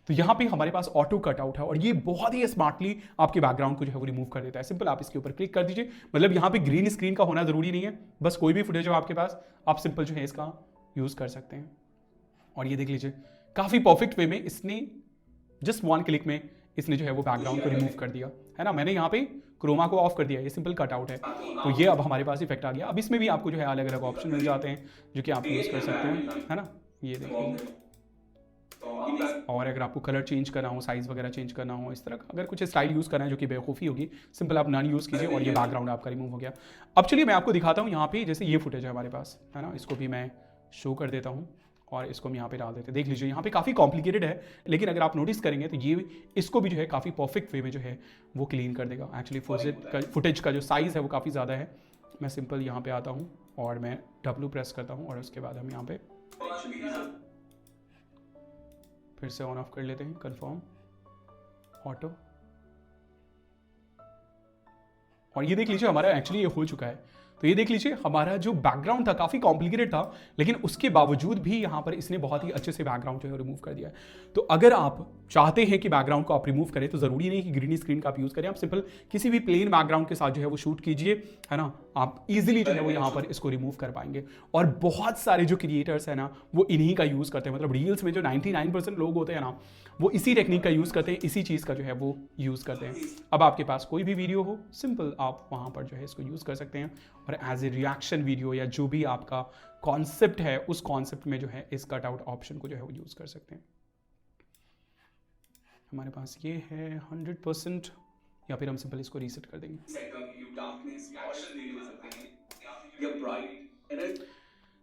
तो यहाँ पे हमारे पास ऑटो कटआउट है और ये बहुत ही स्मार्टली आपके बैकग्राउंड को जो है वो रिमूव कर देता है। सिंपल आप इसके ऊपर क्लिक कर दीजिए, मतलब यहाँ पे ग्रीन स्क्रीन का होना जरूरी नहीं है, बस कोई भी फुटेज हो आपके पास आप सिंपल जो है इसका यूज़ कर सकते हैं। और ये देख लीजिए काफ़ी परफेक्ट वे में इसने जस्ट वन क्लिक में इसने जो है वो बैकग्राउंड को रिमूव कर दिया, है ना। मैंने यहाँ पे क्रोमा को ऑफ कर दिया, ये सिंपल कटआउट है। तो ये अब हमारे पास इफेक्ट आ गया। अब इसमें भी आपको जो है अलग अलग ऑप्शन मिल जाते हैं जो कि आप यूज़ कर सकते हैं, है ना, ये देखिए। और अगर आपको कलर चेंज करना हो, साइज़ वगैरह चेंज करना हो, इस तरह का अगर कुछ स्टाइल यूज़ करना है जो कि बेवकूफ़ी होगी, सिंपल आप नन यूज़ कीजिए और ये बैकग्राउंड आपका रिमूव हो गया। अब चलिए मैं आपको दिखाता हूँ यहाँ पे, जैसे ये फुटेज है हमारे पास, है ना, इसको भी मैं शो कर देता हूँ और इसको हम यहाँ पे डाल देते हैं। देख लीजिए यहाँ पे काफ़ी कॉम्प्लिकेटेड है, लेकिन अगर आप नोटिस करेंगे तो ये इसको भी जो है काफ़ी परफेक्ट वे में जो है वो क्लीन कर देगा। एक्चुअली फुटेज का जो साइज़ है वो काफ़ी ज़्यादा है। मैं सिंपल यहाँ पे आता हूँ और मैं W प्रेस करता हूँ और उसके बाद हम यहाँ पे फिर से ऑन ऑफ कर लेते हैं, कन्फर्म ऑटो, और ये देख लीजिए हमारा एक्चुअली ये हो चुका है। तो ये देख लीजिए हमारा जो बैकग्राउंड था काफ़ी कॉम्प्लिकेटेड था, लेकिन उसके बावजूद भी यहाँ पर इसने बहुत ही अच्छे से बैकग्राउंड जो है रिमूव कर दिया है। तो अगर आप चाहते हैं कि बैकग्राउंड को आप रिमूव करें तो ज़रूरी नहीं कि ग्रीन स्क्रीन का आप यूज़ करें, आप सिंपल किसी भी प्लेन बैकग्राउंड के साथ जो है वो शूट कीजिए, है ना, आप इजीली जो है वो यहाँ पर इसको रिमूव कर पाएंगे। और बहुत सारे जो क्रिएटर्स हैं ना वो इन्हीं का यूज़ करते हैं, मतलब रील्स में जो 99% लोग होते हैं ना वो इसी टेक्निक का यूज़ करते हैं, इसी चीज़ का जो है वो यूज़ करते हैं। अब आपके पास कोई भी वीडियो हो, सिंपल आप वहाँ पर जो है इसको यूज़ कर सकते हैं और एज ए रिएक्शन वीडियो या जो भी आपका कॉन्सेप्ट है उस कॉन्सेप्ट में जो है इस कटआउट ऑप्शन को जो है वो यूज़ कर सकते हैं। हमारे पास ये है 100%, या फिर हम सिंपल इसको रीसेट कर देंगे।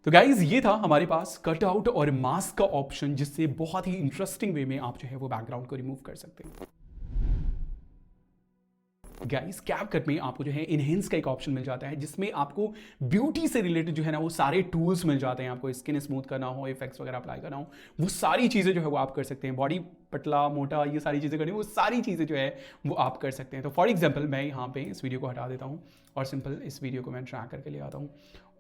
तो गाइज ये था हमारे पास कटआउट और मास्क का ऑप्शन, जिससे बहुत ही इंटरेस्टिंग वे में आप जो है वो बैकग्राउंड को रिमूव कर सकते हैं। गाइस कैपकट में आपको जो है इनहेंस का एक ऑप्शन मिल जाता है, जिसमें आपको ब्यूटी से रिलेटेड जो है ना वो सारे टूल्स मिल जाते हैं। आपको स्किन स्मूथ करना हो, इफेक्ट्स वगैरह अप्लाई करना हो, वो सारी चीज़ें जो है वो आप कर सकते हैं। बॉडी पतला मोटा ये सारी चीज़ें करनी, वो सारी चीज़ें जो है वो आप कर सकते हैं। तो फॉर एग्जाम्पल मैं यहाँ पे इस वीडियो को हटा देता हूँ और सिंपल इस वीडियो को मैं ड्रैग करके ले आता हूँ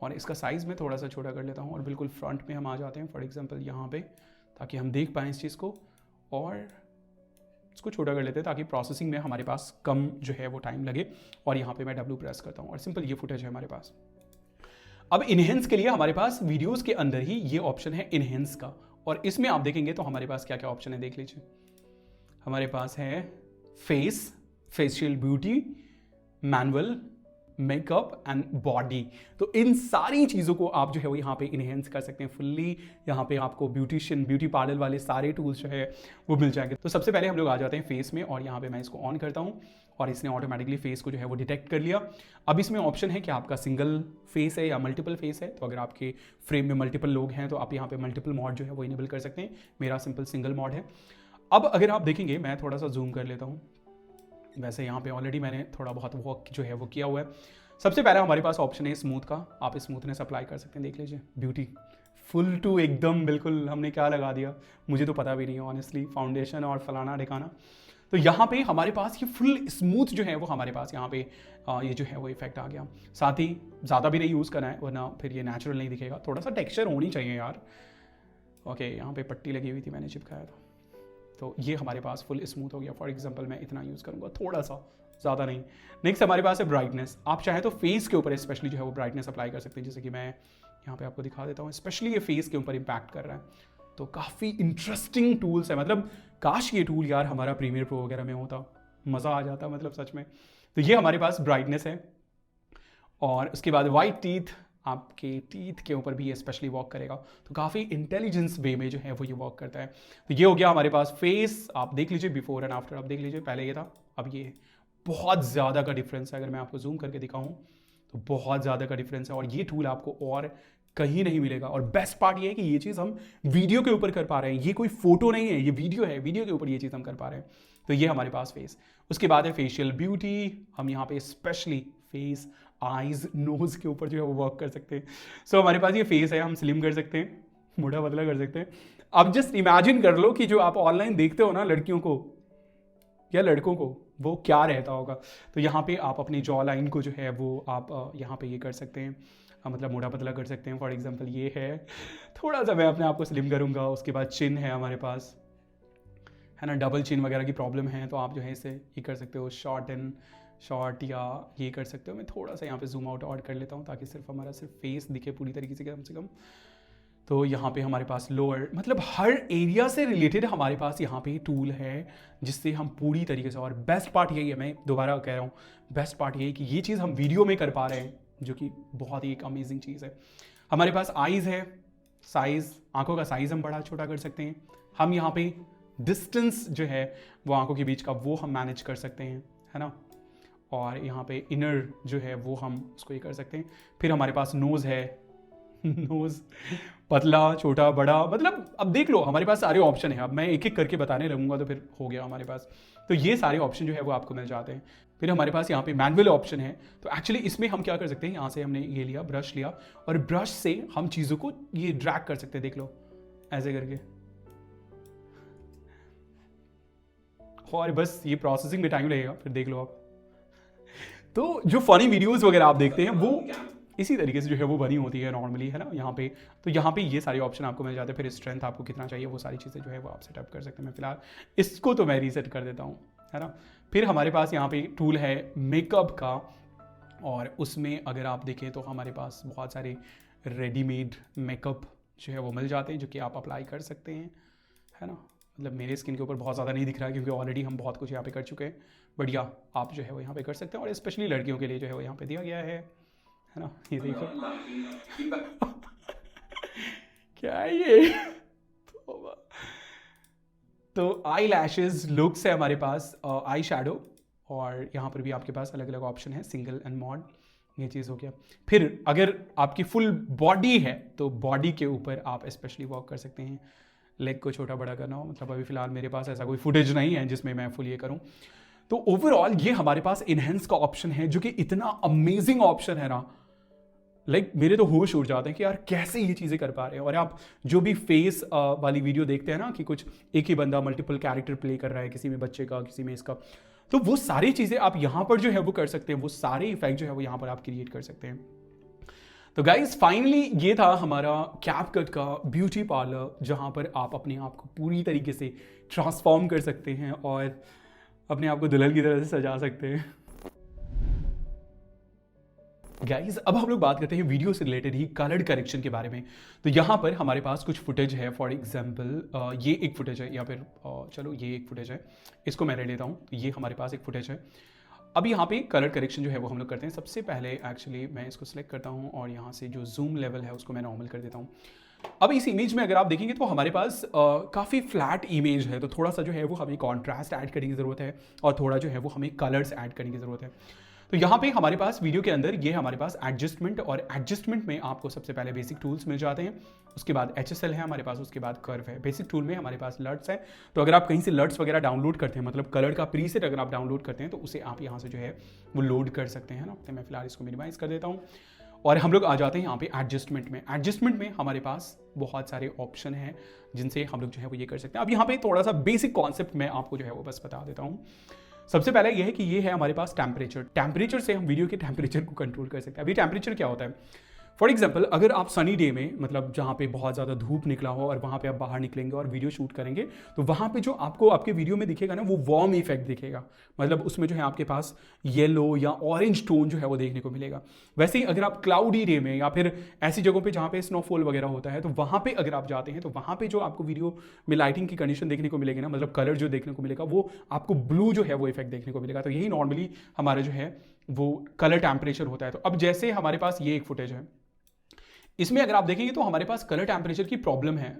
और इसका साइज़ में थोड़ा सा छोटा कर लेता हूँ और बिल्कुल फ्रंट में हम आ जाते हैं फॉर एग्जाम्पल यहाँ पे, ताकि हम देख पाएँ इस चीज़ को, और इसको छोटा कर लेते हैं ताकि प्रोसेसिंग में हमारे पास कम जो है वो टाइम लगे। और यहाँ पे मैं W प्रेस करता हूँ और सिंपल ये फुटेज है हमारे पास। अब इनहेंस के लिए हमारे पास वीडियोस के अंदर ही ये ऑप्शन है इनहेंस का, और इसमें आप देखेंगे तो हमारे पास क्या क्या ऑप्शन है देख लीजिए। हमारे पास है face, facial beauty, manual, makeup and body. तो इन सारी चीज़ों को आप जो है वो यहाँ पे इनहेंस कर सकते हैं फुल्ली। यहाँ पे आपको ब्यूटिशियन, ब्यूटी पार्लर वाले सारे टूल्स जो है वो मिल जाएंगे। तो सबसे पहले हम लोग आ जाते हैं फेस में, और यहाँ पे मैं इसको ऑन करता हूँ और इसने ऑटोमेटिकली फेस को जो है वो डिटेक्ट कर लिया। अब इसमें ऑप्शन है कि आपका सिंगल फेस है या मल्टीपल फेस है। तो अगर आपके फ्रेम में मल्टीपल लोग हैं तो आप यहाँ पे मल्टीपल मॉड जो है वो इनेबल कर सकते हैं। मेरा सिंपल सिंगल मॉड है। अब अगर आप देखेंगे, मैं थोड़ा सा जूम कर लेता हूँ, वैसे यहाँ पे ऑलरेडी मैंने थोड़ा बहुत वर्क जो है वो किया हुआ है। सबसे पहला हमारे पास ऑप्शन है स्मूथ का, आप स्मूथनेस अप्लाई कर सकते हैं। देख लीजिए ब्यूटी फुल टू एकदम बिल्कुल हमने क्या लगा दिया, मुझे तो पता भी नहीं है ऑनेस्टली, फाउंडेशन और फलाना ढिकाना। तो यहाँ पे हमारे पास ये फुल स्मूथ जो है वो हमारे पास यहाँ पे ये जो है वो इफेक्ट आ गया। साथ ही ज़्यादा भी नहीं यूज़ करना है वरना फिर ये नेचुरल नहीं दिखेगा, थोड़ा सा टेक्सचर होनी चाहिए यार। ओके, यहाँ पे पट्टी लगी हुई थी, मैंने चिपकाया था, तो ये हमारे पास फुल स्मूथ हो गया। फॉर एग्जांपल मैं इतना यूज़ करूँगा, थोड़ा सा, ज़्यादा नहीं। नेक्स्ट हमारे पास है ब्राइटनेस। आप चाहे तो फेस के ऊपर स्पेशली जो है वो ब्राइटनेस अप्लाई कर सकते हैं, जैसे कि मैं यहाँ पे आपको दिखा देता हूँ। स्पेशली ये फेस के ऊपर इम्पैक्ट कर रहा है, तो काफ़ी इंटरेस्टिंग टूल्स है। मतलब काश ये टूल यार हमारा प्रीमियर प्रो वगैरह में होता, मज़ा आ जाता मतलब सच में। तो ये हमारे पास ब्राइटनेस है। और उसके बाद वाइट टीथ, आपके टीथ के ऊपर भी ये स्पेशली वर्क करेगा, तो काफ़ी इंटेलिजेंस वे में जो है वो ये वर्क करता है। तो ये हो गया हमारे पास फेस। आप देख लीजिए बिफोर एंड आफ्टर, आप देख लीजिए, पहले ये था अब ये है। बहुत ज़्यादा का डिफरेंस है। अगर मैं आपको जूम करके दिखाऊं तो बहुत ज़्यादा का डिफरेंस है, और ये टूल आपको और कहीं नहीं मिलेगा। और बेस्ट पार्ट ये है कि ये चीज़ हम वीडियो के ऊपर कर पा रहे हैं, ये कोई फोटो नहीं है, ये वीडियो है, वीडियो के ऊपर ये चीज़ हम कर पा रहे हैं। तो ये हमारे पास फेस। उसके बाद है फेशियल ब्यूटी। हम यहाँ पे स्पेशली फेस, आईज, नोज के ऊपर जो है वो वर्क कर सकते हैं। सो हमारे पास ये फेस है, हम स्लिम कर सकते हैं, मोटा पतला कर सकते हैं। अब जस्ट इमेजिन कर लो कि जो आप ऑनलाइन देखते हो ना लड़कियों को या लड़कों को, वो क्या रहता होगा। तो यहाँ पे आप अपनी जॉ लाइन को जो है वो आप यहाँ पे ये कर सकते हैं, मतलब मोटा पतला कर सकते हैं। फॉर एग्जांपल ये है, थोड़ा सा मैं अपने आप को स्लिम करूँगा। उसके बाद चिन है हमारे पास, है ना, डबल चिन वगैरह की प्रॉब्लम है तो आप जो है इसे ये कर सकते हो, शॉर्ट या ये कर सकते हो। मैं थोड़ा सा यहाँ पे जूम आउट और कर लेता हूँ ताकि सिर्फ हमारा सिर्फ फेस दिखे पूरी तरीके से कम से कम। तो यहाँ पे हमारे पास लोअर, मतलब हर एरिया से रिलेटेड हमारे पास यहाँ पे टूल है जिससे हम पूरी तरीके से, और बेस्ट पार्ट यही है, मैं दोबारा कह रहा हूँ, बेस्ट पार्ट यही है कि ये चीज़ हम वीडियो में कर पा रहे हैं, जो कि बहुत ही एक अमेजिंग चीज़ है। हमारे पास आईज़ है, साइज़, आंखों का साइज़ हम बड़ा छोटा कर सकते हैं। हम यहाँ पे डिस्टेंस जो है वो आंखों के बीच का वो हम मैनेज कर सकते हैं, है ना। और यहाँ पे इनर जो है वो हम उसको ये कर सकते हैं। फिर हमारे पास नोज़ है, नोज़ पतला, छोटा, बड़ा, मतलब अब देख लो हमारे पास सारे ऑप्शन है। अब मैं एक एक करके बताने लगूंगा तो फिर हो गया हमारे पास। तो ये सारे ऑप्शन जो है वो आपको मिल जाते हैं। फिर हमारे पास यहाँ पे मैनुअल ऑप्शन है। तो एक्चुअली इसमें हम क्या कर सकते हैं, यहाँ से हमने ये लिया, ब्रश लिया, और ब्रश से हम चीज़ों को ये ड्रैग कर सकते हैं। देख लो ऐसे करके, और बस ये प्रोसेसिंग में टाइम लगेगा, फिर देख लो आप। तो जो फनी वीडियोस वगैरह आप देखते हैं वो इसी तरीके से जो है वो बनी होती है नॉर्मली, है ना, यहाँ पे। तो यहाँ पे ये सारे ऑप्शन आपको मिल जाते हैं। फिर स्ट्रेंथ आपको कितना चाहिए वो सारी चीज़ें जो है वो आप सेटअप कर सकते हैं। मैं फिलहाल इसको तो मैं रीसेट कर देता हूँ, है ना। फिर हमारे पास यहाँ पे टूल है मेकअप का, और उसमें अगर आप देखें तो हमारे पास बहुत सारे रेडीमेड मेकअप जो है वो मिल जाते हैं, जो कि आप अप्लाई कर सकते हैं, है ना। मतलब मेरे स्किन के ऊपर बहुत ज़्यादा नहीं दिख रहा है क्योंकि ऑलरेडी हम बहुत कुछ यहाँ पे कर चुके हैं, बढ़िया आप जो है वो यहाँ पे कर सकते हैं। और स्पेशली लड़कियों के लिए जो है वो यहाँ पे दिया गया है ना। ये देखो क्या है ये। तो आई लैशेज, लुक्स है हमारे पास, आई शैडो, और यहाँ पर भी आपके पास अलग अलग ऑप्शन है, सिंगल एंड मॉड, ये चीज़ हो गया। फिर अगर आपकी फुल बॉडी है तो बॉडी के ऊपर आप स्पेशली वर्क कर सकते हैं। लेग को छोटा बड़ा करना हो, मतलब अभी फिलहाल मेरे पास ऐसा कोई फुटेज नहीं है जिसमें मैं फुल ये करूँ। तो ओवरऑल ये हमारे पास इनहेंस का ऑप्शन है जो कि इतना अमेजिंग ऑप्शन है ना, लाइक मेरे तो होश उड़ जाते हैं कि यार कैसे ये चीज़ें कर पा रहे हैं। और आप जो भी फेस वाली वीडियो देखते हैं ना कि कुछ एक ही बंदा मल्टीपल कैरेक्टर प्ले कर रहा है, किसी में बच्चे का, किसी में इसका, तो वो सारी चीज़ें आप यहाँ पर जो है वो कर सकते हैं, वो सारे इफेक्ट जो है वो यहाँ पर आप क्रिएट कर सकते हैं। तो गाइज फाइनली ये था हमारा कैपकट का ब्यूटी पार्लर, जहाँ पर आप अपने आप को पूरी तरीके से ट्रांसफॉर्म कर सकते हैं और अपने आप को दुल्हन की तरह से सजा सकते हैं। गाइज अब हम लोग बात करते हैं वीडियो से रिलेटेड ही कलर करेक्शन के बारे में। तो यहाँ पर हमारे पास कुछ फुटेज है, फॉर एग्जांपल ये एक फुटेज है, या फिर चलो ये एक फुटेज है, इसको मैं ले लेता हूँ। तो ये हमारे पास एक फुटेज है। अब यहाँ पे कलर करेक्शन जो है वो हम लोग करते हैं। सबसे पहले एक्चुअली मैं इसको सिलेक्ट करता हूँ और यहाँ से जो जूम लेवल है उसको मैं नॉर्मल कर देता हूँ। अब इस इमेज में अगर आप देखेंगे तो हमारे पास काफ़ी फ्लैट इमेज है, तो थोड़ा सा जो है वो हमें कॉन्ट्रास्ट ऐड करने की ज़रूरत है और थोड़ा जो है वो हमें कलर्स ऐड करने की ज़रूरत है। तो यहाँ पे हमारे पास वीडियो के अंदर ये हमारे पास एडजस्टमेंट, और एडजस्टमेंट में आपको सबसे पहले बेसिक टूल्स मिल जाते हैं, उसके बाद HSL है हमारे पास, उसके बाद कर्व है। बेसिक टूल में हमारे पास लट्स है। तो अगर आप कहीं से लट्स वगैरह डाउनलोड करते हैं, मतलब कलर का प्रीसेट अगर आप डाउनलोड करते हैं, तो उसे आप यहाँ से जो है वो लोड कर सकते हैं ना। तो मैं फिलहाल इसको मिनिमाइज कर देता हूँ और हम लोग आ जाते हैं यहाँ पे एडजस्टमेंट में। एडजस्टमेंट में हमारे पास बहुत सारे ऑप्शन हैं जिनसे हम लोग जो है वो ये कर सकते हैं। अब यहाँ पे थोड़ा सा बेसिक कॉन्सेप्ट मैं आपको जो है वो बस बता देता हूँ। सबसे पहले यह है कि ये है हमारे पास टेम्परेचर से हम वीडियो के टेम्परेचर को कंट्रोल कर सकते हैं। अभी टेम्परेचर क्या होता है, फॉर एग्जाम्पल अगर आप सनी डे में, मतलब जहाँ पे बहुत ज़्यादा धूप निकला हो और वहाँ पे आप बाहर निकलेंगे और वीडियो शूट करेंगे, तो वहाँ पे जो आपको आपके वीडियो में दिखेगा ना, वो वार्म इफेक्ट दिखेगा। मतलब उसमें जो है आपके पास येलो या ऑरेंज टोन जो है वो देखने को मिलेगा। वैसे ही अगर आप क्लाउडी डे में या फिर ऐसी जगहों पे जहाँ पे स्नोफॉल वगैरह होता है, तो वहाँ पे अगर आप जाते हैं तो वहाँ पे जो आपको वीडियो में लाइटिंग की कंडीशन देखने को मिलेगी ना, मतलब कलर जो देखने को मिलेगा, वो आपको ब्लू जो है वो इफेक्ट देखने को मिलेगा। तो यही नॉर्मली हमारा जो है वो कलर टेम्परेचर होता है। तो अब जैसे हमारे पास ये एक फुटेज है, इसमें अगर आप देखेंगे तो हमारे पास कलर टेम्परेचर की प्रॉब्लम है,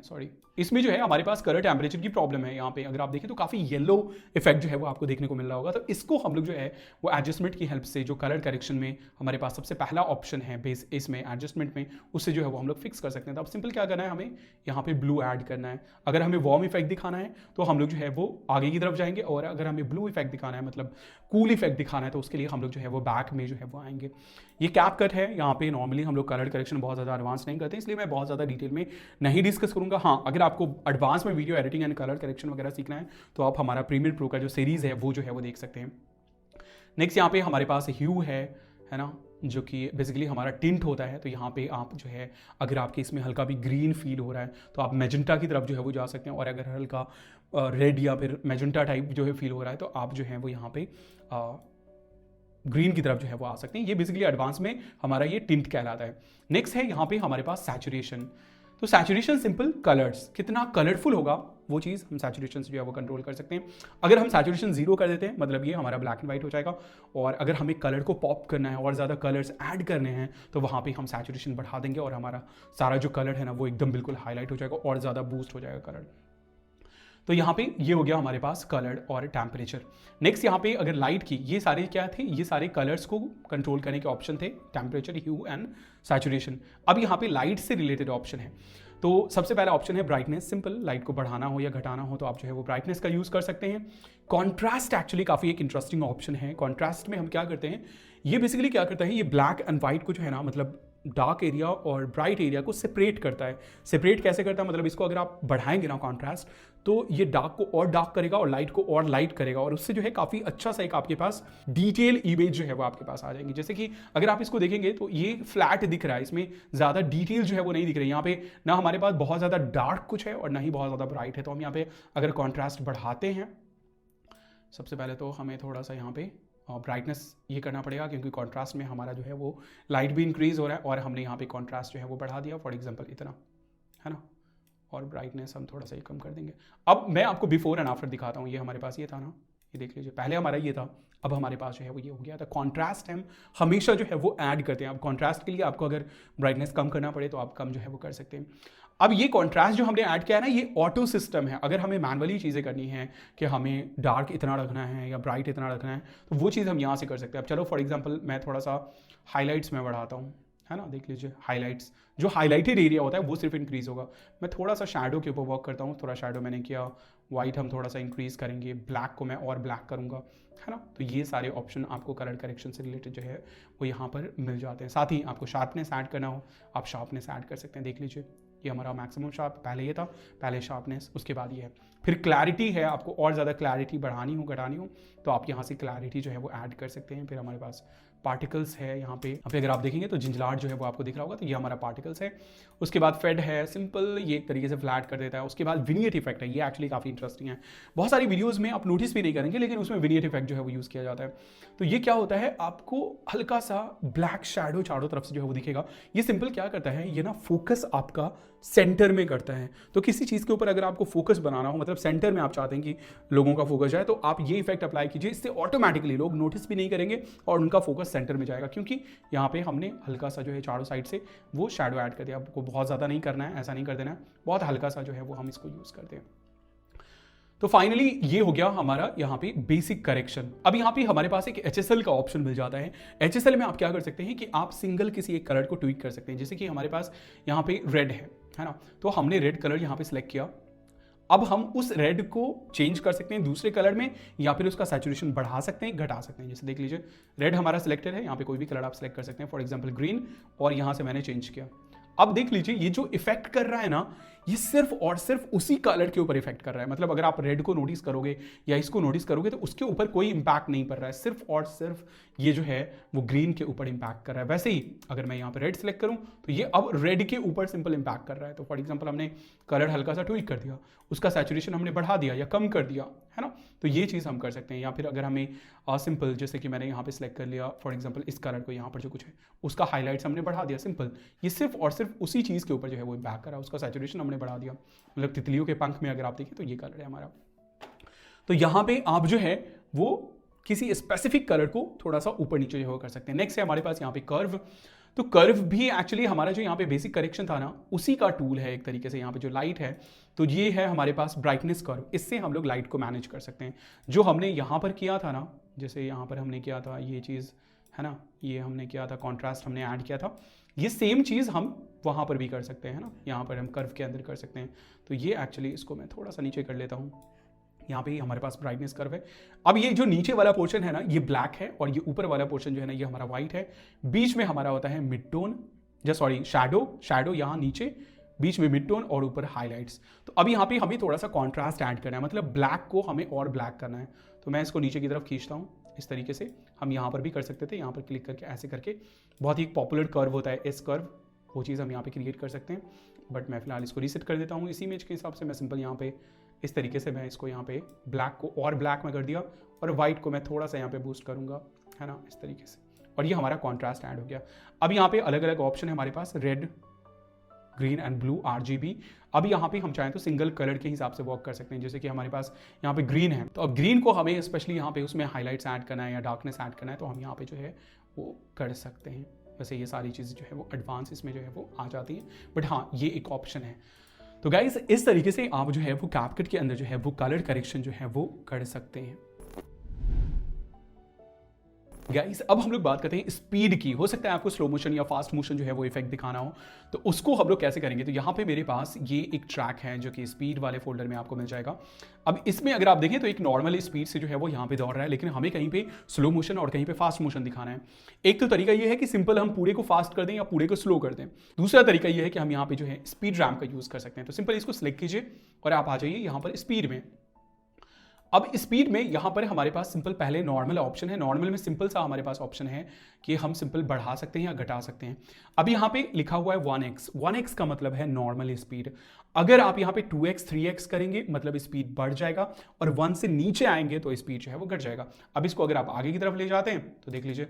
इसमें जो है हमारे पास कलर टेम्परेचर की प्रॉब्लम है। यहाँ पे अगर आप देखें तो काफ़ी येलो इफेक्ट जो है वो आपको देखने को मिल रहा होगा। तो इसको हम लोग जो है वो एडजस्टमेंट की हेल्प से, जो कलर करेक्शन में हमारे पास सबसे पहला ऑप्शन है बेस इसमें एडजस्टमेंट में, उससे जो है वो हम लोग फिक्स कर सकते हैं। तो अब सिंपल क्या करना है, हमें यहाँ पे ब्लू ऐड करना है। अगर हमें वार्म इफेक्ट दिखाना है तो हम लोग जो है वो आगे की तरफ जाएंगे, और अगर हमें ब्लू इफेक्ट दिखाना है, मतलब कूल इफेक्ट दिखाना है, तो उसके लिए हम लोग जो है वो बैक में जो है वो आएंगे। ये कैपकट है, यहाँ पे नॉर्मली हम लोग कलर करेक्शन बहुत ज़्यादा एडवांस नहीं करते, इसलिए मैं बहुत ज़्यादा डिटेल में नहीं डिस्कस करूँगा। हाँ, अगर आपको एडवांस में video editing and colour correction वगैरह सीखना है तो आप हमारा प्रीमियर प्रो का जो सीरीज़ है वो जो है वो देख सकते हैं। नेक्स्ट यहाँ पे हमारे पास ह्यू है ना, जो कि बेसिकली हमारा टिंट होता है। तो यहाँ पे आप जो है अगर आपके इसमें हल्का भी ग्रीन फील हो रहा है तो आप मैजेंटा की तरफ जो है वो जा सकते हैं, और अगर हल्का रेड या फिर मैजेंटा टाइप जो है फील हो रहा है तो आप जो है वो यहाँ पे ग्रीन की तरफ जो है वो आ सकते हैं। ये बेसिकली एडवांस में हमारा ये टिंट कहलाता है। नेक्स्ट है यहाँ पे हमारे पास सैचुरेशन। तो सैचुरेशन सिंपल कलर्स, कितना कलरफुल होगा वो चीज़ हम सैचुरेशन से जो है वो कंट्रोल कर सकते हैं। अगर हम सैचुरेशन 0 कर देते हैं, मतलब ये हमारा ब्लैक एंड वाइट हो जाएगा, और अगर हमें कलर को पॉप करना है और ज़्यादा कलर्स ऐड करने हैं तो वहाँ पे हम सैचुरेशन बढ़ा देंगे और हमारा सारा जो कलर है ना वो एकदम बिल्कुल हाईलाइट हो जाएगा और ज़्यादा बूस्ट हो जाएगा कलर। तो यहाँ पे ये हो गया हमारे पास कलर और टेम्परेचर। नेक्स्ट यहाँ पे अगर लाइट की, ये सारे क्या थे, ये सारे कलर्स को कंट्रोल करने के ऑप्शन थे, टेम्परेचर, ह्यू एंड सैचुरेशन। अब यहाँ पे लाइट से रिलेटेड ऑप्शन है। तो सबसे पहला ऑप्शन है ब्राइटनेस। सिंपल, लाइट को बढ़ाना हो या घटाना हो तो आप जो है वो ब्राइटनेस का यूज़ कर सकते हैं। कॉन्ट्रास्ट एक्चुअली काफ़ी एक इंटरेस्टिंग ऑप्शन है। कॉन्ट्रास्ट में हम क्या करते हैं, ये बेसिकली क्या करता है, ये ब्लैक एंड वाइट को जो है ना, मतलब डार्क एरिया और ब्राइट एरिया को सेपरेट करता है। सेपरेट कैसे करता है, मतलब इसको अगर आप बढ़ाएंगे ना कॉन्ट्रास्ट, तो ये डार्क को और डार्क करेगा और लाइट को और लाइट करेगा, और उससे जो है काफ़ी अच्छा सा एक आपके पास डिटेल इमेज जो है वो आपके पास आ जाएंगी। जैसे कि अगर आप इसको देखेंगे तो ये फ्लैट दिख रहा है, इसमें ज़्यादा डिटेल जो है वो नहीं दिख रही। यहाँ पे ना हमारे पास बहुत ज़्यादा डार्क कुछ है और ना ही बहुत ज़्यादा ब्राइट है। तो हम यहाँ पे अगर कॉन्ट्रास्ट बढ़ाते हैं, सबसे पहले तो हमें थोड़ा सा यहाँ पे ब्राइटनेस ये करना पड़ेगा, क्योंकि कॉन्ट्रास्ट में हमारा जो है वो लाइट भी इंक्रीज हो रहा है, और हमने यहाँ पे कॉन्ट्रास्ट जो है वो बढ़ा दिया, फॉर एग्जांपल इतना, है ना, और ब्राइटनेस हम थोड़ा सा ही कम कर देंगे। अब मैं आपको बिफोर एंड आफ्टर दिखाता हूँ। ये हमारे पास ये था ना, ये देख लीजिए, पहले हमारा ये था, अब हमारे पास जो है वो ये हो गया था। कॉन्ट्रास्ट हम हमेशा जो है वो ऐड करते हैं। अब कॉन्ट्रास्ट के लिए आपको अगर ब्राइटनेस कम करना पड़े तो आप कम जो है वो कर सकते हैं। अब ये कॉन्ट्रास्ट जो हमने ऐड किया है ना, ये ऑटो सिस्टम है। अगर हमें मैनुअली चीज़ें करनी है कि हमें डार्क इतना रखना है या ब्राइट इतना रखना है, तो वो चीज़ हम यहाँ से कर सकते हैं। अब चलो फॉर एग्जांपल मैं थोड़ा सा हाइलाइट्स में बढ़ाता हूँ, है ना, देख लीजिए हाइलाइट्स, जो हाईलाइटेड एरिया होता है वो सिर्फ इंक्रीज होगा। मैं थोड़ा सा शैडो के ऊपर वर्क करता हूँ, थोड़ा शैडो मैंने किया वाइट हम थोड़ा सा इंक्रीज करेंगे, ब्लैक को मैं और ब्लैक करूँगा, है ना। तो ये सारे ऑप्शन आपको कलर करेक्शन से रिलेटेड जो है वो यहाँ पर मिल जाते हैं। साथ ही आपको शार्पनेस ऐड करना हो, आप शार्पनेस ऐड कर सकते हैं। देख लीजिए ये हमारा मैक्सिमम शार्प, पहले ये था, पहले शार्पनेस, उसके बाद ये है। फिर क्लैरिटी है, आपको और ज़्यादा क्लैरिटी बढ़ानी हो, घटानी हो, तो आप यहाँ से क्लैरिटी जो है वो ऐड कर सकते हैं। फिर हमारे पास पार्टिकल्स है यहाँ पे अगर आप देखेंगे तो झिंझलाहट जो है वो आपको दिख रहा होगा, तो ये हमारा पार्टिकल्स है। उसके बाद फेड है, सिंपल, ये एक तरीके से फ्लैट कर देता है। उसके बाद विनियट इफेक्ट है, ये एक्चुअली काफ़ी इंटरेस्टिंग है। बहुत सारी वीडियोज़ में आप नोटिस भी नहीं करेंगे, लेकिन उसमें विनियट इफेक्ट जो है वो यूज़ किया जाता है। तो ये क्या होता है, आपको हल्का सा ब्लैक शैडो चारों तरफ से जो है वो दिखेगा। ये सिंपल क्या करता है, ये ना फोकस आपका सेंटर में करता है। तो किसी चीज़ के ऊपर अगर आपको फोकस बनाना हो, मतलब सेंटर में आप चाहते हैं कि लोगों का फोकस जाए, तो आप ये इफेक्ट अप्लाई कीजिए। इससे ऑटोमेटिकली लोग नोटिस भी नहीं करेंगे और उनका फोकस सेंटर में जाएगा, क्योंकि यहाँ पे हमने हल्का सा जो है चारों साइड से वो शैडो ऐड कर दिया। आपको बहुत ज़्यादा नहीं करना है, ऐसा नहीं कर देना है, बहुत हल्का सा जो है वो हम इसको यूज़ करते हैं। तो फाइनली ये हो गया हमारा यहाँ पे बेसिक करेक्शन। अब यहाँ पे हमारे पास एक HSL का ऑप्शन मिल जाता है। HSL में आप क्या कर सकते हैं कि आप सिंगल किसी एक कलर को ट्वीक कर सकते हैं। जैसे कि हमारे पास यहाँ पे रेड है ना, तो हमने रेड कलर यहाँ पे सिलेक्ट किया। अब हम उस रेड को चेंज कर सकते हैं दूसरे कलर में, या फिर उसका सैचुरेशन बढ़ा सकते हैं, घटा सकते हैं। जैसे देख लीजिए रेड हमारा सिलेक्टेड है, यहाँ पे कोई भी कलर आप सिलेक्ट कर सकते हैं, फॉर एग्जांपल ग्रीन, और यहाँ से मैंने चेंज किया। अब देख लीजिए ये जो इफेक्ट कर रहा है ना, ये सिर्फ और सिर्फ उसी कलर के ऊपर इफेक्ट कर रहा है। मतलब अगर आप रेड को नोटिस करोगे या इसको नोटिस करोगे तो उसके ऊपर कोई इंपैक्ट नहीं पड़ रहा है, सिर्फ और सिर्फ ये जो है वो ग्रीन के ऊपर इंपैक्ट कर रहा है। वैसे ही अगर मैं यहाँ पे रेड सेलेक्ट करूँ तो ये अब रेड के ऊपर सिंपल इंपैक्ट कर रहा है। तो फॉर एग्जाम्पल हमने कलर हल्का सा ट्वीक कर दिया, उसका सैचुरेशन हमने बढ़ा दिया या कम कर दिया, है ना। तो ये चीज़ हम कर सकते हैं। या फिर अगर हमें सिंपल, जैसे कि मैंने यहाँ पे सिलेक्ट कर लिया फॉर एग्जाम्पल इस कलर को, यहाँ पर जो कुछ है उसका हाईलाइट्स हमने बढ़ा दिया, सिंपल, ये सिर्फ और सिर्फ उसी चीज़ के ऊपर जो है वो इंपैक्ट कर रहा है। उसका सैचुरेशन हमने बढ़ा दिया, मतलब तितलियों के पंख में अगर आप देखें तो ये कलर है हमारा। तो यहाँ पे आप जो है वो किसी स्पेसिफिक कलर को थोड़ा सा ऊपर नीचे जो है कर सकते हैं। नेक्स्ट है हमारे पास यहाँ पे कर्व। तो कर्व भी एक्चुअली हमारा जो यहाँ पे बेसिक करेक्शन था ना, उसी का टूल है एक तरीके से। यहाँ पे जो लाइट है, तो ये है हमारे पास ब्राइटनेस कर्व, इससे हम लोग लाइट को मैनेज कर सकते हैं। जो हमने यहाँ पर किया था ना, जैसे यहाँ पर हमने किया था ये चीज़, है ना, ये हमने किया था, कॉन्ट्रास्ट हमने ऐड किया था, ये सेम चीज़ हम वहाँ पर भी कर सकते हैं, है ना। यहाँ पर हम कर्व के अंदर कर सकते हैं। तो ये एक्चुअली इसको मैं थोड़ा सा नीचे कर लेता हूँ। यहाँ पे हमारे पास ब्राइटनेस कर्व है। अब ये जो नीचे वाला पोर्शन है ना, ये ब्लैक है, और ये ऊपर वाला पोर्शन जो है ना, ये हमारा व्हाइट है। बीच में हमारा होता है मिड टोन, शैडो यहाँ नीचे, बीच में मिड टोन और ऊपर हाईलाइट्स। तो अब यहाँ पे हमें थोड़ा सा कॉन्ट्रास्ट ऐड करना है, मतलब ब्लैक को हमें और ब्लैक करना है। तो मैं इसको नीचे की तरफ खींचता हूँ इस तरीके से। हम यहाँ पर भी कर सकते थे, यहाँ पर क्लिक करके ऐसे करके, बहुत ही पॉपुलर कर्व होता है एस कर्व, वो चीज़ हम यहाँ पे क्रिएट कर सकते हैं। बट मैं फिलहाल इसको रीसेट कर देता हूँ इस इमेज के हिसाब से। मैं सिंपल यहाँ पे इस तरीके से मैं इसको यहाँ पे ब्लैक को और ब्लैक में कर दिया, और वाइट को मैं थोड़ा सा यहाँ पे बूस्ट करूँगा, है ना, इस तरीके से। और ये हमारा कॉन्ट्रास्ट ऐड हो गया। अब यहाँ पे अलग अलग ऑप्शन है हमारे पास, red, green and blue, RGB। अब यहाँ पे हम चाहें तो सिंगल कलर के हिसाब से वर्क कर सकते हैं। जैसे कि हमारे पास यहाँ पे ग्रीन है, तो अब ग्रीन को हमें स्पेशली यहाँ पे उसमें हाईलाइट्स ऐड करना है या डार्कनेस ऐड करना है, तो हम यहाँ पे जो है वो कर सकते हैं। वैसे ये सारी चीज़ें जो है वो एडवांस इसमें जो है वो आ जाती हैं, बट हाँ ये एक ऑप्शन है। तो गाइस इस तरीके से आप जो है वो कैपकट के अंदर जो है वो कलर करेक्शन जो है वो कर सकते हैं। गाइस अब हम लोग बात करते हैं स्पीड की। हो सकता है आपको स्लो मोशन या फास्ट मोशन जो है वो इफेक्ट दिखाना हो, तो उसको हम लोग कैसे करेंगे। तो यहाँ पे मेरे पास ये एक ट्रैक है जो कि स्पीड वाले फोल्डर में आपको मिल जाएगा। अब इसमें अगर आप देखें तो एक नॉर्मल स्पीड से जो है वो यहाँ पे दौड़ रहा है, लेकिन हमें कहीं पे स्लो मोशन और कहीं पे फास्ट मोशन दिखाना है। एक तो तरीका ये है कि सिंपल हम पूरे को फास्ट कर दें या पूरे को स्लो कर दें। दूसरा तरीका ये है कि हम यहाँ पे जो है स्पीड रैम्प का यूज़ कर सकते हैं। तो सिंपल इसको सिलेक्ट कीजिए और आप आ जाइए यहाँ पर स्पीड में। अब स्पीड में यहाँ पर हमारे पास सिंपल पहले नॉर्मल ऑप्शन है। नॉर्मल में सिंपल सा हमारे पास ऑप्शन है कि हम सिंपल बढ़ा सकते हैं या घटा सकते हैं। अब यहाँ पे लिखा हुआ है 1x। 1x का मतलब है नॉर्मल स्पीड। अगर आप यहाँ पे 2x 3x करेंगे मतलब स्पीड बढ़ जाएगा, और 1 से नीचे आएंगे तो स्पीड जो है वो घट जाएगा। अब इसको अगर आप आगे की तरफ ले जाते हैं तो देख लीजिए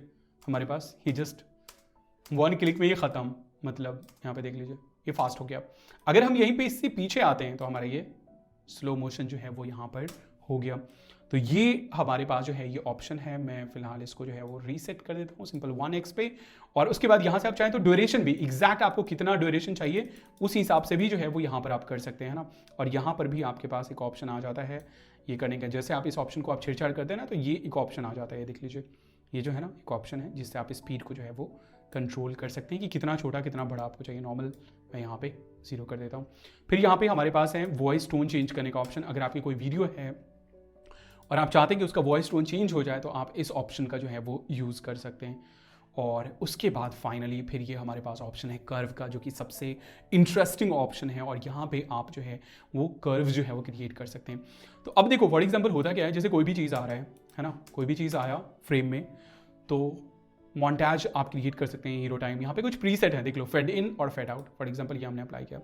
हमारे पास ये जस्ट 1 क्लिक में ये ख़त्म, मतलब यहाँ पे देख लीजिए ये फास्ट हो गया। अगर हम यहीं पे इससे पीछे आते हैं तो हमारा ये स्लो मोशन जो है वो यहाँ पर हो गया। तो ये हमारे पास जो है ये ऑप्शन है। मैं फिलहाल इसको जो है वो रीसेट कर देता हूँ सिंपल 1x पे, और उसके बाद यहाँ से आप चाहें तो ड्यूरेशन भी एग्जैक्ट आपको कितना ड्यूरेशन चाहिए उस हिसाब से भी जो है वो यहाँ पर आप कर सकते हैं ना। और यहाँ पर भी आपके पास एक ऑप्शन आ जाता है ये करने का। जैसे आप इस ऑप्शन को आप छेड़छाड़ करते हैं ना तो ये एक ऑप्शन आ जाता है, देख लीजिए ये जो है ना एक ऑप्शन है जिससे आप स्पीड को जो है वो कंट्रोल कर सकते हैं कि कितना छोटा कितना बड़ा आपको चाहिए। नॉर्मल मैं यहाँ पे 0 कर देता हूँ। फिर यहाँ पे हमारे पास है वॉइस टोन चेंज करने का ऑप्शन। अगर आपकी कोई वीडियो है और आप चाहते हैं कि उसका वॉइस टोन चेंज हो जाए तो आप इस ऑप्शन का जो है वो यूज़ कर सकते हैं। और उसके बाद फाइनली फिर ये हमारे पास ऑप्शन है कर्व का, जो कि सबसे इंटरेस्टिंग ऑप्शन है। और यहाँ पे आप जो है वो कर्व जो है वो क्रिएट कर सकते हैं। तो अब देखो फॉर एग्जांपल होता क्या है, जैसे कोई भी चीज़ आ रहा है ना, कोई भी चीज़ आया फ्रेम में तो मॉन्टाज आप क्रिएट कर सकते हैं हीरो टाइम। यहाँ पे कुछ प्रीसेट है, देख लो, फेड इन और फेड आउट। फॉर एग्जांपल ये हमने अप्लाई किया।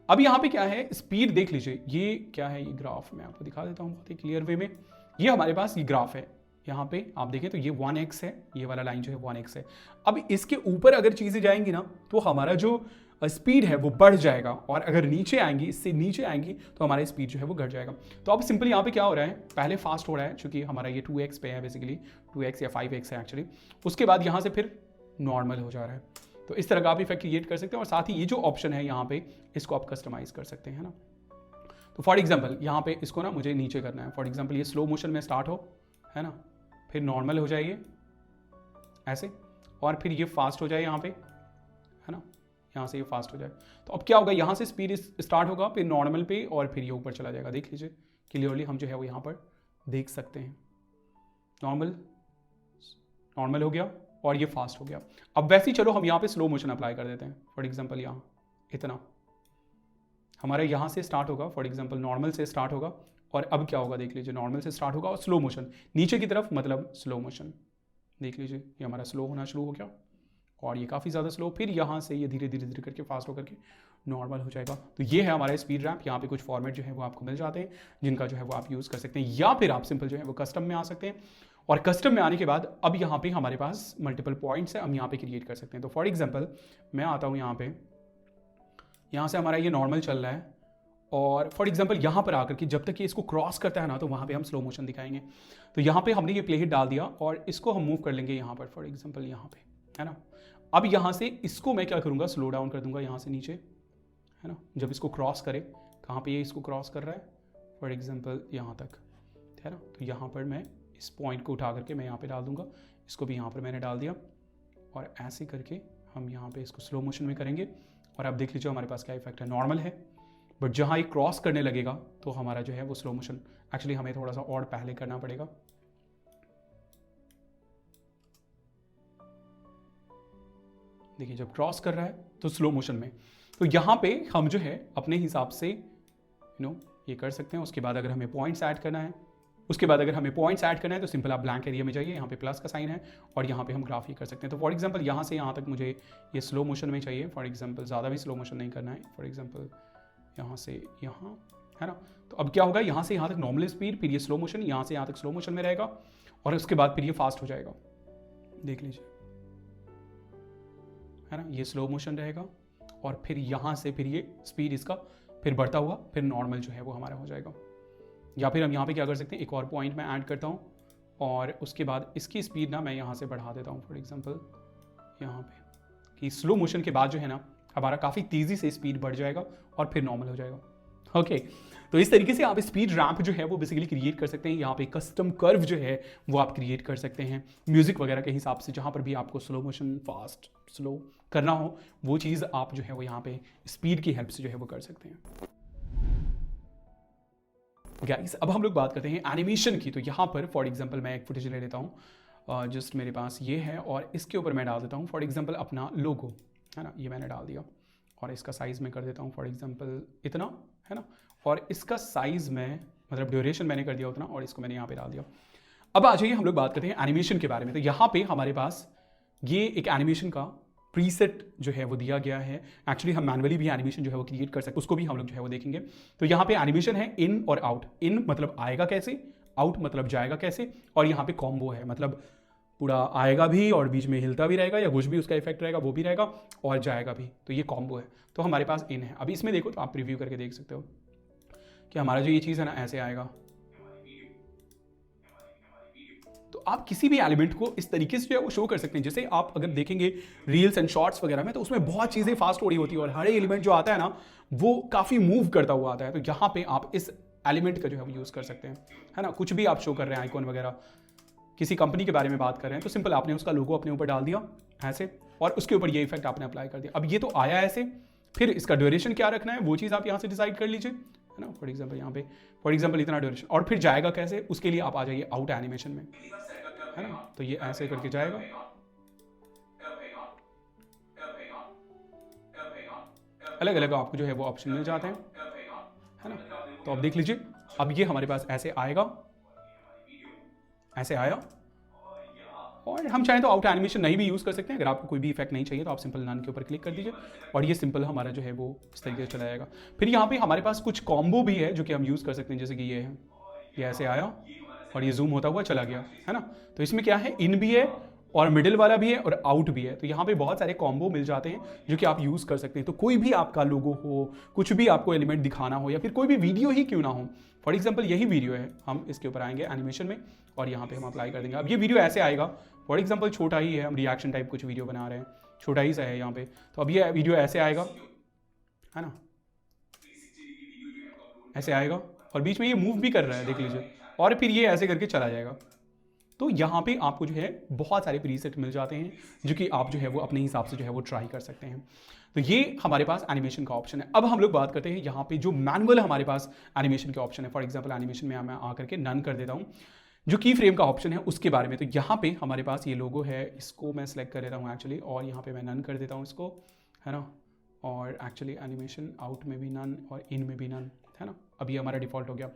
अब यहाँ पे क्या है, स्पीड देख लीजिए, ये क्या है, ये ग्राफ मैं आपको दिखा देता हूँ बहुत ही क्लियर वे में। ये हमारे पास ये ग्राफ है, यहाँ पे आप देखें तो ये 1x है, ये वाला लाइन जो है 1x है। अब इसके ऊपर अगर चीज़ें जाएंगी ना तो हमारा जो स्पीड है वो बढ़ जाएगा, और अगर नीचे आएंगी, इससे नीचे आएंगी तो हमारा स्पीड जो है वो घट जाएगा। तो अब सिंपल यहाँ पे क्या हो रहा है, पहले फास्ट हो रहा है क्योंकि हमारा ये 2x पे है, बेसिकली 2x या 5x है एक्चुअली। उसके बाद यहाँ से फिर नॉर्मल हो जा रहा है। तो इस तरह का आप इफेक्ट क्रिएट कर सकते हैं। और साथ ही ये जो ऑप्शन है यहाँ पे, इसको आप कस्टमाइज कर सकते हैं, है ना। तो फॉर एग्जाम्पल यहाँ पे इसको ना मुझे नीचे करना है। फॉर एग्जाम्पल ये स्लो मोशन में स्टार्ट हो, है ना, फिर नॉर्मल हो जाइए ऐसे, और फिर ये फास्ट हो जाए यहाँ पे, है ना, यहाँ से ये फास्ट हो जाए। तो अब क्या होगा, यहाँ से स्पीड स्टार्ट होगा, फिर नॉर्मल पे, और फिर ये ऊपर चला जाएगा। देख लीजिए क्लियरली, हम जो है वो यहाँ पर देख सकते हैं। नॉर्मल हो गया और ये फास्ट हो गया। अब वैसे ही चलो हम यहाँ पे स्लो मोशन अप्लाई कर देते हैं। फॉर एग्जाम्पल यहाँ इतना हमारा यहाँ से स्टार्ट होगा, फॉर एग्जाम्पल नॉर्मल से स्टार्ट होगा, और अब क्या होगा देख लीजिए, नॉर्मल से स्टार्ट होगा और स्लो मोशन नीचे की तरफ, मतलब स्लो मोशन। देख लीजिए ये हमारा स्लो होना शुरू हो गया, और ये काफ़ी ज़्यादा स्लो, फिर यहाँ से ये धीरे धीरे धीरे करके फास्ट होकर के नॉर्मल हो जाएगा। तो ये है हमारा स्पीड रैम्प। यहाँ पे कुछ फॉर्मेट जो है वो आपको मिल जाते हैं जिनका जो है वो आप यूज़ कर सकते हैं, या फिर आप सिंपल जो है वो कस्टम में आ सकते हैं। और कस्टम में आने के बाद अब यहाँ पे हमारे पास मल्टीपल पॉइंट्स है, हम यहाँ पे क्रिएट कर सकते हैं। तो फॉर एग्जाम्पल मैं आता हूँ यहाँ पे, यहाँ से हमारा ये नॉर्मल चल रहा है, और फॉर एग्जाम्पल यहाँ पर आकर के जब तक ये इसको क्रॉस करता है ना तो वहाँ पे हम स्लो मोशन दिखाएंगे। तो यहाँ पे हमने ये प्ले हिट डाल दिया और इसको हम मूव कर लेंगे यहाँ पर, फॉर एग्जाम्पल यहाँ पे, है ना। अब यहाँ से इसको मैं क्या करूँगा, स्लो डाउन कर दूंगा यहाँ से नीचे, है ना। जब इसको क्रॉस करे, कहाँ पे ये इसको क्रॉस कर रहा है, फॉर एग्जाम्पल यहाँ तक, है ना। तो यहाँ पर मैं इस पॉइंट को उठा करके मैं यहाँ पे डाल दूंगा, इसको भी यहाँ पर मैंने डाल दिया, और ऐसे करके हम यहाँ पे इसको स्लो मोशन में करेंगे। और अब देख लीजिए हमारे पास क्या इफेक्ट है, नॉर्मल है, बट जहाँ ये क्रॉस करने लगेगा तो हमारा जो है वो स्लो मोशन, एक्चुअली हमें थोड़ा सा और पहले करना पड़ेगा। देखिए जब क्रॉस कर रहा है तो स्लो मोशन में, तो यहाँ पे हम जो है अपने हिसाब से ये कर सकते हैं। उसके बाद अगर हमें पॉइंट्स ऐड करना है, तो सिंपल आप ब्लैंक एरिया में जाइए, यहाँ पे प्लस का साइन है, और यहाँ पे हम ग्राफ ही कर सकते हैं। तो फॉर एग्जांपल यहाँ से यहाँ तक मुझे ये स्लो मोशन में चाहिए। फॉर एग्जांपल ज़्यादा भी स्लो मोशन नहीं करना है, फॉर एग्जांपल यहाँ से यहाँ, है ना। तो अब क्या होगा, यहाँ से यहाँ तक नॉर्मल स्पीड, फिर ये स्लो मोशन, यहाँ से यहाँ तक स्लो मोशन में रहेगा, और उसके बाद फिर ये फास्ट हो जाएगा। देख लीजिए, है ना, ये स्लो मोशन रहेगा, और फिर यहाँ से फिर ये स्पीड इसका फिर बढ़ता हुआ फिर नॉर्मल जो है वो हमारा हो जाएगा। या फिर हम यहाँ पे क्या कर सकते हैं, एक और पॉइंट मैं ऐड करता हूँ, और उसके बाद इसकी स्पीड ना मैं यहाँ से बढ़ा देता हूँ। फॉर एग्जांपल यहाँ पे कि स्लो मोशन के बाद जो है ना हमारा काफ़ी तेज़ी से स्पीड बढ़ जाएगा और फिर नॉर्मल हो जाएगा। ओके, तो इस तरीके से आप स्पीड रैंप जो है वो बेसिकली क्रिएट कर सकते हैं। यहाँ पे कस्टम कर्व जो है वो आप क्रिएट कर सकते हैं म्यूजिक वगैरह के हिसाब से, जहाँ पर भी आपको स्लो मोशन, फास्ट, स्लो करना हो वो चीज़ आप जो है वो यहाँ पे स्पीड की हेल्प से जो है वो कर सकते हैं। गाइस अब हम लोग बात करते हैं एनिमेशन की। तो यहाँ पर फॉर एग्जांपल मैं एक फुटेज ले लेता हूँ, जस्ट मेरे पास ये है, और इसके ऊपर मैं डाल देता हूँ फॉर एग्जांपल अपना लोगो, है ना। ये मैंने डाल दिया, और इसका साइज़ मैं कर देता हूँ फॉर एग्जांपल इतना, है ना। और इसका साइज़ में मतलब ड्यूरेशन मैंने कर दिया उतना, और इसको मैंने यहाँ पे डाल दिया। अब आ जाइए हम लोग बात करते हैं एनिमेशन के बारे में। तो यहाँ पे हमारे पास ये एक एनिमेशन का प्रीसेट जो है वो दिया गया है। एक्चुअली हम मैनुअली भी एनिमेशन जो है वो क्रिएट कर सकते हैं, उसको भी हम लोग जो है वो देखेंगे। तो यहाँ पे एनिमेशन है इन और आउट। इन मतलब आएगा कैसे, आउट मतलब जाएगा कैसे, और यहाँ पे कॉम्बो है, मतलब पूरा आएगा भी और बीच में हिलता भी रहेगा, या कुछ भी उसका इफेक्ट रहेगा वो भी रहेगा, और जाएगा भी। तो ये कॉम्बो है। तो हमारे पास इन है। अभी इसमें देखो तो आप प्रीव्यू करके देख सकते हो कि हमारा जो ये चीज़ है ना ऐसे आएगा। तो आप किसी भी एलिमेंट को इस तरीके से जो है वो शो कर सकते हैं। जैसे आप अगर देखेंगे रील्स एंड शॉर्ट्स वगैरह में, तो उसमें बहुत चीज़ें फास्ट हो रही होती है, और हर एलिमेंट जो आता है ना वो काफ़ी मूव करता हुआ आता है। तो यहाँ पे आप इस एलिमेंट का जो है वो यूज़ कर सकते हैं, है ना। कुछ भी आप शो कर रहे हैं, आइकॉन वगैरह, किसी कंपनी के बारे में बात कर रहे हैं तो सिंपल आपने उसका लोगो अपने ऊपर डाल दिया ऐसे, और उसके ऊपर ये इफेक्ट आपने अप्लाई कर दिया। अब ये तो आया ऐसे, फिर इसका ड्यूरेशन क्या रखना है वो चीज़ आप यहाँ से डिसाइड कर लीजिए, है ना। फॉर एग्जाम्पल यहाँ पे फॉर एग्जाम्पल इतना ड्यूरेशन, और फिर जाएगा कैसे, उसके लिए आप आ जाइए आउट एनिमेशन में, है ना। तो ये ऐसे करके जाएगा, अलग अलग आपको जो है वो ऑप्शन मिल जाते हैं, है ना। तो अब देख लीजिए, अब ये हमारे पास ऐसे आएगा, ऐसे आया, और हम चाहें तो आउट एनिमेशन नहीं भी यूज़ कर सकते हैं। अगर आपको कोई भी इफेक्ट नहीं चाहिए तो आप सिंपल नन के ऊपर क्लिक कर दीजिए, और ये सिंपल हमारा जो है वो इस तरीके से चला जाएगा। फिर यहाँ पे हमारे पास कुछ कॉम्बो भी है जो कि हम यूज़ कर सकते हैं, जैसे कि ये है, ये ऐसे आया और ये जूम होता हुआ चला गया, है ना। तो इसमें क्या है, इन भी है और मिडिल वाला भी है और आउट भी है। तो यहाँ पे बहुत सारे कॉम्बो मिल जाते हैं जो कि आप यूज़ कर सकते हैं। तो कोई भी आपका लोगो हो, कुछ भी आपको एलिमेंट दिखाना हो, या फिर कोई भी वीडियो ही क्यों ना हो, फॉर एग्जाम्पल यही वीडियो है, हम इसके ऊपर आएंगे एनिमेशन में और यहाँ पे हम अप्लाई कर देंगे। अब ये वीडियो ऐसे आएगा, फॉर एग्जाम्पल छोटा ही है, हम रिएक्शन टाइप कुछ वीडियो बना रहे हैं, छोटा ही सा है यहाँ पे, तो अब ये वीडियो ऐसे आएगा, है ना, ऐसे आएगा, और बीच में ये मूव भी कर रहा है, देख लीजिए, और फिर ये ऐसे करके चला जाएगा। तो यहाँ पे आपको जो है बहुत सारे प्रीसेट मिल जाते हैं जो कि आप जो है वो अपने हिसाब से जो है वो ट्राई कर सकते हैं। तो ये हमारे पास एनिमेशन का ऑप्शन है। अब हम लोग बात करते हैं यहाँ पे जो मैनुअल हमारे पास एनिमेशन के ऑप्शन है। फॉर एग्जांपल एनिमेशन में मैं आकर के नन कर देता हूँ, जो की फ्रेम का ऑप्शन है उसके बारे में। तो यहाँ पे हमारे पास ये लोगो है, इसको मैं सेलेक्ट कर देता हूँ एक्चुअली, और यहाँ पे मैं नन कर देता हूँ इसको, है ना। और एक्चुअली एनिमेशन आउट में भी नन और इन में भी नन, है ना। अभी हमारा डिफॉल्ट हो गया।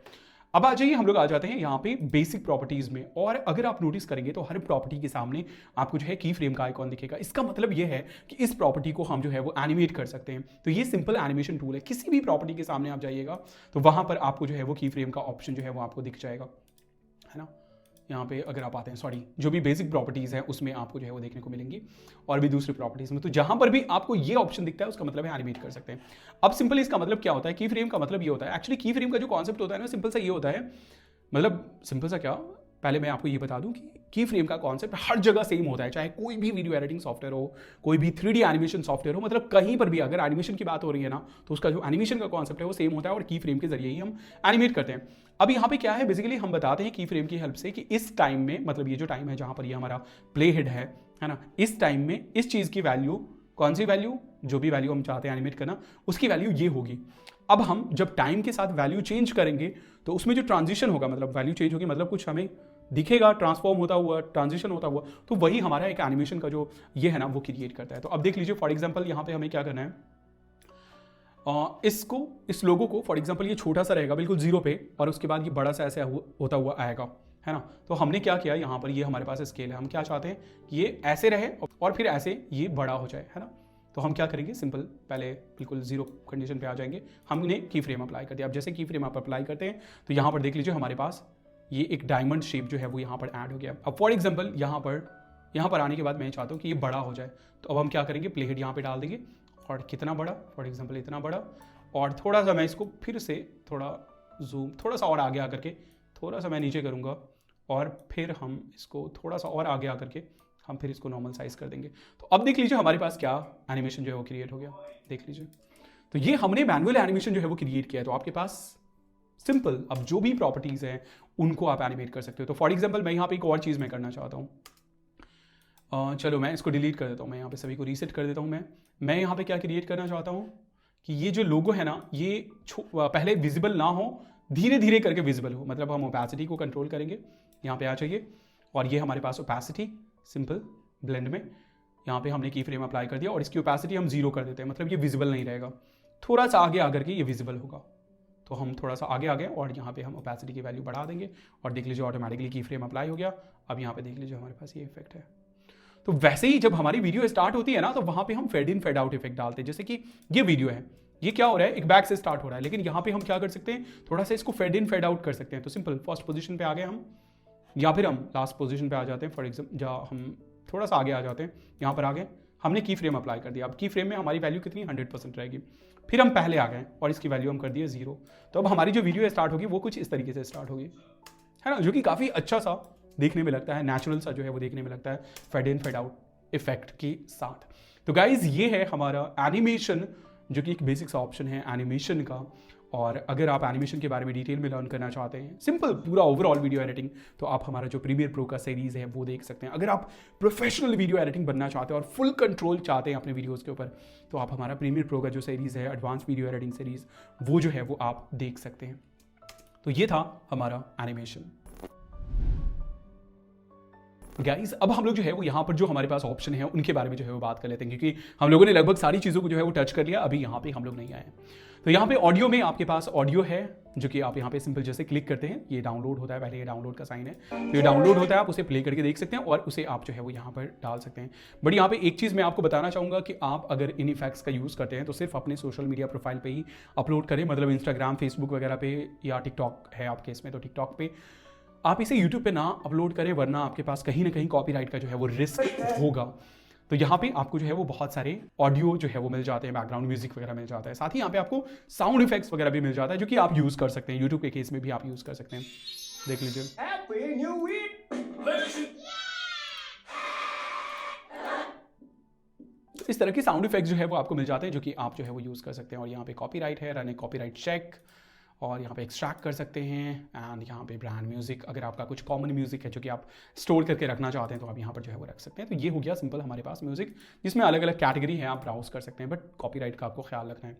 अब आ जाइए, हम लोग आ जाते हैं यहाँ पे बेसिक प्रॉपर्टीज में, और अगर आप नोटिस करेंगे तो हर प्रॉपर्टी के सामने आपको जो है की फ्रेम का आइकॉन दिखेगा। इसका मतलब ये है कि इस प्रॉपर्टी को हम जो है वो एनिमेट कर सकते हैं। तो ये सिंपल एनिमेशन टूल है। किसी भी प्रॉपर्टी के सामने आप जाइएगा तो वहां पर आपको जो है वो की फ्रेम का ऑप्शन जो है वो आपको दिख जाएगा, है ना। यहाँ पे अगर आप आते हैं, सॉरी, जो भी बेसिक प्रॉपर्टीज़ हैं उसमें आपको जो है वो देखने को मिलेंगी, और भी दूसरी प्रॉपर्टीज़ में। तो जहाँ पर भी आपको ये ऑप्शन दिखता है उसका मतलब है एनिमेट कर सकते हैं। अब सिंपल इसका मतलब क्या होता है, की फ्रेम का मतलब ये होता है, एक्चुअली की फ्रेम का जो कॉन्सेप्ट होता है ना, सिंपल सा ये होता है, मतलब सिंपल सा क्या, पहले मैं आपको ये बता दूं कि की फ्रेम का कॉन्सेप्ट हर जगह सेम होता है, चाहे कोई भी वीडियो एडिटिंग सॉफ्टवेयर हो, कोई भी 3D एनिमेशन सॉफ्टवेयर हो, मतलब कहीं पर भी अगर एनिमेशन की बात हो रही है ना, तो उसका जो एनिमेशन का कॉन्सेप्ट है वो सेम होता है, और की फ्रेम के जरिए ही हम एनिमेट करते हैं। अब यहाँ पे क्या है, बेसिकली हम बताते हैं की फ्रेम की हेल्प से कि इस टाइम में, मतलब ये जो टाइम है जहाँ पर ये हमारा प्ले हेड है ना, इस टाइम में इस चीज़ की वैल्यू, कौन सी वैल्यू, जो भी वैल्यू हम चाहते हैं एनिमेट करना, उसकी वैल्यू ये होगी। अब हम जब टाइम के साथ वैल्यू चेंज करेंगे तो उसमें जो ट्रांजिशन होगा, मतलब वैल्यू चेंज होगी, मतलब कुछ हमें दिखेगा ट्रांसफॉर्म होता हुआ, ट्रांजिशन होता हुआ, तो वही हमारा एक एनिमेशन का जो ये है ना वो क्रिएट करता है। तो अब देख लीजिए, फॉर एग्जांपल यहाँ पे हमें क्या करना है, इसको, इस लोगो को, फॉर एग्जांपल ये छोटा सा रहेगा बिल्कुल जीरो पे, और उसके बाद ये बड़ा सा ऐसे होता हुआ आएगा, है ना। तो हमने क्या किया, यहाँ पर ये हमारे पास स्केल है, हम क्या चाहते हैं कि ये ऐसे रहे और फिर ऐसे ये बड़ा हो जाए, है ना। तो हम क्या करेंगे, सिंपल पहले बिल्कुल जीरो कंडीशन पे आ जाएंगे, हमने की फ्रेम अप्लाई कर दिया। अब जैसे की फ्रेम आप अप्लाई करते हैं तो यहाँ पर देख लीजिए हमारे पास ये एक डायमंड शेप जो है वो यहाँ पर ऐड हो गया। अब फॉर एग्जांपल यहाँ पर आने के बाद मैं चाहता हूँ कि ये बड़ा हो जाए, तो अब हम क्या करेंगे, प्ले हेड यहाँ पे डाल देंगे, और कितना बड़ा, फॉर एग्जांपल इतना बड़ा, और थोड़ा सा मैं इसको फिर से थोड़ा जूम, थोड़ा सा और आगे आकर के थोड़ा सा मैं नीचे करूँगा, और फिर हम इसको थोड़ा सा और आगे आकर के हम फिर इसको नॉर्मल साइज कर देंगे। तो अब देख लीजिए हमारे पास क्या एनिमेशन जो है वो क्रिएट हो गया, देख लीजिए। तो ये हमने मैनुअल एनिमेशन जो है वो क्रिएट किया है। तो आपके पास सिंपल अब जो भी प्रॉपर्टीज़ हैं उनको आप एनिमेट कर सकते हो। तो फॉर एग्जांपल मैं यहाँ पे एक और चीज़ मैं करना चाहता हूँ, चलो मैं इसको डिलीट कर देता हूँ, मैं यहाँ पे सभी को रीसेट कर देता हूँ। मैं यहाँ पे क्या क्रिएट करना चाहता हूँ कि ये जो लोगो है ना, ये पहले विजिबल ना हो, धीरे धीरे करके विजिबल हो। मतलब हम ओपेसिटी को कंट्रोल करेंगे, यहाँ पे आ जाइए, और ये हमारे पास ओपेसिटी सिंपल ब्लेंड में यहाँ पे हमने की फ्रेम अप्लाई कर दिया, और इसकी ओपेसिटी हम 0 कर देते हैं, मतलब ये विजिबल नहीं रहेगा। थोड़ा सा आगे आकर के ये विजिबल होगा, तो हम थोड़ा सा आगे आ गए, और यहाँ पे हम ओपेसिटी की वैल्यू बढ़ा देंगे, और देख लीजिए ऑटोमेटिकली की फ्रेम अप्लाई हो गया। अब यहाँ पे देख लीजिए हमारे पास ये इफेक्ट है। तो वैसे ही जब हमारी वीडियो स्टार्ट होती है ना, तो वहाँ पे हम fade in fade out effect डालते हैं। जैसे कि ये वीडियो है, ये क्या हो रहा है, एक बैक से स्टार्ट हो रहा है, लेकिन यहाँ पे हम क्या कर सकते हैं, थोड़ा सा इसको फेड इन फेड आउट कर सकते हैं। तो सिंपल फर्स्ट पोजीशन पे आ गए हम, या फिर हम लास्ट पोजीशन पे आ जाते हैं। फॉर एग्जाम्पल जहाँ हम थोड़ा सा आगे आ जाते हैं, यहाँ पर आ गए, हमने की फ्रेम अप्लाई कर दिया। अब की फ्रेम में हमारी वैल्यू कितनी, 100% रहेगी। फिर हम पहले आ गए और इसकी वैल्यू हम कर दिए 0। तो अब हमारी जो वीडियो स्टार्ट होगी वो कुछ इस तरीके से स्टार्ट होगी, है ना, जो कि काफ़ी अच्छा सा देखने में लगता है, नेचुरल सा जो है वो देखने में लगता है, fade in fade out effect के साथ। तो गाइज ये है हमारा एनिमेशन, जो कि एक बेसिक सा ऑप्शन है एनिमेशन का। और अगर आप एनिमेशन के बारे में डिटेल में लर्न करना चाहते हैं, सिंपल पूरा ओवरऑल वीडियो एडिटिंग, तो आप हमारा जो प्रीमियर प्रो का सीरीज़ है वो देख सकते हैं। अगर आप प्रोफेशनल वीडियो एडिटिंग बनना चाहते हैं और फुल कंट्रोल चाहते हैं अपने वीडियोज़ के ऊपर, तो आप हमारा प्रीमियर प्रो का जो सीरीज़ है एडवांस वीडियो एडिटिंग सीरीज़, वो जो है वो आप देख सकते हैं। तो ये था हमारा एनिमेशन। गाइस अब हम लोग जो है वो यहाँ पर जो हमारे पास ऑप्शन है उनके बारे में जो है वो बात कर लेते हैं, क्योंकि हम लोगों ने लगभग सारी चीज़ों को जो है वो टच कर लिया। अभी यहाँ पे हम लोग नहीं आए हैं। तो यहाँ पे ऑडियो में आपके पास ऑडियो है, जो कि आप यहाँ पे सिंपल जैसे क्लिक करते हैं ये डाउनलोड होता है। पहले ये डाउनलोड का साइन है, तो ये डाउनलोड होता है, आप उसे प्ले करके देख सकते हैं और उसे आप जो है वो यहाँ पर डाल सकते हैं। बट यहाँ पे एक चीज़ मैं आपको बताना चाहूँगा कि आप अगर इन इफेक्ट्स का यूज़ करते हैं तो सिर्फ अपने सोशल मीडिया प्रोफाइल पर ही अपलोड करें, मतलब इंस्टाग्राम, फेसबुक वगैरह पे, या टिकटॉक है आपके इसमें तो टिकटॉक पे आप इसे यूट्यूब पे ना अपलोड करें, वरना आपके पास कहीं ना कहीं कॉपीराइट का जो है वो रिस्क होगा। तो यहाँ पे आपको जो है वो बहुत सारे ऑडियो जो है वो मिल जाते हैं, बैकग्राउंड म्यूजिक वगैरह मिल जाता है, साथ ही यहाँ पे आपको साउंड इफेक्ट्स वगैरह भी मिल जाता है, जो कि आप यूज़ कर सकते हैं। यूट्यूब के केस में भी आप यूज़ कर सकते हैं, देख लीजिए। तो इस तरह के साउंड इफेक्ट्स जो है वो आपको मिल जाते हैं, जो कि आप जो है वो यूज़ कर सकते हैं। और यहाँ पे कॉपीराइट है, रन ए कॉपीराइट चेक, और यहाँ पे एक्सट्रैक्ट कर सकते हैं। एंड यहाँ पे ब्रांड म्यूजिक, अगर आपका कुछ कॉमन म्यूजिक है जो कि आप स्टोर करके रखना चाहते हैं तो आप यहाँ पर जो है वो रख सकते हैं। तो ये हो गया सिंपल हमारे पास म्यूजिक, जिसमें अलग अलग कैटेगरी है, आप ब्राउज कर सकते हैं, बट कॉपीराइट का आपको ख्याल रखना है।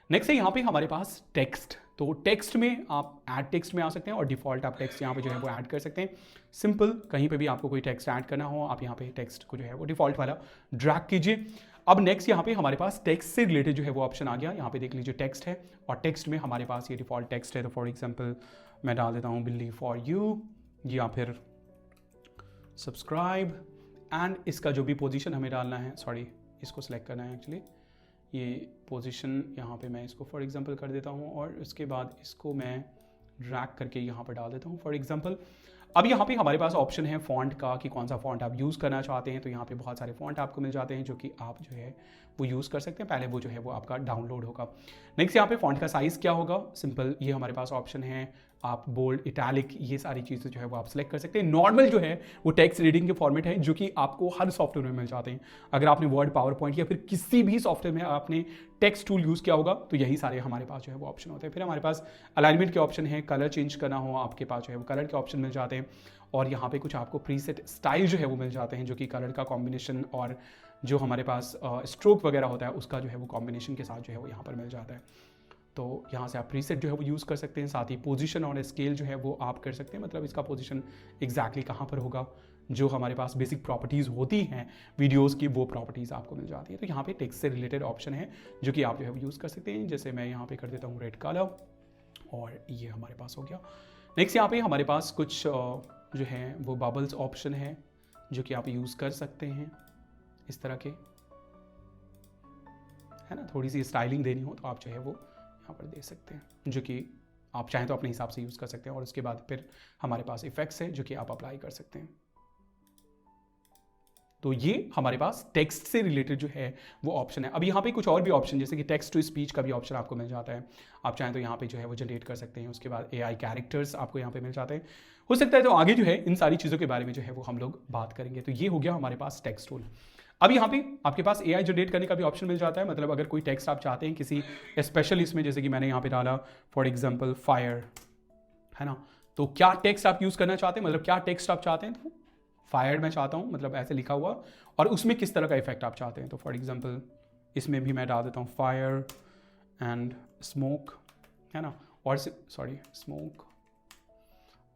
नेक्स्ट है यहाँ पे हमारे पास टेक्स्ट। तो टेक्स्ट में आप ऐड टेक्स्ट में आ सकते हैं और डिफॉल्ट आप टेक्स्ट यहाँ पे जो है वो ऐड कर सकते हैं। सिंपल कहीं पे भी आपको कोई टेक्स्ट ऐड करना हो, आप यहाँ पे टेक्स्ट को जो है वो डिफॉल्ट वाला ड्रैग कीजिए। अब नेक्स्ट यहाँ पे हमारे पास टेक्स्ट से रिलेटेड जो है वो ऑप्शन आ गया। यहाँ पे देख लीजिए टेक्स्ट है, और टेक्स्ट में हमारे पास ये डिफॉल्ट टेक्स्ट है। तो फॉर एग्जांपल मैं डाल देता हूँ बिल्ली फॉर यू, या फिर सब्सक्राइब, एंड इसका जो भी पोजीशन हमें डालना है, सॉरी इसको सिलेक्ट करना है एक्चुअली, ये पोजीशन यहाँ पे मैं इसको फॉर एग्जांपल कर देता हूँ, और उसके बाद इसको मैं ड्रैग करके यहाँ पर डाल देता हूँ फॉर एग्जांपल। अब यहाँ पे हमारे पास ऑप्शन है फॉन्ट का, कि कौन सा फॉन्ट आप यूज़ करना चाहते हैं। तो यहाँ पे बहुत सारे फॉन्ट आपको मिल जाते हैं, जो कि आप जो है वो यूज़ कर सकते हैं। पहले वो जो है वो आपका डाउनलोड होगा। नेक्स्ट यहाँ पे फॉन्ट का साइज़ क्या होगा, सिंपल ये हमारे पास ऑप्शन है। आप बोल्ड, इटैलिक, ये सारी चीज़ें जो है वो आप सिलेक्ट कर सकते हैं। नॉर्मल जो है वो टेक्स्ट रीडिंग के फॉर्मेट है, जो कि आपको हर सॉफ्टवेयर में मिल जाते हैं। अगर आपने वर्ड, पावर पॉइंट या फिर किसी भी सॉफ्टवेयर में आपने टेक्स्ट टूल यूज़ किया होगा तो यही सारे हमारे पास जो है वो ऑप्शन होते हैं। फिर हमारे पास अलाइनमेंट के ऑप्शन है, कलर चेंज करना हो आपके पास जो है वो कलर के ऑप्शन मिल जाते हैं। और यहाँ पे कुछ आपको प्रीसेट स्टाइल जो है वो मिल जाते हैं, जो कि कलर का कॉम्बिनेशन और जो हमारे पास स्ट्रोक वगैरह होता है उसका जो है वो कॉम्बिनेशन के साथ जो है वो यहाँ पर मिल जाता है। तो यहाँ से आप प्रीसेट जो है वो यूज़ कर सकते हैं। साथ ही पोजीशन और स्केल जो है वो आप कर सकते हैं, मतलब इसका पोजीशन एग्जैक्टली कहाँ पर होगा। जो हमारे पास बेसिक प्रॉपर्टीज़ होती हैं वीडियोज़ की, वो प्रॉपर्टीज़ आपको मिल जाती है। तो यहाँ पे टेक्स्ट से रिलेटेड ऑप्शन है, जो कि आप जो है वो यूज़ कर सकते हैं। जैसे मैं यहाँ पे कर देता हूँ रेड कलर, और ये हमारे पास हो गया। नेक्स्ट यहाँ पे हमारे पास कुछ जो है वो बबल्स ऑप्शन है, जो कि आप यूज़ कर सकते हैं इस तरह के, है ना। थोड़ी सी स्टाइलिंग देनी हो तो आप जो है वो यहाँ पर दे सकते हैं, जो कि आप चाहें तो अपने हिसाब से यूज़ कर सकते हैं। और उसके बाद फिर हमारे पास इफेक्ट्स है, जो कि आप अप्लाई कर सकते हैं। तो ये हमारे पास टेक्स्ट से रिलेटेड जो है वो ऑप्शन है। अब यहाँ पे कुछ और भी ऑप्शन, जैसे कि टेक्स्ट टू स्पीच का भी ऑप्शन आपको मिल जाता है। आप चाहें तो यहाँ पे जो है वो जनरेट कर सकते हैं। उसके बाद AI कैरेक्टर्स आपको यहाँ पे मिल जाते हैं। हो सकता है तो आगे जो है इन सारी चीज़ों के बारे में जो है वो हम लोग बात करेंगे। तो ये हो गया हमारे पास टेक्स्ट टूल। अब यहाँ पे आपके पास AI जनरेट करने का भी ऑप्शन मिल जाता है। मतलब अगर कोई टेक्स्ट आप चाहते हैं किसी स्पेशल इसमें, जैसे कि मैंने यहाँ पे डाला फॉर एग्जाम्पल फायर, है ना। तो क्या टेक्स्ट आप यूज़ करना चाहते हैं, मतलब क्या टेक्स्ट आप चाहते हैं। तो फायर मैं चाहता हूँ, मतलब ऐसे लिखा हुआ, और उसमें किस तरह का इफेक्ट आप चाहते हैं। तो फॉर एग्जांपल इसमें भी मैं डाल देता हूँ फायर एंड स्मोक, है ना, और सॉरी स्मोक,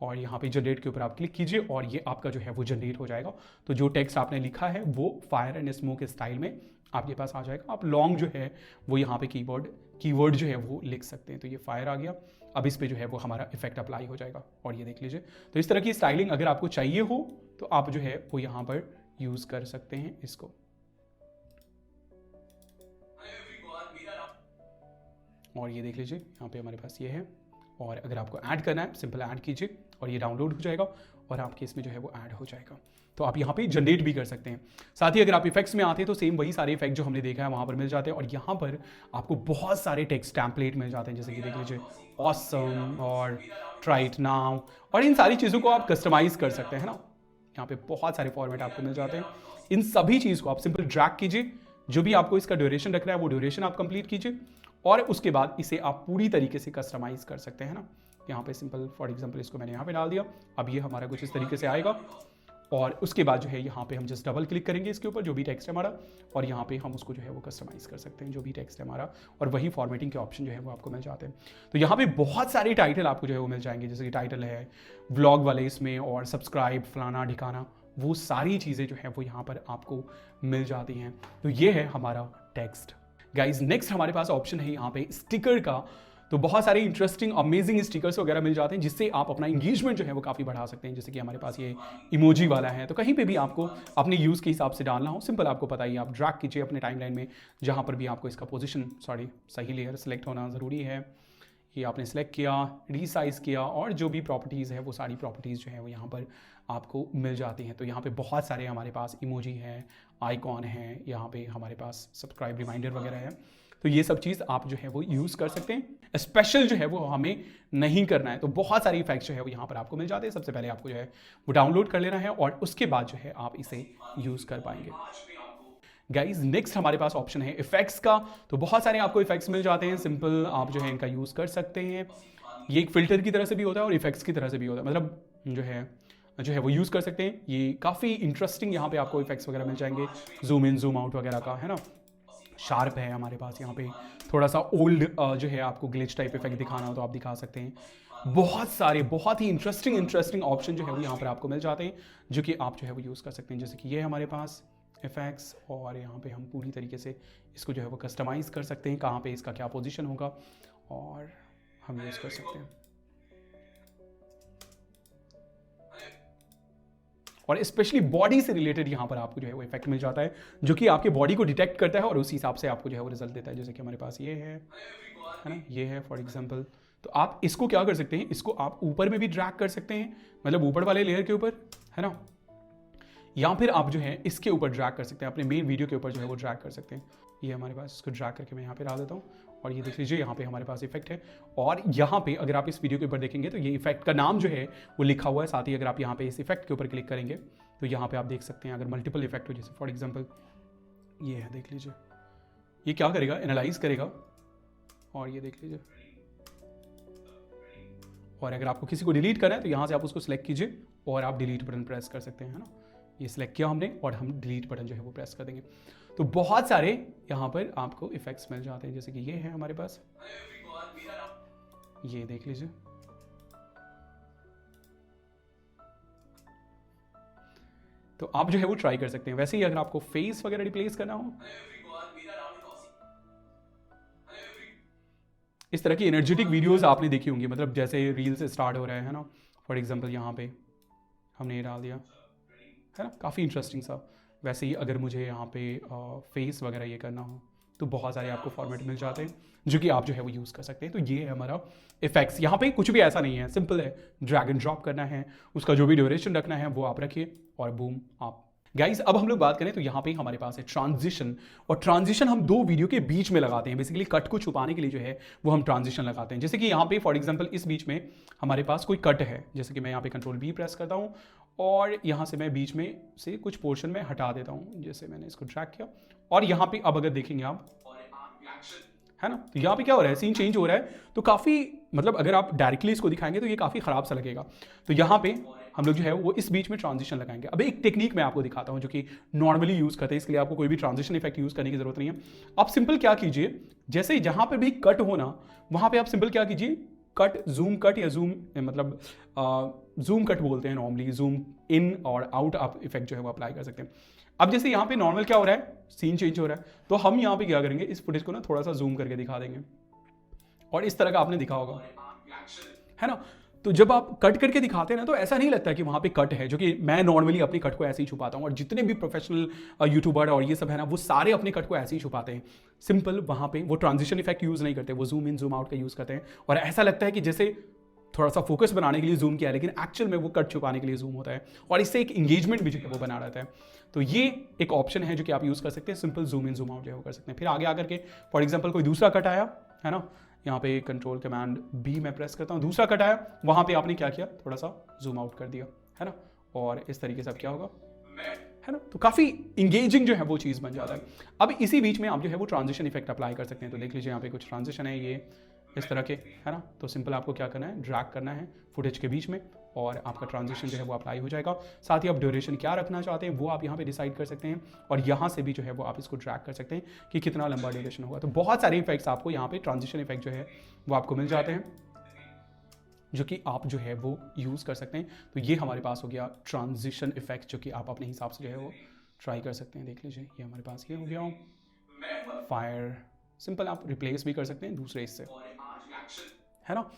और यहाँ पे जनरेट के ऊपर आप क्लिक कीजिए और ये आपका जो है वो जनरेट हो जाएगा। तो जो टेक्स्ट आपने लिखा है वो फायर एंड स्मोक स्टाइल में आपके पास आ जाएगा। आप लॉन्ग जो है वो यहाँ पे कीवर्ड जो है वो लिख सकते हैं। तो ये फायर आ गया। अब इस पे जो है वो हमारा इफेक्ट अप्लाई हो जाएगा, और ये देख लीजिए। तो इस तरह की स्टाइलिंग अगर आपको चाहिए हो तो आप जो है वो यहाँ पर यूज़ कर सकते हैं इसको। और ये देख लीजिए यहाँ पे हमारे पास ये है। और अगर आपको ऐड करना है सिंपल ऐड कीजिए और ये डाउनलोड हो जाएगा और आपके इसमें जो है वो ऐड हो जाएगा। तो आप यहाँ पे जनरेट भी कर सकते हैं। साथ ही अगर आप इफेक्ट्स में आते हैं तो सेम वही सारे इफेक्ट जो हमने देखा है वहाँ पर मिल जाते हैं। और यहाँ पर आपको बहुत सारे टेक्स्ट टेम्पलेट मिल जाते हैं, जैसे कि देख लीजिए ऑसम और ट्राई इट नाउ, और इन सारी चीज़ों को आप कस्टमाइज़ कर सकते हैं, है ना। यहाँ पे बहुत सारे फॉर्मेट आपको मिल जाते हैं। इन सभी चीज़ को आप सिंपल ड्रैग कीजिए, जो भी आपको इसका ड्यूरेशन रखना है वो ड्यूरेशन आप कंप्लीट कीजिए, और उसके बाद इसे आप पूरी तरीके से कस्टमाइज कर सकते हैं ना। यहाँ पे सिंपल फॉर एग्जांपल इसको मैंने यहाँ पे डाल दिया, अब ये हमारा कुछ इस तरीके से आएगा। और उसके बाद जो है यहाँ पे हम जस्ट डबल क्लिक करेंगे इसके ऊपर जो भी टेक्स्ट है हमारा, और यहाँ पे हम उसको जो है वो कस्टमाइज कर सकते हैं जो भी टेक्स्ट है हमारा, और वही फॉर्मेटिंग के ऑप्शन जो है वो आपको मिल जाते हैं। तो यहाँ पे बहुत सारे टाइटल आपको जो है वो मिल जाएंगे, जैसे कि टाइटल है व्लॉग वाले इसमें, और सब्सक्राइब फलाना ढिकाना, वो सारी चीज़ें जो है वो यहाँ पर आपको मिल जाती हैं। तो ये है हमारा टेक्स्ट। गाइज नेक्स्ट हमारे पास ऑप्शन है यहाँ पे स्टिकर का। तो बहुत सारे इंटरेस्टिंग अमेजिंग स्टिकर्स वगैरह मिल जाते हैं जिससे आप अपना इंगेजमेंट जो है वो काफ़ी बढ़ा सकते हैं। जैसे कि हमारे पास ये इमोजी वाला है, तो कहीं पे भी आपको अपने यूज़ के हिसाब से डालना हो, सिंपल आपको पता ही, आप ड्रैग कीजिए अपने टाइमलाइन में, जहाँ पर भी आपको इसका पोजीशन सही लेयर सेलेक्ट होना ज़रूरी है। ये आपने सेलेक्ट किया, रीसाइज़ किया, और जो भी प्रॉपर्टीज़ है वो सारी प्रॉपर्टीज़ जो है वो यहाँ पर आपको मिल जाती हैं। तो यहाँ पे बहुत सारे हमारे पास इमोजी है, आइकॉन है, यहाँ पे हमारे पास सब्सक्राइब रिमाइंडर वगैरह है। तो ये सब चीज़ आप जो है वो यूज़ कर सकते हैं। स्पेशल जो है वो हमें नहीं करना है, तो बहुत सारे इफेक्ट्स जो है वो यहाँ पर आपको मिल जाते हैं। सबसे पहले आपको जो है वो डाउनलोड कर लेना है, और उसके बाद जो है आप इसे यूज़ कर पाएंगे। गाइज नेक्स्ट हमारे पास ऑप्शन है इफेक्ट्स का। तो बहुत सारे आपको इफेक्ट्स मिल जाते हैं, सिंपल आप जो है इनका यूज़ कर सकते हैं। ये एक फिल्टर की तरह से भी होता है और इफेक्ट्स की तरह से भी होता है, मतलब जो है वो यूज़ कर सकते हैं। ये काफ़ी इंटरेस्टिंग यहाँ पे आपको इफेक्ट्स वगैरह मिल जाएंगे, जूम इन जूम आउट वगैरह का, है ना। शार्प है हमारे पास यहाँ पे, थोड़ा सा ओल्ड जो है आपको ग्लिच टाइप इफेक्ट दिखाना हो तो आप दिखा सकते हैं। बहुत सारे बहुत ही इंटरेस्टिंग ऑप्शन जो है वो यहाँ पर आपको मिल जाते हैं, जो कि आप जो है वो यूज़ कर सकते हैं। जैसे कि ये हमारे पास इफेक्ट्स, और यहाँ पे हम पूरी तरीके से इसको जो है वो कस्टमाइज़ कर सकते हैं, कहाँ पे इसका क्या पोजीशन होगा, और हम यूज़ कर सकते हैं। और स्पेशली बॉडी से रिलेटेड यहाँ पर आपको जो है वो इफेक्ट मिल जाता है, जो कि आपके बॉडी को डिटेक्ट करता है और उस हिसाब से आपको जो है वो रिजल्ट देता है। जैसे कि हमारे पास ये है ना, ये है फॉर एग्जांपल। तो आप इसको क्या कर सकते हैं, इसको आप ऊपर में भी ड्रैग कर सकते हैं, मतलब ऊपर वाले लेयर के ऊपर, है ना, या फिर आप जो है इसके ऊपर ड्रैग कर सकते हैं, अपने मेन वीडियो के ऊपर जो है वो ड्रैग कर सकते हैं। ये हमारे पास, इसको ड्रैग करके मैं यहाँ पे डाल देता हूँ, और ये देख लीजिए यहाँ पे हमारे पास इफेक्ट है। और यहाँ पे अगर आप इस वीडियो के ऊपर देखेंगे तो ये इफेक्ट का नाम जो है वो लिखा हुआ है। साथ ही अगर आप यहाँ पे इस इफेक्ट के ऊपर क्लिक करेंगे तो यहाँ पे आप देख सकते हैं अगर मल्टीपल इफेक्ट हो, जैसे फॉर एग्जांपल ये है, देख लीजिए ये क्या करेगा, एनालाइज करेगा, और ये देख लीजिए। और अगर आपको किसी को डिलीट करना है तो यहाँ से आप उसको सिलेक्ट कीजिए और आप डिलीट बटन प्रेस कर सकते हैं, है ना। ये सिलेक्ट किया हमने और हम डिलीट बटन जो है वो प्रेस कर देंगे। तो बहुत सारे यहाँ पर आपको इफेक्ट्स मिल जाते हैं, जैसे कि ये है हमारे पास, ये देख लीजिए। तो आप जो है वो ट्राई कर सकते हैं। वैसे ही अगर आपको फेस वगैरह रिप्लेस करना हो, इस तरह की एनर्जेटिक वीडियोस आपने देखी होंगी, मतलब जैसे रील से स्टार्ट हो रहा है ना, फॉर एग्जांपल यहाँ पे हमने ये डाल दिया, है ना, काफ़ी इंटरेस्टिंग सा। वैसे ही अगर मुझे यहाँ पे फेस वगैरह ये करना हो तो बहुत सारे आपको फॉर्मेट मिल जाते हैं जो कि आप जो है वो यूज़ कर सकते हैं। तो ये है हमारा इफेक्ट्स। यहाँ पे कुछ भी ऐसा नहीं है, सिंपल है, ड्रैग एंड ड्रॉप करना है, उसका जो भी ड्यूरेशन रखना है वो आप रखिए और बूम आप। गाइज अब हम लोग बात करें तो यहाँ पे हमारे पास है ट्रांजिशन, और ट्रांजिशन हम दो वीडियो के बीच में लगाते हैं। बेसिकली कट को छुपाने के लिए जो है वो हम ट्रांजिशन लगाते हैं। जैसे कि यहाँ पे फॉर एग्जांपल इस बीच में हमारे पास कोई कट है, जैसे कि मैं यहाँ पे Ctrl+V प्रेस करता हूँ और यहाँ से मैं बीच में से कुछ पोर्शन में हटा देता हूँ, जैसे मैंने इसको ड्रैग किया। और यहाँ पे अब अगर देखेंगे आप, है ना, तो यहाँ पे क्या हो रहा है, सीन चेंज हो रहा है। तो काफ़ी मतलब अगर आप डायरेक्टली इसको दिखाएंगे तो ये काफ़ी ख़राब सा लगेगा। तो यहाँ पे हम लोग जो है वो इस बीच में ट्रांजिशन लगाएंगे। अब एक टेक्निक मैं आपको दिखाता हूँ जो कि नॉर्मली यूज़ करते हैं, इसके लिए आपको कोई भी ट्रांजिशन इफेक्ट यूज़ करने की जरूरत नहीं है। आप सिंपल क्या कीजिए, जैसे जहाँ पर भी कट हो ना वहाँ पर आप सिंपल क्या कीजिए, कट, जूम कट या जूम मतलब जूम कट बोलते हैं नॉर्मली, जूम इन और आउट आप इफेक्ट जो है वो अप्लाई कर सकते हैं। अब जैसे यहाँ पे नॉर्मल क्या हो रहा है, सीन चेंज हो रहा है, तो हम यहाँ पे क्या करेंगे, इस फुटेज को ना थोड़ा सा जूम करके दिखा देंगे और इस तरह का आपने दिखा होगा, है ना। तो जब आप कट करके दिखाते हैं ना तो ऐसा नहीं लगता कि वहाँ पे कट है, जो कि मैं नॉर्मली अपनी कट को ऐसे ही छुपाता हूँ और जितने भी प्रोफेशनल यूट्यूबर और ये सब है ना वो सारे अपने कट को ऐसे ही छुपाते हैं। सिंपल वहाँ पे वो ट्रांजिशन इफेक्ट यूज़ नहीं करते, वो जूम इन जूम आउट का यूज़ करते हैं और ऐसा लगता है कि जैसे थोड़ा सा फोकस बनाने के लिए जूम किया है, लेकिन एक्चुअल में वो कट छुपाने के लिए जूम होता है और इससे एक एंगेजमेंट भी जो है वो बना रहता है। तो ये एक ऑप्शन है जो कि आप यूज़ कर सकते हैं, simple zoom in zoom out जो है वो कर सकते हैं। फिर आगे आकर के फॉर एग्जांपल कोई दूसरा कट आया, है ना, यहाँ पे Ctrl+B मैं प्रेस करता हूँ, दूसरा कट आया, वहाँ पे आपने क्या किया, थोड़ा सा जूम आउट कर दिया, है ना, और इस तरीके से अब क्या होगा, है ना। तो काफ़ी इंगेजिंग जो है वो चीज़ बन जाता है। अब इसी बीच में आप जो है वो ट्रांजिशन इफेक्ट अप्लाई कर सकते हैं। तो देख लीजिए यहाँ पे कुछ ट्रांजिशन है ये इस तरह के, है ना। तो सिंपल आपको क्या करना है, ड्रैग करना है फुटेज के बीच में और आपका ट्रांजिशन जो है वो अप्लाई हो जाएगा। साथ ही आप ड्यूरेशन क्या रखना चाहते हैं वो आप यहाँ पे डिसाइड कर सकते हैं और यहाँ से भी जो है वो आप इसको ड्रैग कर सकते हैं कि कितना लंबा ड्यूरेशन होगा। तो बहुत सारे इफेक्ट्स आपको यहाँ पे ट्रांजिशन इफेक्ट जो है वो आपको मिल जाते हैं जो कि आप जो है वो यूज़ कर सकते हैं। तो ये हमारे पास हो गया ट्रांजिशन इफेक्ट जो कि आप अपने हिसाब से जो है वो ट्राई कर सकते हैं। देख लीजिए ये हमारे पास ये हो गया फायर, सिंपल आप रिप्लेस भी कर सकते हैं दूसरे इससे, है ना।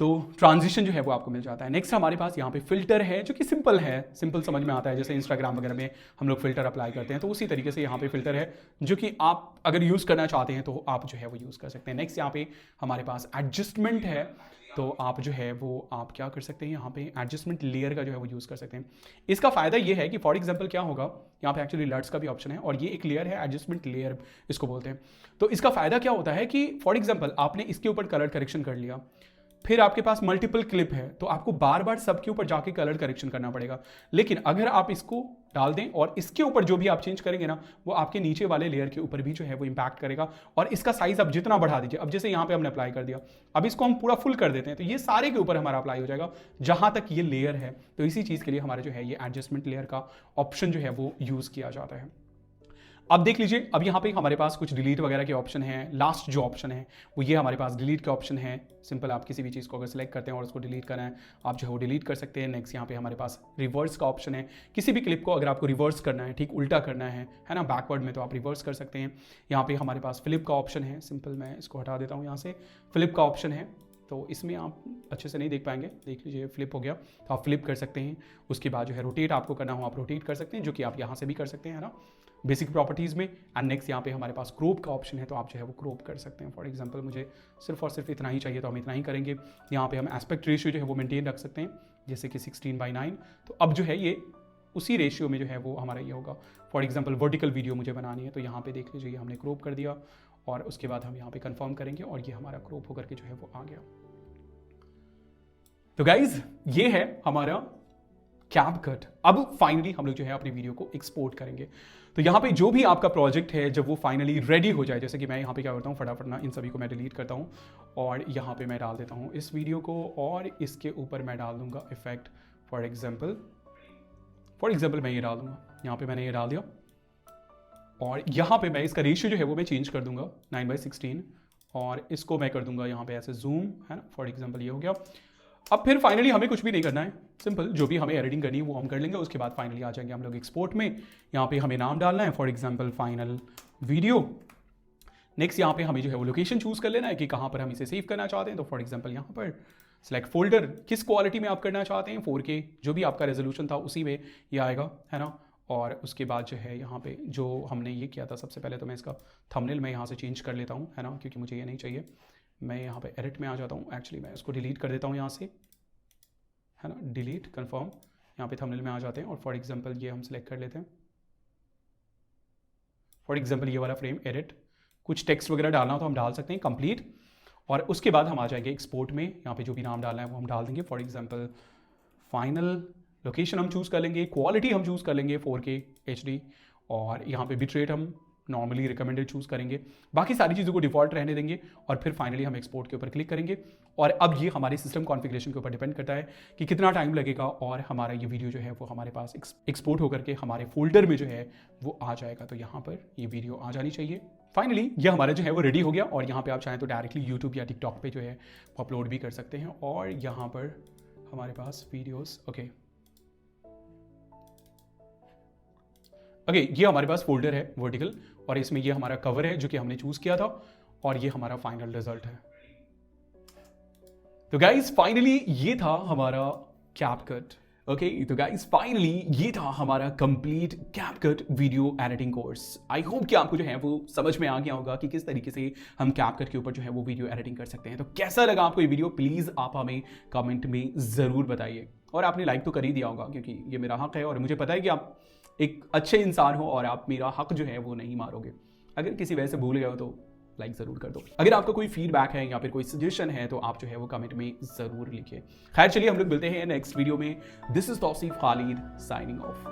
तो ट्रांजिशन जो है वो आपको मिल जाता है। नेक्स्ट हमारे पास यहाँ पे फिल्टर है जो कि सिंपल है, सिंपल समझ में आता है। जैसे इंस्टाग्राम वगैरह में हम लोग फिल्टर अप्लाई करते हैं तो उसी तरीके से यहाँ पे फिल्टर है जो कि आप अगर यूज़ करना चाहते हैं तो आप जो है वो यूज़ कर सकते हैं। नेक्स्ट यहाँ पे हमारे पास एडजस्टमेंट है। तो आप जो है वो आप क्या कर सकते हैं, यहाँ पे एडजस्टमेंट लेयर का जो है वो यूज़ कर सकते हैं। इसका फ़ायदा ये है कि फॉर एग्जांपल क्या होगा, यहाँ पे एक्चुअली लट्स का भी ऑप्शन है और ये एक लेयर है, एडजस्टमेंट लेयर इसको बोलते हैं। तो इसका फ़ायदा क्या होता है कि फॉर एग्जांपल आपने इसके ऊपर कलर करेक्शन कर लिया, फिर आपके पास मल्टीपल क्लिप है तो आपको बार बार सबके ऊपर जाके कलर करेक्शन करना पड़ेगा। लेकिन अगर आप इसको डाल दें और इसके ऊपर जो भी आप चेंज करेंगे ना वो आपके नीचे वाले लेयर के ऊपर भी जो है वो इंपैक्ट करेगा और इसका साइज आप जितना बढ़ा दीजिए। अब जैसे यहाँ पे हमने अप्लाई कर दिया, अब इसको हम पूरा फुल कर देते हैं तो ये सारे के ऊपर हमारा अप्लाई हो जाएगा जहां तक ये लेयर है। तो इसी चीज़ के लिए हमारा जो है ये एडजस्टमेंट लेयर का ऑप्शन जो है वो यूज़ किया जाता है। अब देख लीजिए अब यहाँ पे हमारे पास कुछ डिलीट वगैरह के ऑप्शन हैं। लास्ट जो ऑप्शन है वो ये हमारे पास डिलीट के ऑप्शन है। सिंपल आप किसी भी चीज़ को अगर सिलेक्ट करते हैं और उसको डिलीट करना है आप जो है वो डिलीट कर सकते हैं। नेक्स्ट यहाँ पे हमारे पास रिवर्स का ऑप्शन है। किसी भी क्लिप को अगर आपको रिवर्स करना है, ठीक उल्टा करना है ना, बैकवर्ड में, तो आप रिवर्स कर सकते हैं। यहाँ पे हमारे पास फ्लिप का ऑप्शन है। सिंपल मैं इसको हटा देता हूँ यहाँ से, फ्लिप का ऑप्शन है। तो इसमें आप अच्छे से नहीं देख पाएंगे, देख लीजिए फ्लिप हो गया तो आप फ्लिप कर सकते हैं। उसके बाद जो है रोटेट आपको करना हो आप रोटेट कर सकते हैं, जो कि आप यहाँ से भी कर सकते हैं, है ना, बेसिक प्रॉपर्टीज़ में। एंड नेक्स्ट यहाँ पे हमारे पास क्रॉप का ऑप्शन है तो आप जो है वो क्रॉप कर सकते हैं। फॉर एग्जांपल मुझे सिर्फ और सिर्फ इतना ही चाहिए तो हम इतना ही करेंगे। यहाँ पे हम एस्पेक्ट रेशियो जो है वो मेंटेन रख सकते हैं जैसे कि 16:9। तो अब जो है ये उसी रेशियो में जो है वो हमारा ये होगा। फॉर एग्जांपल वर्टिकल वीडियो मुझे बनानी है तो यहाँ पे देख लीजिए हमने क्रॉप कर दिया और उसके बाद हम यहाँ पे कंफर्म करेंगे और ये हमारा क्रॉप होकर के जो है वो आ गया। तो गाइज ये है हमारा कैपकट। अब फाइनली हम लोग जो है अपनी वीडियो को एक्सपोर्ट करेंगे। तो यहाँ पे जो भी आपका प्रोजेक्ट है जब वो फाइनली रेडी हो जाए, जैसे कि मैं यहाँ पे क्या करता हूँ फटाफट ना इन सभी को मैं डिलीट करता हूँ और यहाँ पे मैं डाल देता हूँ इस वीडियो को और इसके ऊपर मैं डाल दूंगा इफेक्ट। फॉर एग्जाम्पल मैं ये डाल दूंगा, यहाँ पे मैंने ये डाल दिया और यहाँ पे मैं इसका रेशियो जो है वो मैं चेंज कर दूंगा 9:16 और इसको मैं कर दूंगा यहाँ पे ऐसे जूम, है ना। फॉर एग्जाम्पल ये हो गया। अब फिर फाइनली हमें कुछ भी नहीं करना है, सिंपल जो भी हमें एडिटिंग करनी है वो हम कर लेंगे। उसके बाद फाइनली आ जाएंगे हम लोग एक्सपोर्ट में। यहाँ पे हमें नाम डालना है, for example final video. Next यहाँ पे हमें जो है वो लोकेशन चूज कर लेना है कि कहाँ पर हम इसे सेव करना चाहते हैं। तो फॉर एग्जांपल यहाँ पर सिलेक्ट फोल्डर, किस क्वालिटी में आप करना चाहते हैं, 4K जो भी आपका रेजोल्यूशन था उसी में ये आएगा, है ना। और उसके बाद जो है यहाँ पे जो हमने ये किया था सबसे पहले, तो मैं इसका थंबनेल मैं यहाँ से चेंज कर लेता हूँ, है ना, क्योंकि मुझे ये नहीं चाहिए। मैं यहाँ पे एडिट में आ जाता हूँ, एक्चुअली मैं इसको डिलीट कर देता हूँ यहाँ से, है ना, डिलीट कंफर्म। यहाँ पे थंबनेल में आ जाते हैं और फॉर एग्जांपल ये हम सिलेक्ट कर लेते हैं। फॉर एग्जांपल ये वाला फ्रेम एडिट, कुछ टेक्स्ट वगैरह डालना हो तो हम डाल सकते हैं, कंप्लीट। और उसके बाद हम आ जाएंगे एक्सपोर्ट में। यहाँ पे जो भी नाम डालना है वो हम डाल देंगे। फॉर एग्जांपल फाइनल, लोकेशन हम चूज़ कर लेंगे, क्वालिटी हम चूज़ कर लेंगे 4K HD और यहाँ पे बिट रेट हम नॉर्मली रिकमेंडेड चूज़ करेंगे। बाकी सारी चीज़ों को डिफॉल्ट रहने देंगे और फिर फाइनली हम एक्सपोर्ट के ऊपर क्लिक करेंगे। और अब ये हमारे सिस्टम कॉन्फ़िगरेशन के ऊपर डिपेंड करता है कि कितना टाइम लगेगा और हमारा ये वीडियो जो है वो हमारे पास एक्सपोर्ट होकर के हमारे फोल्डर में जो है वो आ जाएगा। तो यहाँ पर ये वीडियो आ जानी चाहिए। फाइनली ये हमारा जो है वो रेडी हो गया और यहाँ पे आप चाहें तो डायरेक्टली यूट्यूब या टिकटॉक पे जो है वो अपलोड भी कर सकते हैं। और यहाँ पर हमारे पास वीडियोज़ ओके, ये हमारे पास फोल्डर है वर्टिकल और इसमें ये हमारा कवर है जो कि हमने चूज किया था और ये हमारा फाइनल रिजल्ट है। तो गाइस फाइनली ये था हमारा कैपकट। ओके, तो गाइस फाइनली ये था हमारा complete CapCut video editing course. I hope कि आपको जो है वो समझ में आ गया होगा कि किस तरीके से हम कैपकट के ऊपर जो है वो वीडियो एडिटिंग कर सकते हैं। तो कैसा लगा आपको ये वीडियो, प्लीज आप हमें कमेंट में जरूर बताइए। और आपने लाइक तो कर ही दिया होगा क्योंकि ये मेरा हक है और मुझे पता है कि आप एक अच्छे इंसान हो और आप मेरा हक जो है वो नहीं मारोगे। अगर किसी वजह से भूल गए हो तो लाइक ज़रूर कर दो। अगर आपका कोई फीडबैक है या फिर कोई सजेशन है तो आप जो है वो कमेंट में ज़रूर लिखिए। खैर चलिए हम लोग मिलते हैं नेक्स्ट वीडियो में। This is Tauseef Khalid signing of.